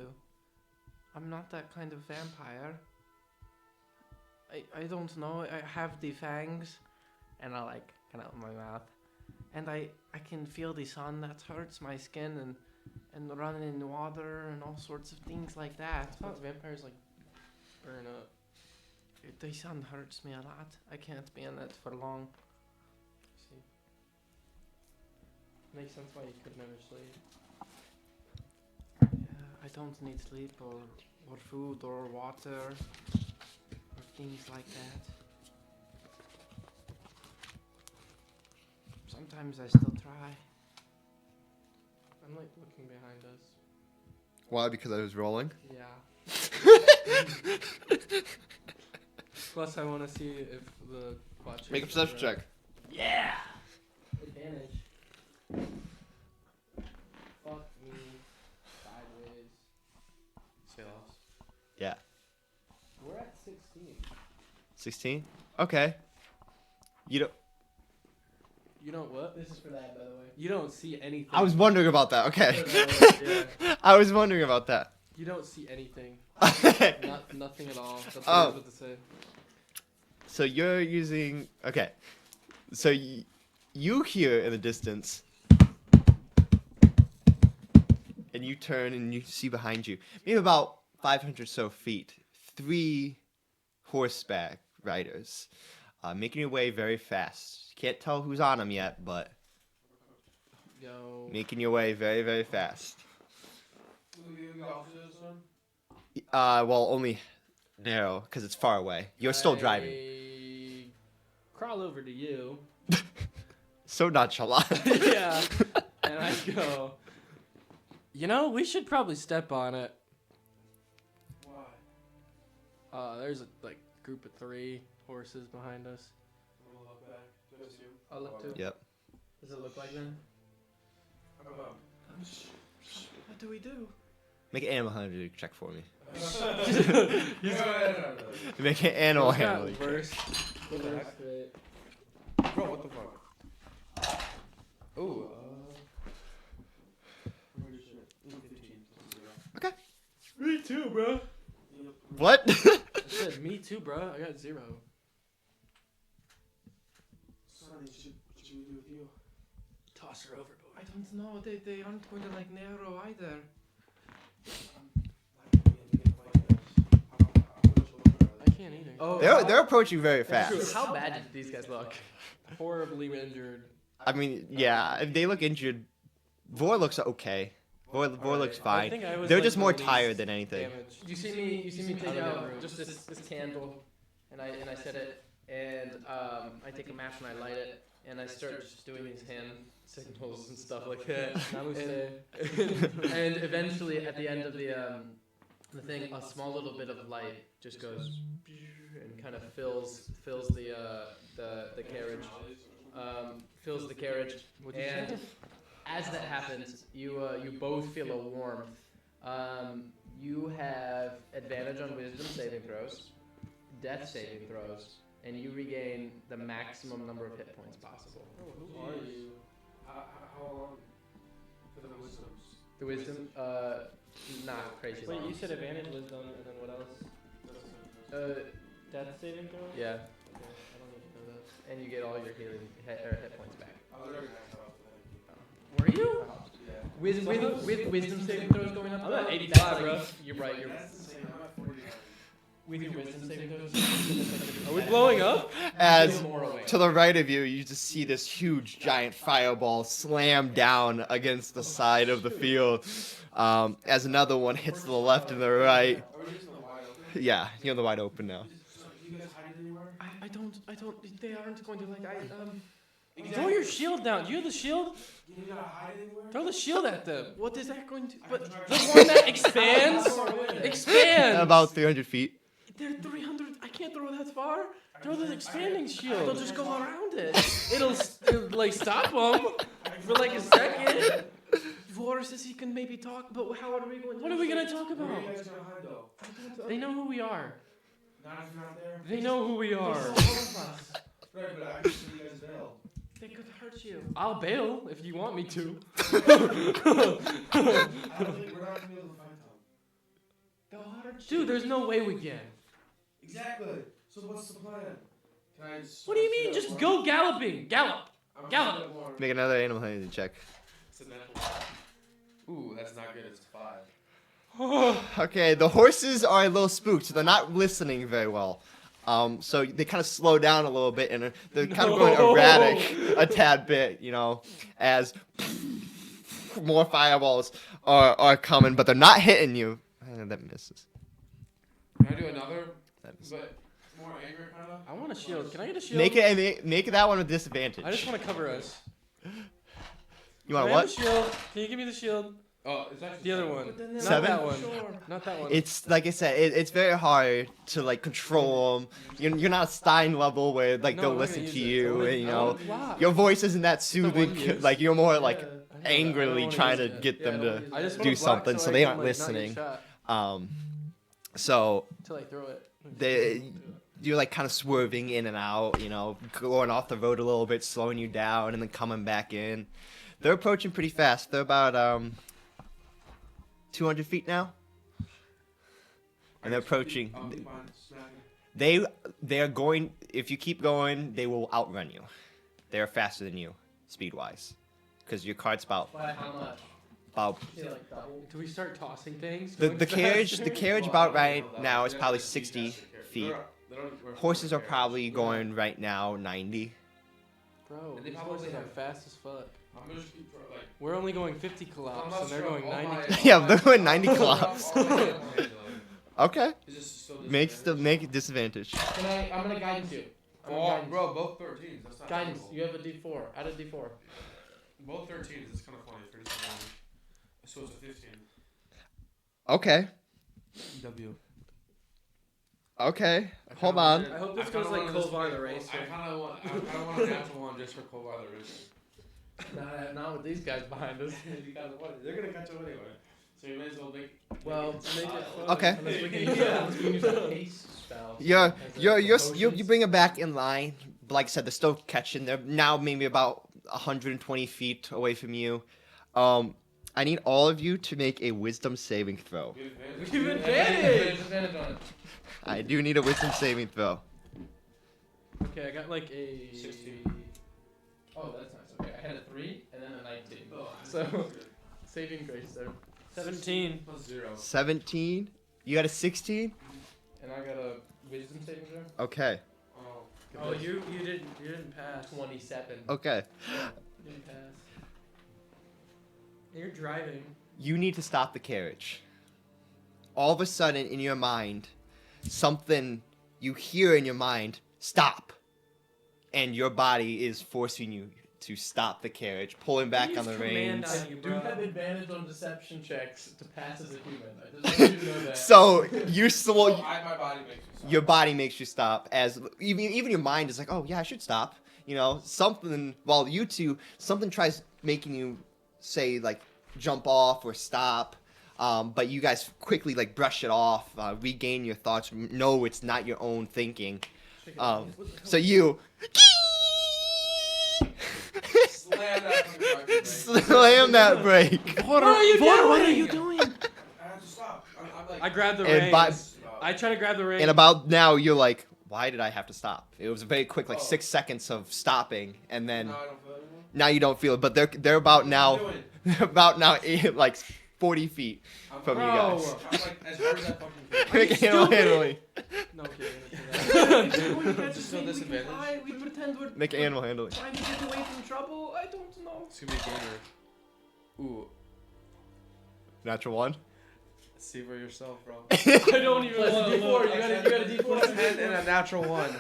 I'm not that kind of vampire. I don't know, I have the fangs, and I like, kind of my mouth. And I can feel the sun that hurts my skin and running in water and all sorts of things like that. I thought vampires like burn up. The sun hurts me a lot. I can't be in it for long. See. Makes sense why you could never sleep. Yeah, I don't need sleep or food or water or things like that. Sometimes I still try. I'm like looking behind us. Why? Because I was rolling? Yeah. Plus, I want to see if the watch. Make a perception check. Yeah. Advantage. Fuck me. Sideways. Say loss. Yeah. We're at 16. 16? Okay. You don't. You don't what? This is for that, by the way. You don't see anything. I was wondering about that. Okay. Yeah. I was wondering about that. You don't see anything. Nothing at all. That's what Oh. I was about to say. So you're using. Okay. So you hear in the distance. And you turn and you see behind you, maybe about 500 so feet, 3 horseback riders, making your way very fast. Can't tell who's on them yet, but making your way very, very fast. Well, only Nero, because it's far away. You're still driving. Crawl over to you. So nonchalant. Yeah. And I go, we should probably step on it. Why? There's like group of 3 horses behind us. I'll look too. Yep. Does it look like that? What do we do? Make an animal handling check for me. No. Make an animal Who's got handling check. worst? What the heck? Bro, what the fuck? Ooh, Okay. Me too, bro. What? I said me too, bro. I got 0. Sonny, what should we do with you? Toss her overboard. I don't know. They aren't going to like Nero either. I can't either. Oh, They're approaching very fast. How bad did these guys look? Horribly injured. I mean, yeah, they look injured. Vor looks okay. Vor looks I fine. think I was, They're like, just the more least tired than anything. damaged. You see me take Out of out that room. just this candle, and I set it, and I take a match and I light it, and I start just doing these hand signals and stuff like that. And eventually, at the end of the thing, a small little bit of light just goes and kind of fills the carriage. Fills the carriage, and as that happens, you both feel a warmth. You have advantage on wisdom saving throws, death saving throws, and you regain the maximum number of hit points possible. Who are you? How long for the wisdoms? The wisdom, not crazy Wait, long. you said advantage, wisdom, and then what else? Death saving throw? Yeah, Okay, I don't need to know that. and you get all your healing hit points back. I was already nice off Were you? Yeah. With wisdom saving throws going up? I'm at though? 85, That's bro. You're right. You're That's the same. I'm at 49. with your wisdom saving throws. Are we blowing up? As More away. to the right of you, you just see this huge giant fireball slam down against the side of the field. As another one hits to the left and the right. Are we just in the wide open? Yeah, you're in the wide open now. Do you guys hide it anywhere? I don't. They aren't going to like. Throw your shield down. Do you have the shield? You gotta hide it anywhere? Throw the shield at them. What is that going to? But The one that expands? Expands! About 300 feet. they're 300. I can't throw that far. Throw the expanding They'll shield. just go around it. It'll like stop them for like a second. Vor says he can maybe talk, but how are we going to? What are we gonna talk Where are about? you guys gonna hide though? They know who we are. Not if you're not there? They know who we are. Right, but I just see you guys bailed. They could hurt you. I'll bail if you want me to. I don't think we're not gonna be able to find them. They'll hurt you. Dude, there's no way we can. Exactly. So what's the plan? Can I just What do you mean? Just go galloping. Gallop. I'm Gallop. just gonna warn- Make another animal handling check. It's a natural. Ooh, that's not good. It's a 5. Okay, the horses are a little spooked. They're not listening very well. So they kind of slow down a little bit and they're kind of going erratic a tad bit, you know, as more fireballs are coming, but they're not hitting you. That misses. Can I do another? That misses. But more angry kind of? I want a shield. Can I get a shield? Make that one with disadvantage. I just want to cover us. You want Can I what? have a shield? Can you give me the shield? Oh, it's actually The other one. Not 7? that one. Not that one. It's like I said, it's very hard to like control them. You're not Stein level where like No, they'll I'm not listen gonna to use it. you, and you know Why? your voice isn't that soothing. use. Like you're more like I know that. I angrily don't trying wanna to use get them to I just do wanna block something, so I they can, aren't like, not get listening. shot So Till I throw it. you're like kind of swerving in and out, you know, going off the road a little bit, slowing you down, and then coming back in. They're approaching pretty fast. They're about 200 feet now, and they're approaching. I'll be fine. Smacking. They are going. If you keep going, they will outrun you. They are faster than you, speed wise, because your card's about By how much? about Like double. Do we start tossing things? the Going carriage. faster? The carriage about right now is probably 60 feet. Horses are probably going right now 90. Bro, And they these probably horses are have- fast as fuck. I'm gonna just keep like. We're only going 50 kilops, I'm not and they're sure going all 90 my- kilops. Yeah, they're going 90 All kilops. my animal handling Okay, is just so make it disadvantage. I'm gonna guidance you. I'm gonna Oh, guidance. bro, both 13s. That's not Guidance. terrible. You have a D4. Add a D4. Both 13s. It's kind of funny. 37. So it's a 15. Okay. W. Okay, hold on. I hope this goes like Kovar the Racer. I kind of want a natural one just for Kovar the Racer. Not with these guys behind us. They're gonna catch you anyway. So you may as well make. Well, make it fun. Okay. Unless we can use a haste spell. You bring it back in line. Like I said, they're still catching. They're now maybe about 120 feet away from you. I need all of you to make a wisdom saving throw. Give advantage on it. I do need a wisdom saving throw. Okay, I got like a 16. Oh, that's nice. Okay, I had a 3 and then a 19. So, saving grace there. 17 plus 0. 17. You got a 16. And I got a wisdom saving throw. Okay. Oh, you didn't pass. 27. Okay. You didn't pass. You're driving. You need to stop the carriage. All of a sudden, in your mind, something you hear in your mind, stop. And your body is forcing you to stop the carriage, pulling back on the reins. I do have advantage on deception checks to pass as a human. I just want you to know that. So you My body makes me stop. your body makes you stop, as even your mind is like, oh yeah, I should stop. You know, something. While you two, something tries making you say like jump off or stop. But you guys quickly like brush it off, regain your thoughts. No, it's not your own thinking. So you slam that brake. What are you I doing? have to stop. I'm like. I grabbed the And reins. I try to grab the reins. And about now, you're like, why did I have to stop? It was a very quick, like 6 seconds of stopping, and then No, I don't feel it anymore. now you don't feel it. But they're about now, like 40 feet from you guys. I'm like as hard as I fucking can. Make animal handling. No kidding. Still disadvantage. We pretend we're Make animal handling. trying to get away from trouble. I don't know. It's gonna be a gamer. Ooh. Natural 1. See for yourself, bro. I don't even want to look. You got a D4 10 and a natural 1.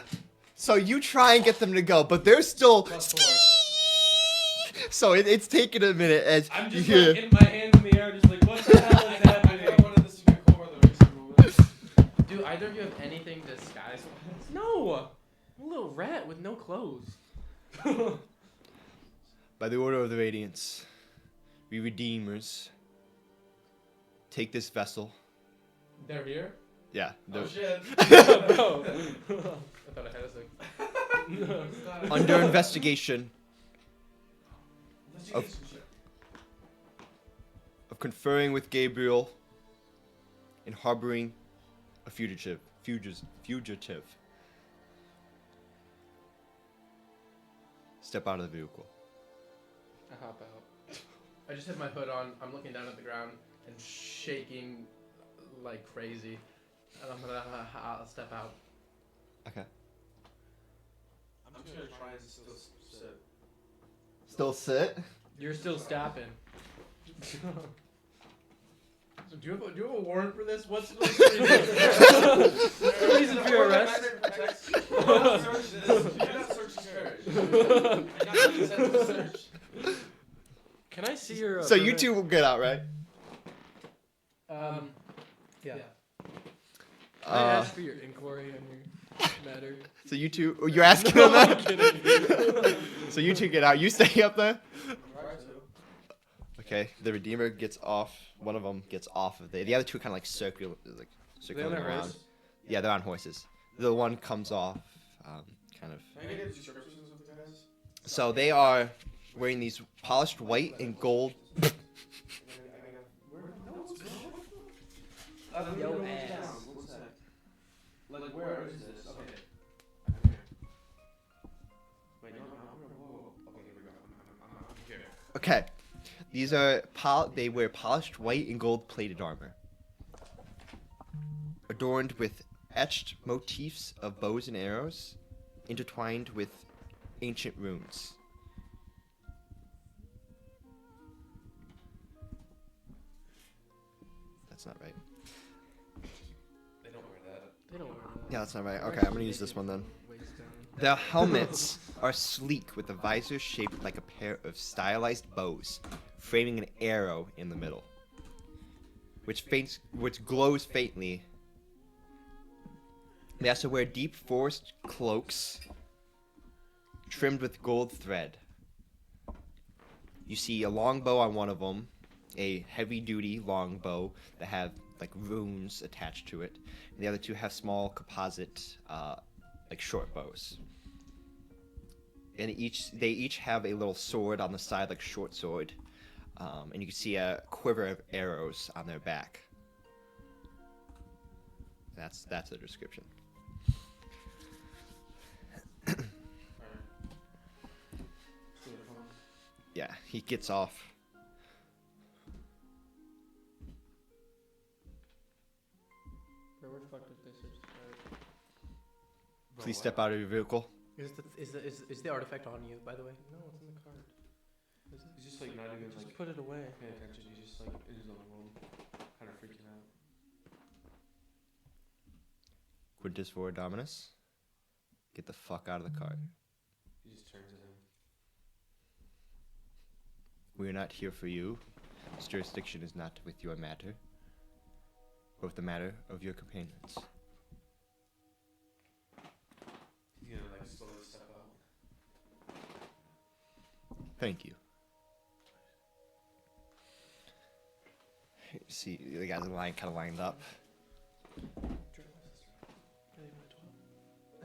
So you try and get them to go, but they're still. Plus 4. So it's taking a minute as I'm you just hear. like in my hands in the air, just like, what the hell is happening? I wanted this to be a Kovar the Racer moment. Do either of you have anything disguise? No! I'm a little rat with no clothes. By the order of the Radiance, we Redeemers take this vessel. They're here? Yeah. Oh shit. Bro. I thought I had a sec. Under investigation of conferring with Gabriel and harboring a fugitive. Step out of the vehicle. I hop out. I just have my hood on. I'm looking down at the ground and shaking like crazy. And I'll step out. Okay. I'm just gonna try and still sit. Still sit. You're still stopping. So do you have a warrant for this? What's the reason for your arrest? You're not searching carriage. I got the consent to search. Can I see your? So you permit? two will get out, right? Yeah. Can I ask for your inquiry on your matter? So you two, you're asking them I'm that? kidding. So you two get out. You stay up there. Okay. The Redeemer gets off. One of them gets off of the other two kind of like circling around. horses? Yeah, they're on horses. The one comes off, kind of. Can I get descriptions of the guys? So they are wearing these polished white and gold. Yo, ass. Like, where is this? Okay. Wait, no. Okay, here we go. I'm here. Okay. These are they wear polished white and gold plated armor, adorned with etched motifs of bows and arrows, intertwined with ancient runes. That's not right. They don't wear that. They don't wear that. Yeah, that's not right. Okay, I'm gonna use this one then. Their helmets are sleek with a visor shaped like a pair of stylized bows, framing an arrow in the middle, which glows faintly They also wear deep forest cloaks trimmed with gold thread. You see a longbow on one of them, a heavy-duty longbow that have like runes attached to it, and the other two have small composite, like short bows. And they each have a little sword on the side, like short sword, and you can see a quiver of arrows on their back. That's the description. Yeah, he gets off. Where the fuck did they search the card? Please step out of your vehicle. Is the artifact on you, by the way? No, it's in the card. Is it? He's just like not even Just like put it away. paying attention. He's just like in his own world, kind of freaking out. Quintus for Dominus. Get the fuck out of the car. He just turns at him. We are not here for you. This jurisdiction is not with your matter, but with the matter of your companions. He's gonna like slowly step out. Thank you. See, the guys in line kind of lined up. I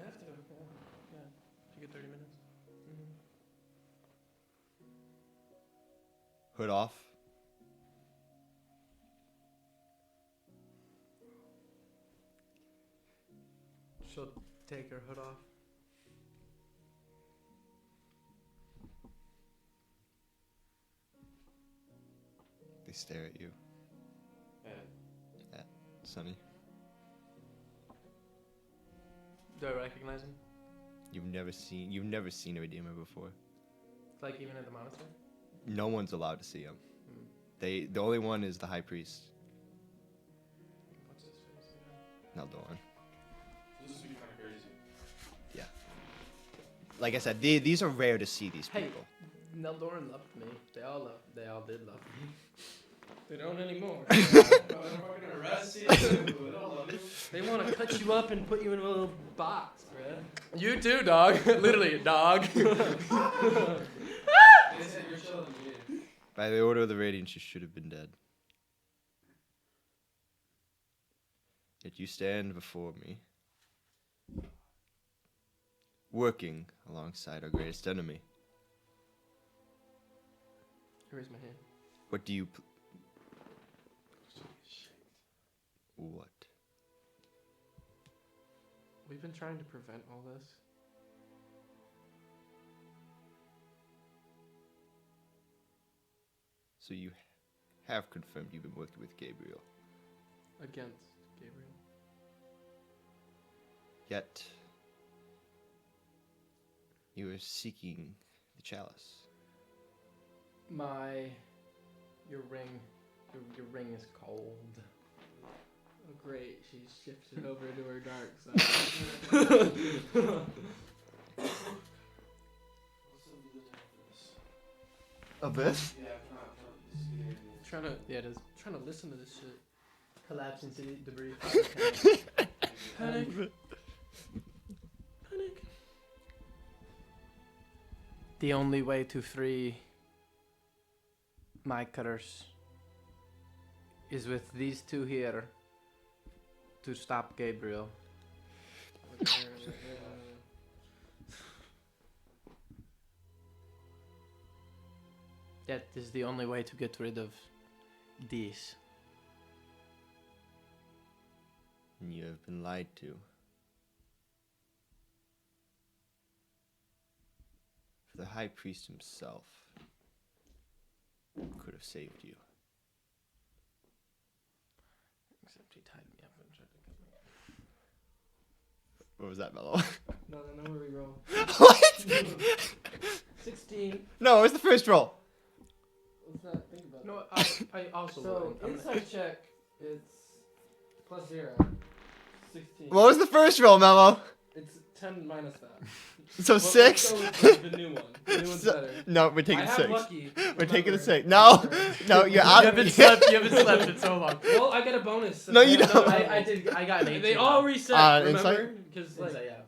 have to. Yeah. You get 30 minutes. Hood off. She'll take her hood off. They stare at you. At Sonny. Do I recognize him? You've never seen a Redeemer before. Like even at the monastery? No one's allowed to see him. The only one is the high priest. What's his face again? Naldorn. This would be kind of crazy. Yeah. Like I said, these are rare to see these Hey, people. Naldorn loved me. They all did love me. They don't anymore. Bro, they're fucking arrest you. They don't love you. They want to cut you up and put you in a little box, bruh. You too, dog. Literally, dog. They said you're chilling, dude. By the order of the Radiance, you should have been dead. Yet you stand before me, working alongside our greatest enemy. I raise my hand. What do you... What? We've been trying to prevent all this. So you have confirmed you've been working with Gabriel. Against Gabriel. Yet, you are seeking the chalice. Your ring is cold. Oh great, she's shifted over to her dark side. Abyss? Yeah, Trying to Yeah, it is. trying to listen to this shit. Collapse into debris. Panic. Panic. The only way to free my curse is with these two here to stop Gabriel. That is the only way to get rid of this. And you have been lied to. For the High Priest himself could have saved you. Except he tied me up and tried to kill me. What was that, Mello? No, reroll. What? 16. No, it was the first roll. Let's not think about No, it. I also So, wouldn't. inside check, it's +0. 16. What was the first roll, Mello? It's 10 minus that. So 6. The new one. The new one's better. No, we're taking I have 6. lucky. We're taking a remember. 6. No, no, you're out. You haven't slept in so long. Well, I got a bonus. No, you don't. I got an 18. They all reset. Remember? Insight? Because Insight, yeah.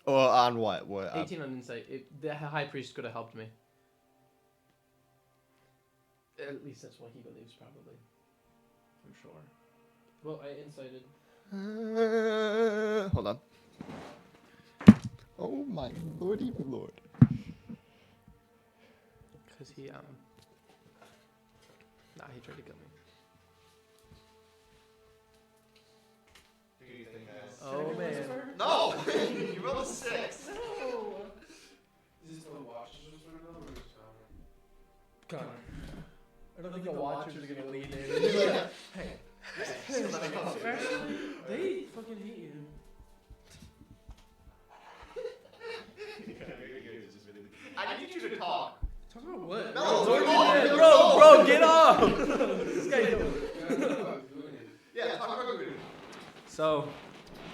Or on what? What? 18 on insight. The high priest could have helped me. At least that's what he believes, probably. I'm sure. Well, I incited. Hold on. Oh my lordy lord. Because he, Nah, he tried to kill me. Oh, man. No! You rolled a 6. Is this the Watchers whisper now, or is Connor. I don't think the Watchers are going to lead in. Hey. They fucking hate you. I need you to talk. Talk about what? No, Bro, get off! This guy Yeah, talk about it. So,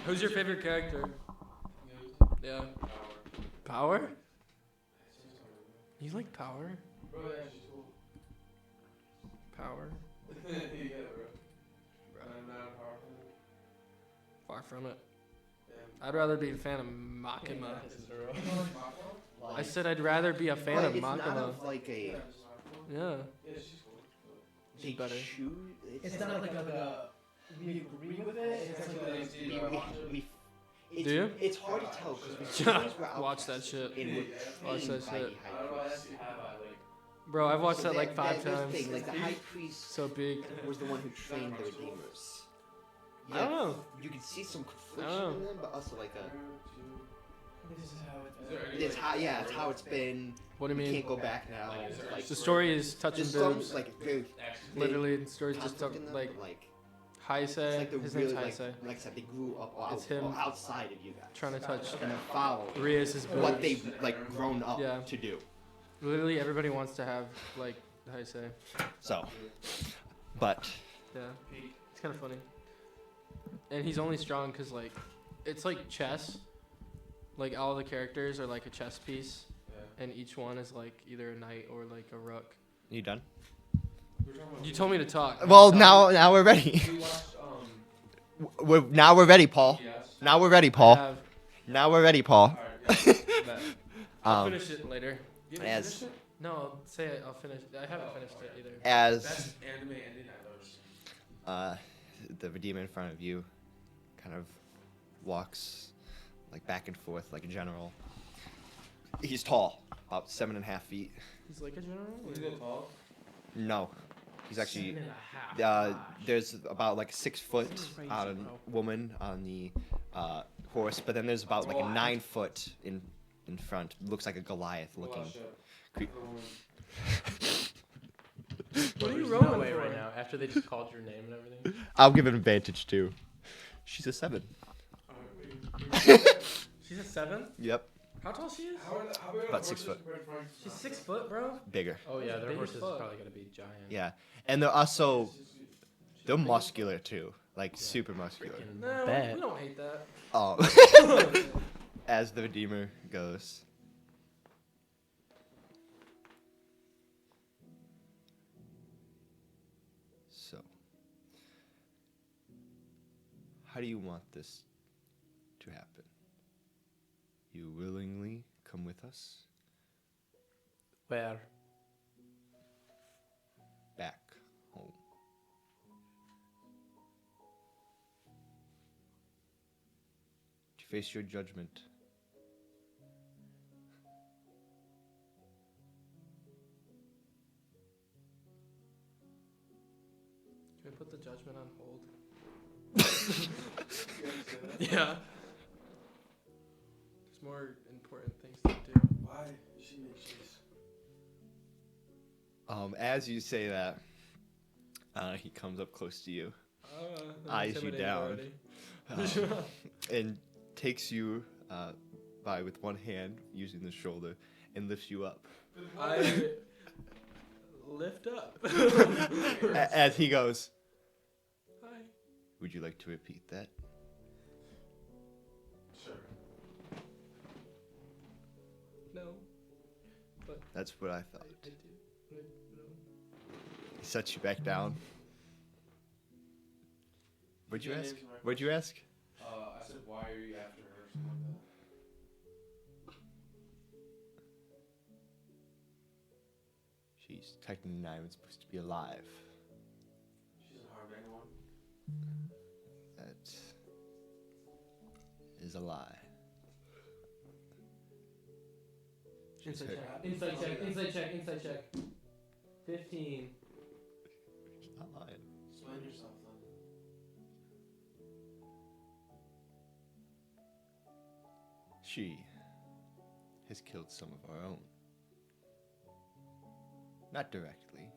who's your favorite character? Yeah. Power? You like Power? Bro, yeah, she's cool. Power? Yeah, bro. I'm not powerful. Far from it. Yeah. I'd rather be a fan of Makima. I said I'd rather be a fan of But it's not Makima. of like a. Yeah. Yeah, she's cool. They better. choose. It's not like a we agree with it. It's like it's, Do you? It's hard to tell because we Watch that shit. and we're Watch trained that by shit. the I high don't know why priest. you have I like. Bro, I've watched So that like 5 that's the times. thing, like the high priest So big. was the one who trained the redeemers. I don't know. You can see some I don't confliction know. in them, but also like a. This is how It's how it's how it's been. What do you We mean? can't go back now. Like The story is touching there's some boobs. like very Literally, the story's just conflict in them, like but, like Heise. it's like the His really name's like, Heise. like I said, they grew up It's him outside of you guys. Trying to touch and then follow Rias' boobs. what they've like grown up Yeah. to do. Literally, everybody wants to have like Heise. So, but Yeah. It's kind of funny. And he's only strong because like it's like chess. Like all the characters are like a chess piece, and each one is like either a knight or like a rook. you done? You told me to talk. Well, now we're ready. We watched Now we're ready, Paul. Yes. Now we're ready, I Paul. have- Now we're ready, Paul. Alright, yeah. bet. I'll Um, finish it later. You haven't As- finished it? No, I'll say it. I'll finish. I haven't finished it either. As Best anime ending I've ever seen. the Redeemer in front of you kind of walks like back and forth like a general. He's tall, about 7.5 feet. He's like a general. Is it tall? No, he's actually. 7.5. There's about like a 6 foot Crazy, woman on the horse, but then there's about like a 9 foot in front. Looks like a Goliath looking. Watch it. Cre- What are you There's rolling no way for? right now after they just called your name and everything. I'll give an advantage too. She's a 7. She's a 7. Yep, How tall she is? How big are About the 6 horses foot. compared to mine? She's 6 foot, bro. bigger. Oh yeah, their Big as horses fuck. probably gonna be giant. Yeah, and they're also they're muscular too, like super muscular. Freaking No, bet. we don't hate that. Oh, as the Redeemer goes. So, how do you want this to happen? You willingly come with us Where? back home. To face your judgment. Can we put the judgment on hold? Yeah. There's more important things to do. Why? She makes cheese. As you say that, he comes up close to you, I'm eyes you intimidated down, already. and takes you by with one hand using the shoulder and lifts you up. I lift up. As he goes, Hi. would you like to repeat that? Sure. what? That's what I thought. He sets you back down. What'd you ask? What'd you ask? I said, why are you after her? Or something like that. She's technically not even supposed to be alive. She doesn't harm anyone. That is a lie. Insight hurt. check. Insight check. Insight check. Insight check. 15. She's not lying. Explain yourself then. She has killed some of our own. Not directly.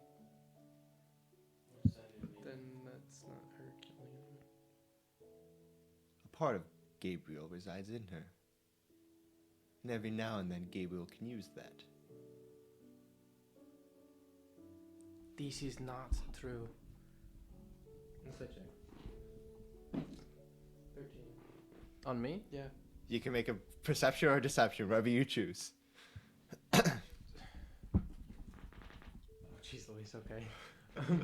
What does that even mean? Then that's not her killing him. A part of Gabriel resides in her. And every now and then Gabriel can use that. This is not true. Insight check. 13. On me? Yeah. You can make a perception or a deception, whatever you choose. Oh, jeez Louise, okay.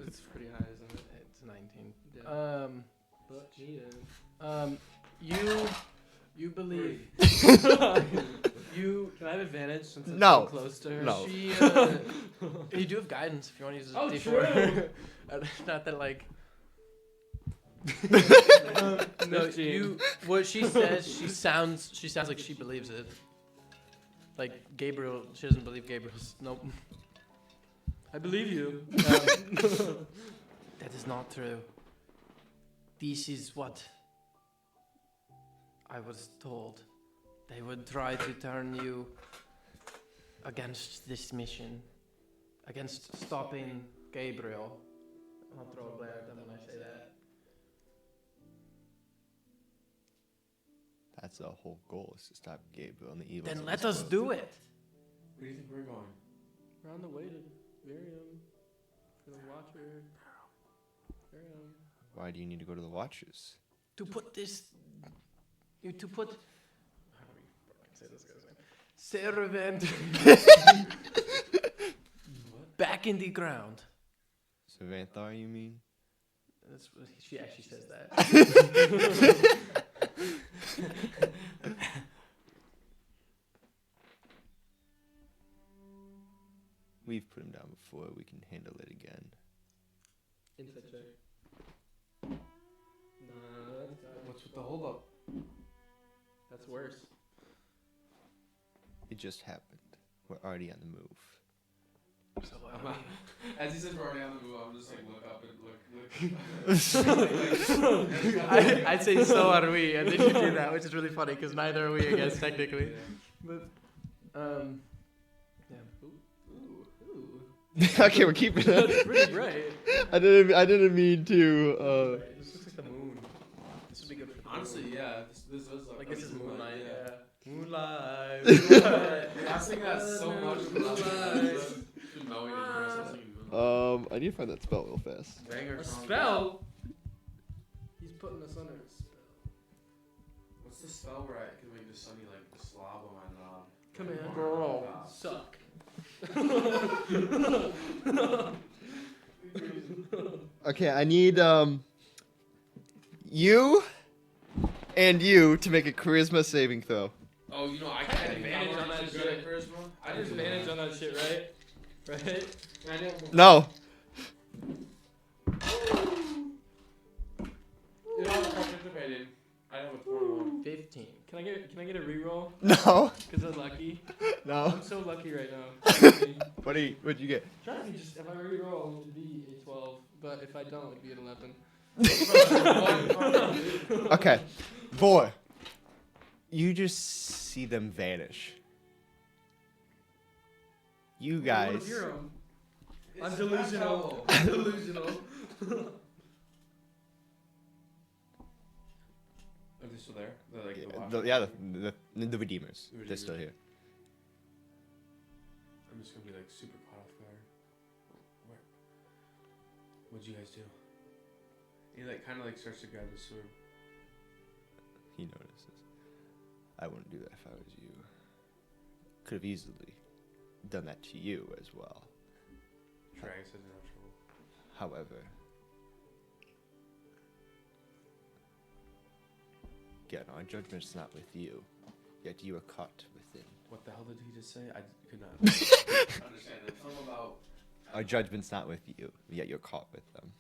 It's pretty high, isn't it? It's 19. Yeah. But cheated. You believe. You Can I have advantage since it's No. so close to her? No. She, you do have guidance if you want to use a Oh, D4. true. Not that like. No, 15. you. What she says, she sounds like she believes it. Like Gabriel, she doesn't believe Gabriel's. Nope. I believe you. That is not true. This is what I was told. They would try to turn you against this mission, against stopping Gabriel. I'll throw a blade at them when I say that. That's the whole goal, is to stop Gabriel and the evil. Then let us do it. Where do you think we're going? We're on the way to Miriam for the Watcher. Miriam. Why do you need to go to the Watchers? To put this. To put. How do we fucking say this guy's name? Servant. Back in the ground. Xantharr, you mean? That's what she actually says that. We've put him down before. We can handle it again. Insight check. Nah, that's What's with the holdup? That's worse. It just happened. We're already on the move. So As he says we're already on the move, I'm just like look up and look. I'd say so are we, and then you do that, which is really funny because neither are we, I guess, technically. But, yeah. Okay, we're keeping That's it. pretty bright. I didn't mean to. This looks like the moon. This would be good for the Honestly, moon. yeah. This is Like this is moonlight. Yeah. Moonlight. I was thinking that so much. Knowing it, I was thinking moonlight. I need to find that spell real fast. Banger A song. spell? He's putting us under a spell. What's the spell where I can make the sunny like slob on my knob? Come here. Girl. Suck. Okay, I need you and you to make a charisma saving throw. Oh, you know I I can't had advantage on that good shit. at charisma. I had advantage on that shit, right? Right? I didn't. No. You know, I'm participating. I have a 21. 15. Can I get a reroll? No. Cause I'm lucky. No. I'm so lucky right now. What'd you get? Trust me, just if I reroll, it'd be a 12. But if I don't, it'd be an 11. Okay. Boy. You just see them vanish. You guys. I'm delusional. I'm delusional. Are they still there? They're like The Redeemers. They're still here. I'm just gonna be like super caught off guard. Where? What'd you guys do? He like kind of like starts to grab the sword. He notices. I wouldn't do that if I was you. Could have easily done that to you as well. Dragon says no trouble. However, again, our judgment's not with you, yet you are caught within. What the hell did he just say? I could not understand that. Tell him about. Our judgment's not with you, yet you're caught with them.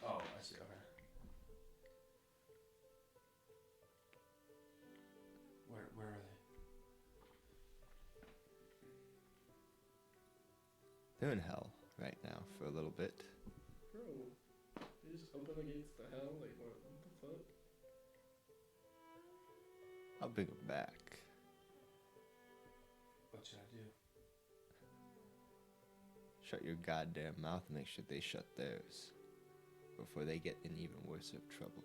Oh, I see. Okay. Where are they? They're in hell right now for a little bit. Bro, they just open the gates to hell? Like, what the fuck? I'll bring them back. What should I do? Shut your goddamn mouth and make sure they shut theirs before they get in even worse of trouble.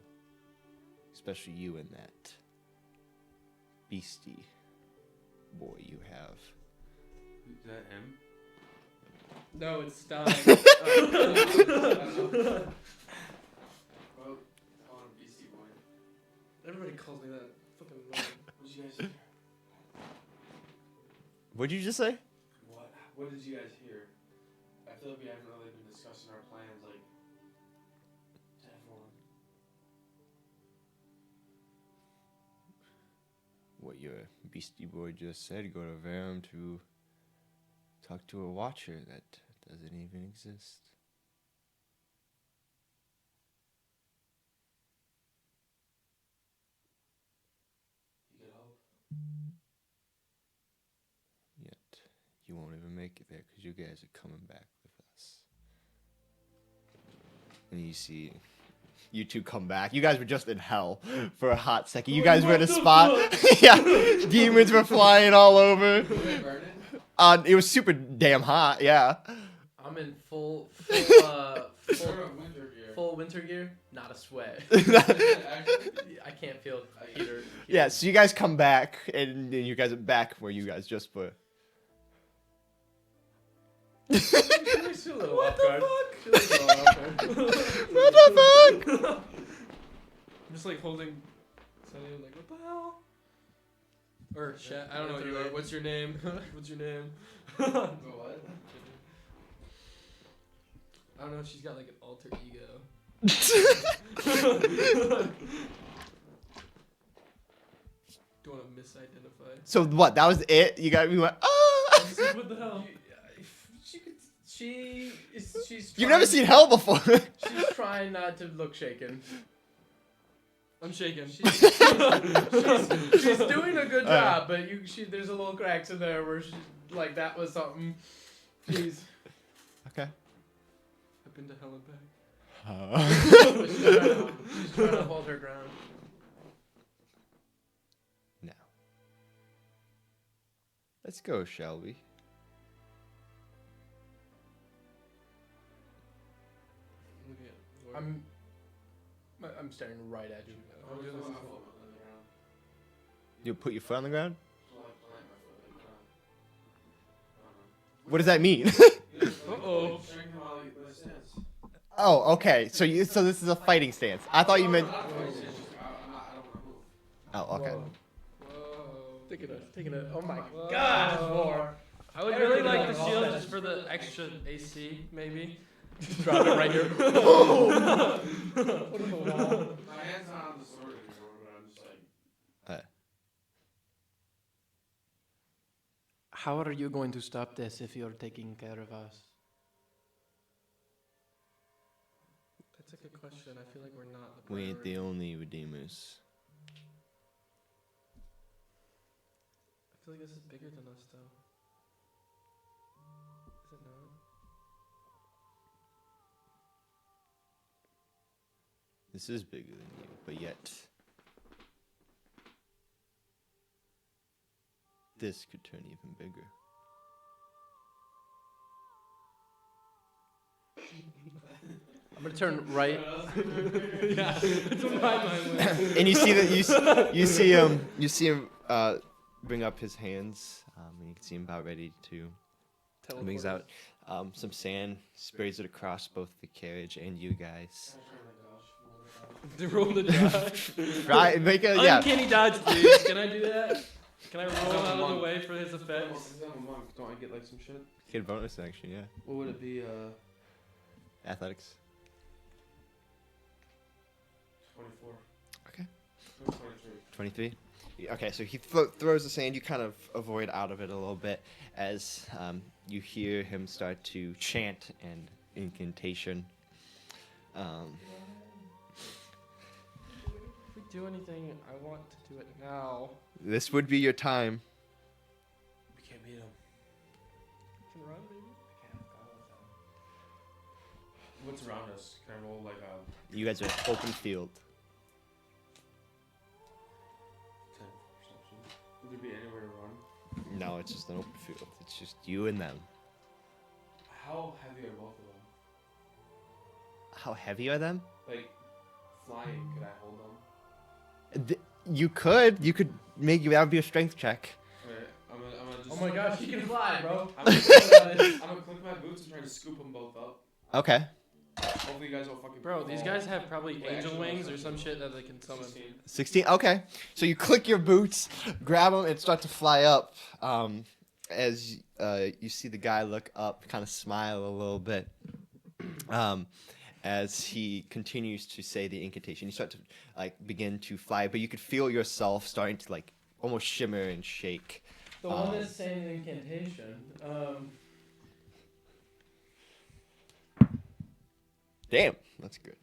Especially you and that beastie boy you have. Is that him? No, it's Stein. Well, call him Beastie Boy. Everybody calls me that. Fucking annoying. What did you guys hear? What'd you just say? What did you guys hear? I feel like we haven't really been discussing our plans, like, to everyone. What your beastie boy just said, go to Verum to talk to a watcher that doesn't even exist. You could hope. Yet you won't even make it there because you guys are coming back with us. And you see you two come back. You guys were just in hell for a hot second. You guys were in a spot. Yeah, demons were flying all over. It was super damn hot. Yeah. I'm in full winter gear. Not a sweat. I can't feel heater. Yeah. So you guys come back, and then you guys are back where you guys just were. What the fuck? I'm just like holding Sunny, like, what the hell? Or Shat, I don't know what you are. What's your name? What's your name? What? I don't know if she's got like an alter ego. Don't want to misidentify. So what? That was it? You got me went. Oh! Like, what the hell? She's. You've never seen hell before. She's trying not to look shaken. I'm shaking. She's doing a good job, but there's a little cracks in there where she's like, that was something. Jeez. Okay. I've been to hell and back. She's trying to hold her ground. Now, let's go, shall we? I'm staring right at you. You put your foot on the ground? What does that mean? Uh-oh. Oh, okay. So this is a fighting stance. I thought you meant. Oh, okay. Taking it. Oh my God! More. I would really like the shield just for the extra AC, maybe. Just drop it right here. My hand's not on the sword anymore, but I'm just like. How are you going to stop this if you're taking care of us? That's a good question. I feel like we're not the We ain't priority. the only redeemers. I feel like this is bigger than us, though. Is it not? This is bigger than you, but yet this could turn even bigger. I'm gonna turn right. Yeah, it's what my mind went. And you see that you see him bring up his hands, and you can see him about ready to brings out some sand, sprays it across both the carriage and you guys. To roll the dodge. Right, make a yeah. Uncanny dodge, please. Can I do that? Can I roll out of the way for his effects? Since I'm a monk, don't I get like some shit? Get a bonus action, yeah. What would it be? Athletics. 24. Okay. 23. 23. Okay, so he throws the sand. You kind of avoid out of it a little bit as you hear him start to chant an incantation. If we do anything, I want to do it now. This would be your time. We can't beat him. Can run, maybe? What's around us? Can I roll like a You guys are open field. 10 perception? Would there be anywhere to run? No, it's just an open field. It's just you and them. How heavy are both of them? How heavy are them? Like, flying, could I hold them? You could make that would be a strength check. Okay, I'm gonna just. Oh my gosh, you can fly, bro. I'm gonna click my boots and try to scoop them both up. Okay. Hopefully you guys don't fucking. Bro, these fall. guys have probably Wait, angel actually, wings no, or some shit that they can summon. 16. Okay. So you click your boots, grab them, and start to fly up. As you see the guy look up, kind of smile a little bit. As he continues to say the incantation, you start to like begin to fly, but you could feel yourself starting to like almost shimmer and shake. The one that's saying the incantation. Damn, that's good.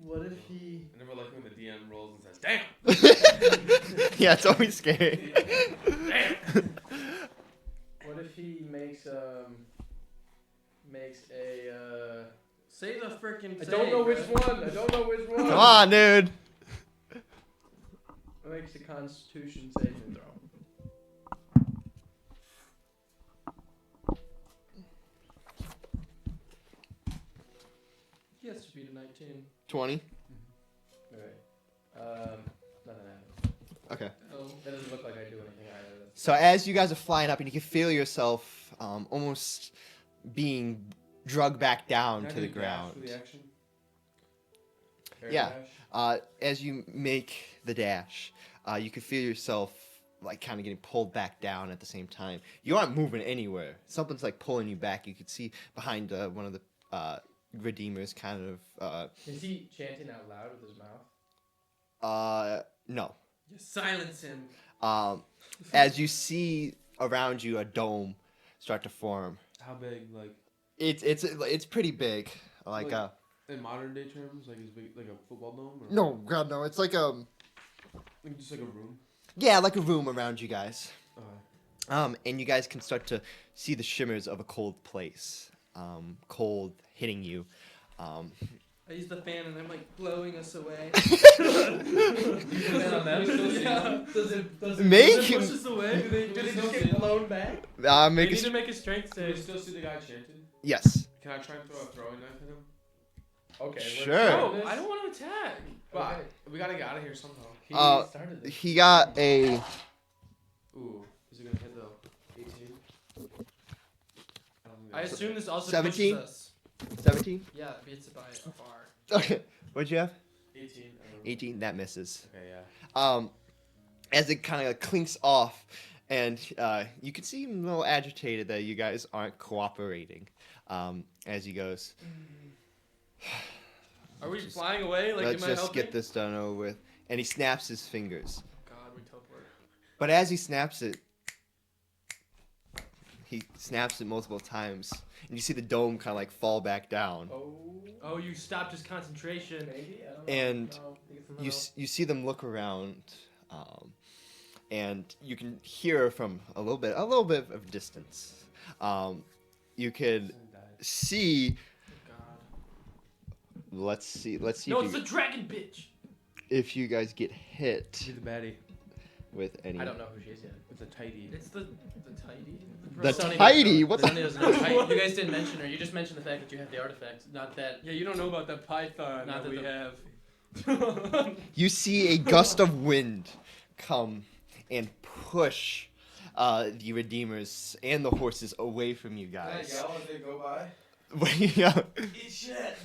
What if he? I never like when the DM rolls and says, "Damn." Yeah, it's always scary. Damn. What if he makes a Say the freaking. I don't know which one. Come on, dude. Makes a Constitution saving throw. He has to beat a 19. 20. Okay. Nothing happened. Okay. Oh. That doesn't look like I do anything either. So as you guys are flying up, and you can feel yourself almost being drugged back down Can I to the do dash ground. for the action? Air Yeah. dash? As you make the dash, you can feel yourself like kind of getting pulled back down at the same time. You aren't moving anywhere. Something's like pulling you back. You could see behind one of the Redeemers kind of. Is he chanting out loud with his mouth? No. Just silence him. As you see around you a dome start to form. How big? Like. It's pretty big. Like in modern day terms, like is big like a football dome? Or no, God no. It's like just like a room. Yeah, like a room around you guys. Okay. And you guys can start to see the shimmers of a cold place. Cold hitting you. I use the fan and I'm like blowing us away. Does it Make push us away? Do they just get blown back? We Make need a to make a strength Can we save. still see the guy chanting? yes. Can I try and throw a throwing knife at him? Okay. Sure. No, I don't want to attack. But we gotta get out of here somehow. He started this. He got a. Ooh, is it gonna hit the 18? I assume this also 17? pushes us. 17. Yeah, it beats it by far. Okay. What'd you have? 18. 18. That misses. Okay, yeah. As it kind of clinks off, and you can see him a little agitated that you guys aren't cooperating. As he goes. Are we flying away? Like, Let's am I just helping? get this done over with. And he snaps his fingers. God, we teleport. But as he snaps it, he snaps it multiple times, and you see the dome kind of like fall back down. Oh, you stopped his concentration. Maybe? I don't know. And No, I think it's no. you see them look around, and you can hear from a little bit of distance. You could see. Let's see. No, if it's the dragon bitch. if you guys get hit She's the baddie. with any. I don't know who she is yet. With the tidy. It's the tidy. The Sonny tidy. doesn't know- What Sonny the? doesn't know tidy. You guys didn't mention her. You just mentioned the fact that you have the artifacts, not that. Yeah, you don't know about that python Not that we that have. You see a gust of wind come and push the Redeemers and the horses away from you Can I guys. yell as they go by? Yeah. Eat shit!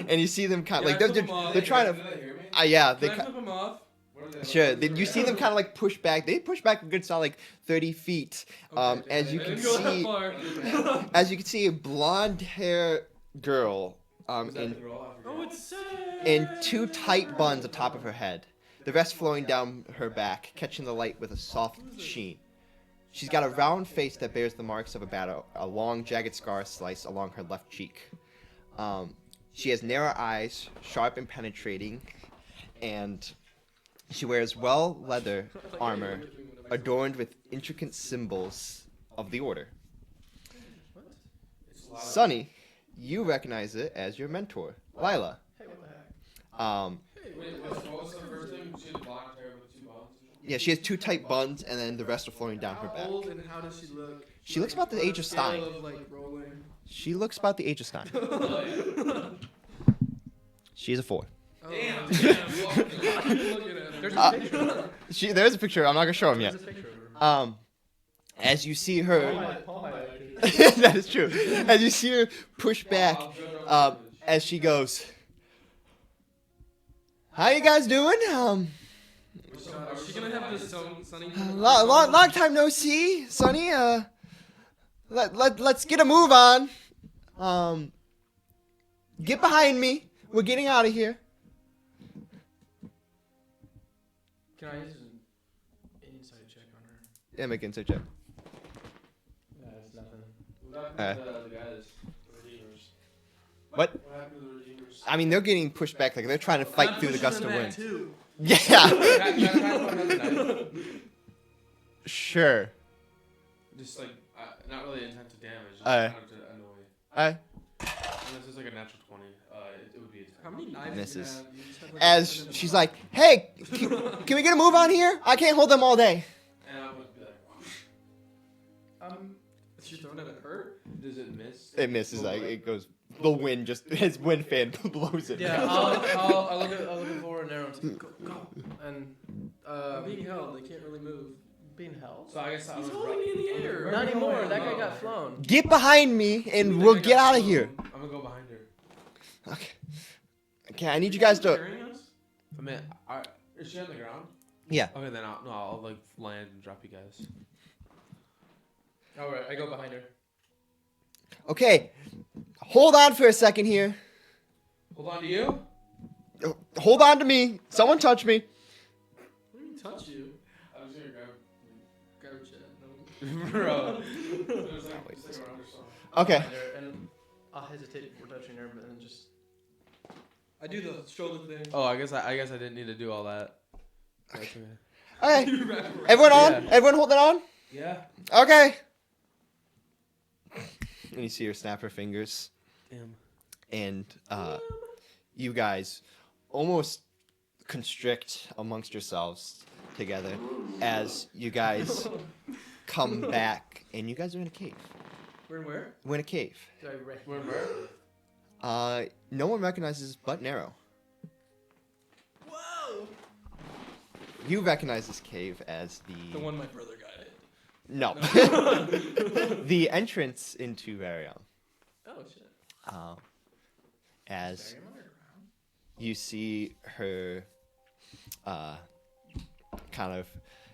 And you see them kind of Yeah, like I flip them off. they're trying Do they hear me? to. Yeah, Can they. I flip him off? We're Sure. Then you see them kind of like push back. They push back a good solid like 30 feet. As you can see, as you can see, a blonde hair girl in two tight buns atop of her head, the rest flowing down her back, catching the light with a soft sheen. She's got a round face that bears the marks of a battle, a long jagged scar slice along her left cheek. She has narrow eyes, sharp and penetrating, and she wears leather armor adorned with intricate symbols of the order. Sonny, you recognize it as your mentor, Lila. Hey, what the heck? What was the first thing? She had blonde hair with 2 buns? Yeah, she has 2 tight buns, and then the rest are flowing down her back. How old and how does she look? She looks about the age of Stein. Scale of, like, rolling. She looks about the age of Stein. She's a 4. Oh, damn. There's a picture. There's a picture. I'm not gonna show him yet. As you see her, that is true. As you see her push back, as she goes, "How you guys doing? Is she gonna have this Sonny? Long time no see, Sonny. Let's get a move on. Get behind me. We're getting out of here." Can I use an insight check on her? Yeah, make an insight check. It's nothing. What happened to the guys? The Redeemers? What? What happened to the Redeemers? I mean, they're getting pushed back. Like they're trying to fight through the gust of wind. Too. Yeah. Sure. Just like, not really intent to damage. Just Alright. kind of to annoy. Alright. Unless it's like a natural 20. It would be a 10. How many knives Misses. do you have? You just have, like, As a she's box. like, "Hey, can we get a move on here? I can't hold them all day." And I would be like, Is she throwing it at her? does it miss? It misses. Like it goes. The wind just his wind fan blows it. Yeah, I'll look at Thorn and Nero and say, go. And I'm being held. They can't really move. being held. So I guess I He's was holding me in the air. Not anymore. That guy got flown. Get behind me, and we'll get out of here. I'm gonna go behind her. Okay. Okay, I need you guys to. Carrying us? I mean, is she on the ground? Yeah. Okay, then I'll like land and drop you guys. All right, I go behind her. Okay. Hold on for a second here. Hold on to you. Hold on to me. Someone touch me. What do you mean touch you? I was gonna grab Garbage head. No. Bro. There's like around or something. Okay. Behind her, and I'll hesitate before touching her, but then just. I do the shoulder thing. Oh, I guess I didn't need to do all that. Okay. Everyone on? Yeah. Everyone holding on? Yeah. Okay. And you see her snap her fingers. Damn. And you guys almost constrict amongst yourselves together as you guys come back, and you guys are in a cave. We're in where? We're in a cave. Do I Where? No one recognizes but Nero. Whoa! You recognize this cave as The one my brother got hit. No. The entrance into Varium. Oh shit. As you see her, kind of,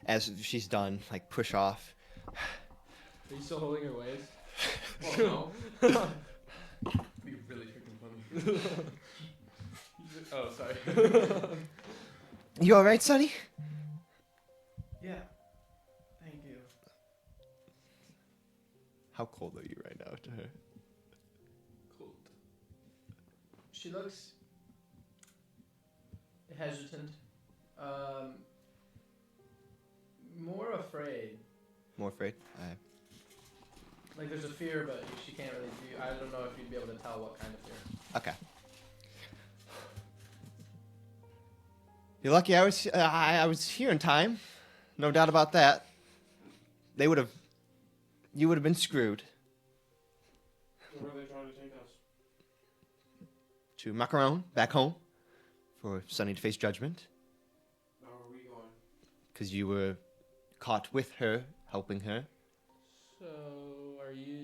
as she's done, like push off. Are you still holding her waist? Oh no. Be really freaking funny. Oh, sorry. You all right, Sonny? Yeah. Thank you. How cold are you right now to her? Cool. She looks hesitant. More afraid. More afraid? Like there's a fear, but she can't really I don't know if you'd be able to tell what kind of fear. Okay. You're lucky I was here in time. No doubt about that. You would have been screwed. Where are they trying to take us? To Macaron, back home, for Sonny to face judgment. Now where are we going? Because you were caught with her, helping her. So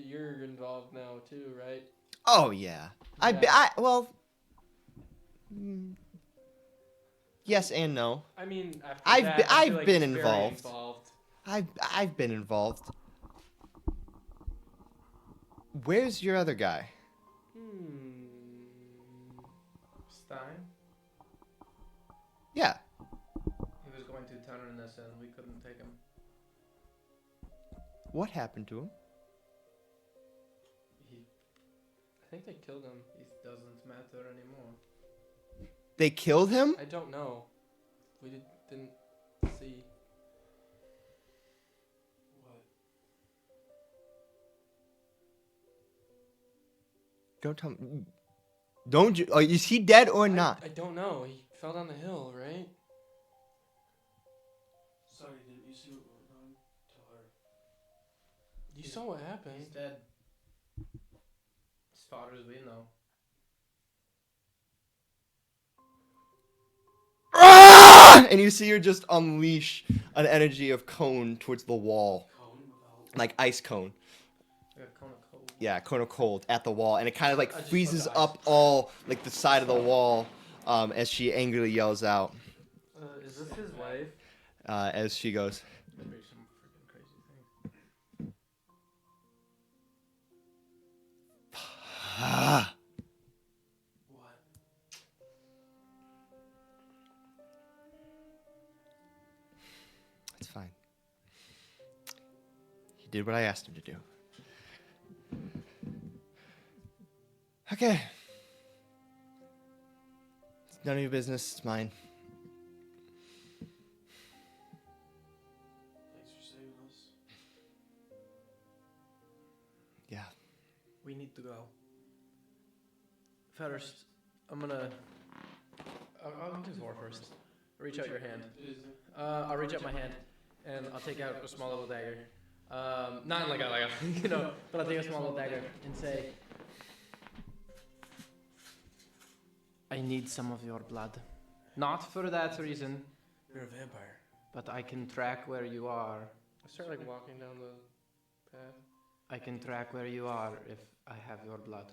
you're involved now too, right? Oh yeah. Yes and no. I mean, after I've that, been, I feel I've like been it's very involved. I've been involved. Where's your other guy? Stein? Yeah. He was going to turn us and we couldn't take him. What happened to him? I think they killed him. It doesn't matter anymore. They killed him? I don't know. We didn't see. What? Don't tell me. Don't you? Is he dead or not? I don't know. He fell down the hill, right? Sorry, didn't you see what went on to her? You saw what happened. He's dead. As far as we know. And you see her just unleash an energy of cone towards the wall. Like ice cone. Like a cone of cold. Yeah, cone of cold at the wall. And it kind of like freezes up all like the side of the wall as she angrily yells out. Is this his wife? As she goes. Maybe some freaking crazy thing. What? It's fine. He did what I asked him to do. Okay. It's none of your business. It's mine. Thanks for saving us. Yeah. We need to go. First, I'm gonna... I'll do Thor first. Reach out your hand. I'll reach out my hand, and I'll take out a small little dagger. Not like a, you know, but I'll take a small little dagger and say, I need some of your blood. Not for that reason, You're a vampire. but I can track where you are. I start like walking down the path. I can track where you are if I have your blood.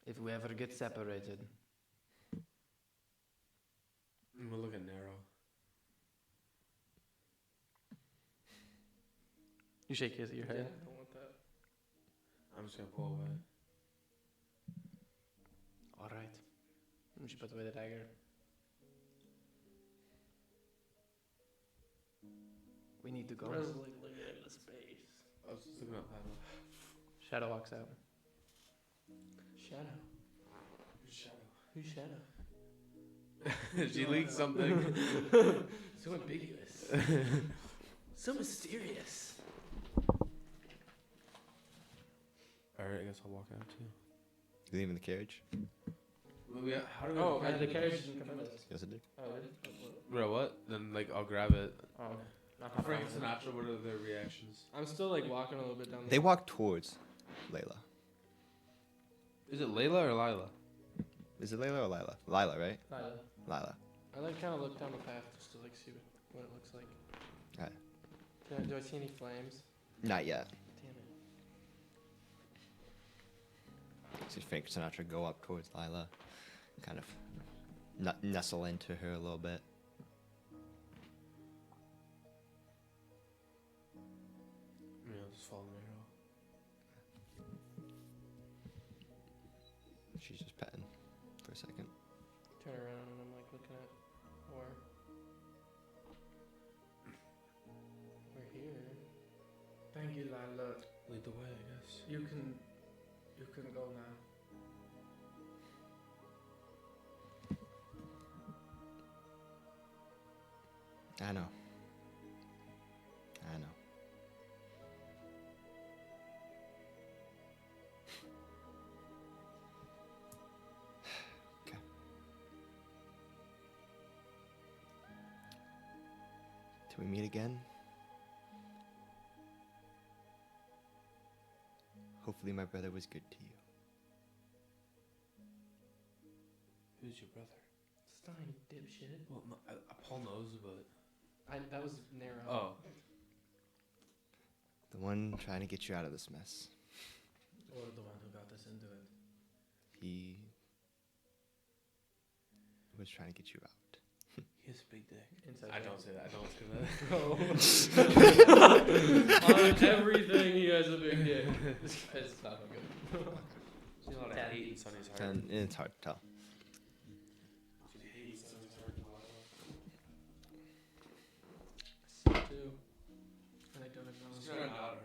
If we ever get separated. I'm gonna look at Nero. You shake your Yeah, head. I don't want that. I'm just gonna pull away. All right. And she puts away the dagger. We need to go. I was like looking at the space. I was just looking at Lila. Shadow walks out. Shadow. Who's Shadow? Who's Shadow? She leaked something. So ambiguous. So mysterious. Alright, I guess I'll walk out too. You leaving the carriage? How do we... Oh, The carriage didn't come in with us. Yes, it did. Oh, it is? Bro, what? Then, like, I'll grab it. Oh, Frank Sinatra, what are their reactions? I'm still like walking a little bit down the They walk towards Layla. Is it Layla or Lila? Is it Layla or Lila? Lila, right? Lila. Lila. I like kind of look down the path just to like see what it looks like. Alright. Do I see any flames? Not yet. Damn it. See Frank Sinatra go up towards Lila. Kind of nestle into her a little bit. Yeah, I'll just follow Nero. She's just petting for a second. Turn around and I'm like looking at Thor. We're here. Thank you, Lila. Lead the way, I guess. You can go now. I know. I know. Okay. Till we meet again. Hopefully my brother was good to you. Who's your brother? Stein, dipshit. Well, no, Paul knows, but... That was Nero. Oh. The one trying to get you out of this mess. Or the one who got us into it. He was trying to get you out. He has a big dick. Inside I joke. don't say that. Don't say that. On everything, he has a big dick. It's not good. See a lot of hate in Sonny's heart. And it's hard to tell. See hate in Sonny's heart. I see too. And I don't acknowledge She's it. not a daughter.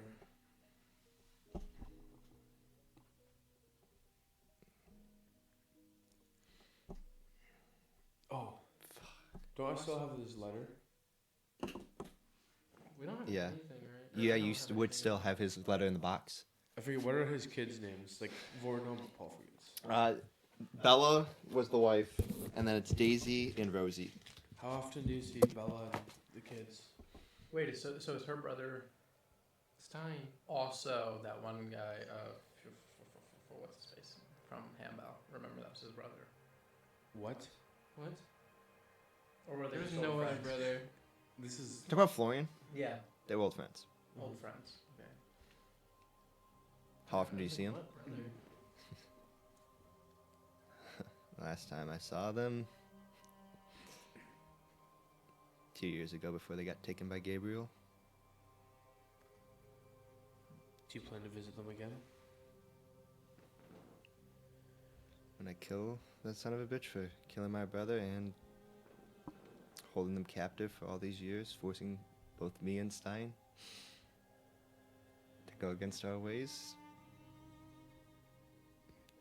Oh. Don't I still have this letter? We don't have Yeah. anything, right? Yeah, We you don't have would anything. still have his letter in the box. I forget, what are his kids' names? Like, Vorno, Paul forgets. Bella was the wife, and then it's Daisy and Rosie. How often do you see Bella and the kids? Wait, so is her brother Stein. also that one guy? What's his face from Hambal? Remember that was his brother. What? What? Or were they There's just no old other friends? brother. This is... Talk about Florian. Yeah, They were old friends. old friends. Okay. How often do you see him? What brother? Last time I saw them, 2 years ago, before they got taken by Gabriel. Do you plan to visit them again? When I kill that son of a bitch for killing my brother and holding them captive for all these years, forcing both me and Stein to go against our ways,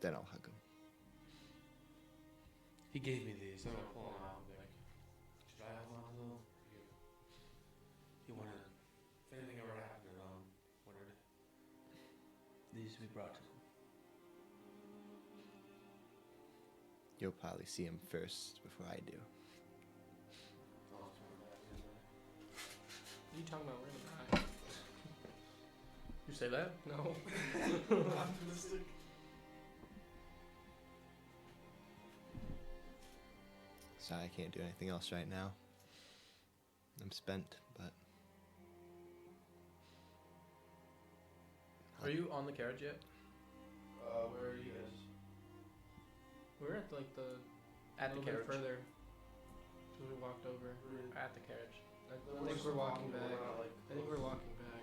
then I'll hug him. He gave me these. I'm gonna pull them out and be like, should I hold on to them? He wanted, if anything ever happened to them, wanted these to be brought to him. You'll probably see him first before I do. What are you talking about? We're gonna die. You say that? No. Optimistic. Sorry, I can't do anything else right now. I'm spent, but Are you on the carriage yet? Where are you guys? We're at like the At the little bit carriage. further. So we walked over. At the carriage. I think we're walking back. I think we're walking back.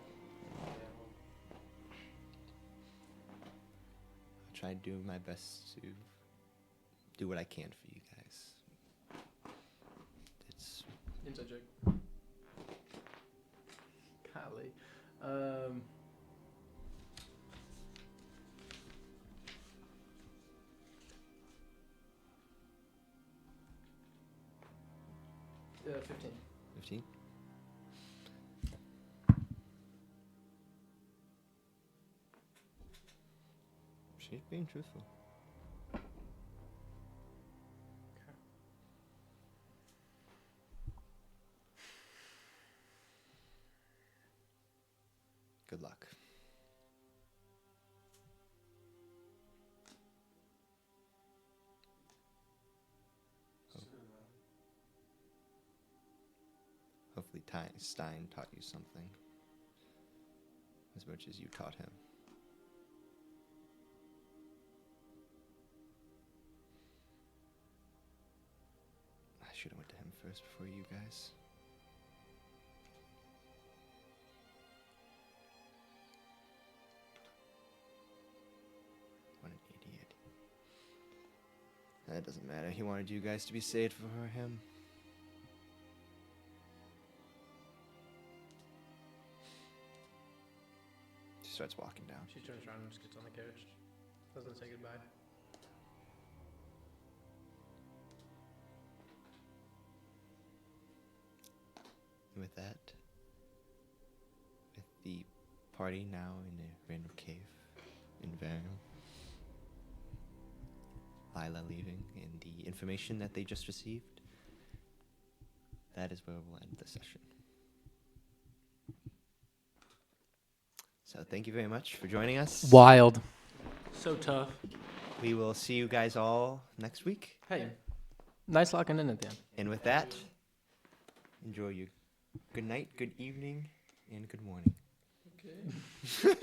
I'll try to do my best to do what I can for you guys. It's Inside joke. Golly. 15. 15. She's being truthful. Good luck. Hopefully Stein taught you something as much as you taught him. I should have went to him first before you guys. What an idiot. That doesn't matter. He wanted you guys to be saved for him. She starts walking down. She turns around and just gets on the carriage. Doesn't say goodbye. And with that, with the party now in a random cave in Varium, Lila leaving, and the information that they just received, that is where we'll end the session. So thank you very much for joining us. Wild. So tough. We will see you guys all next week. Hey, nice locking in at the end. And with that, enjoy your good night, good evening, and good morning. Okay.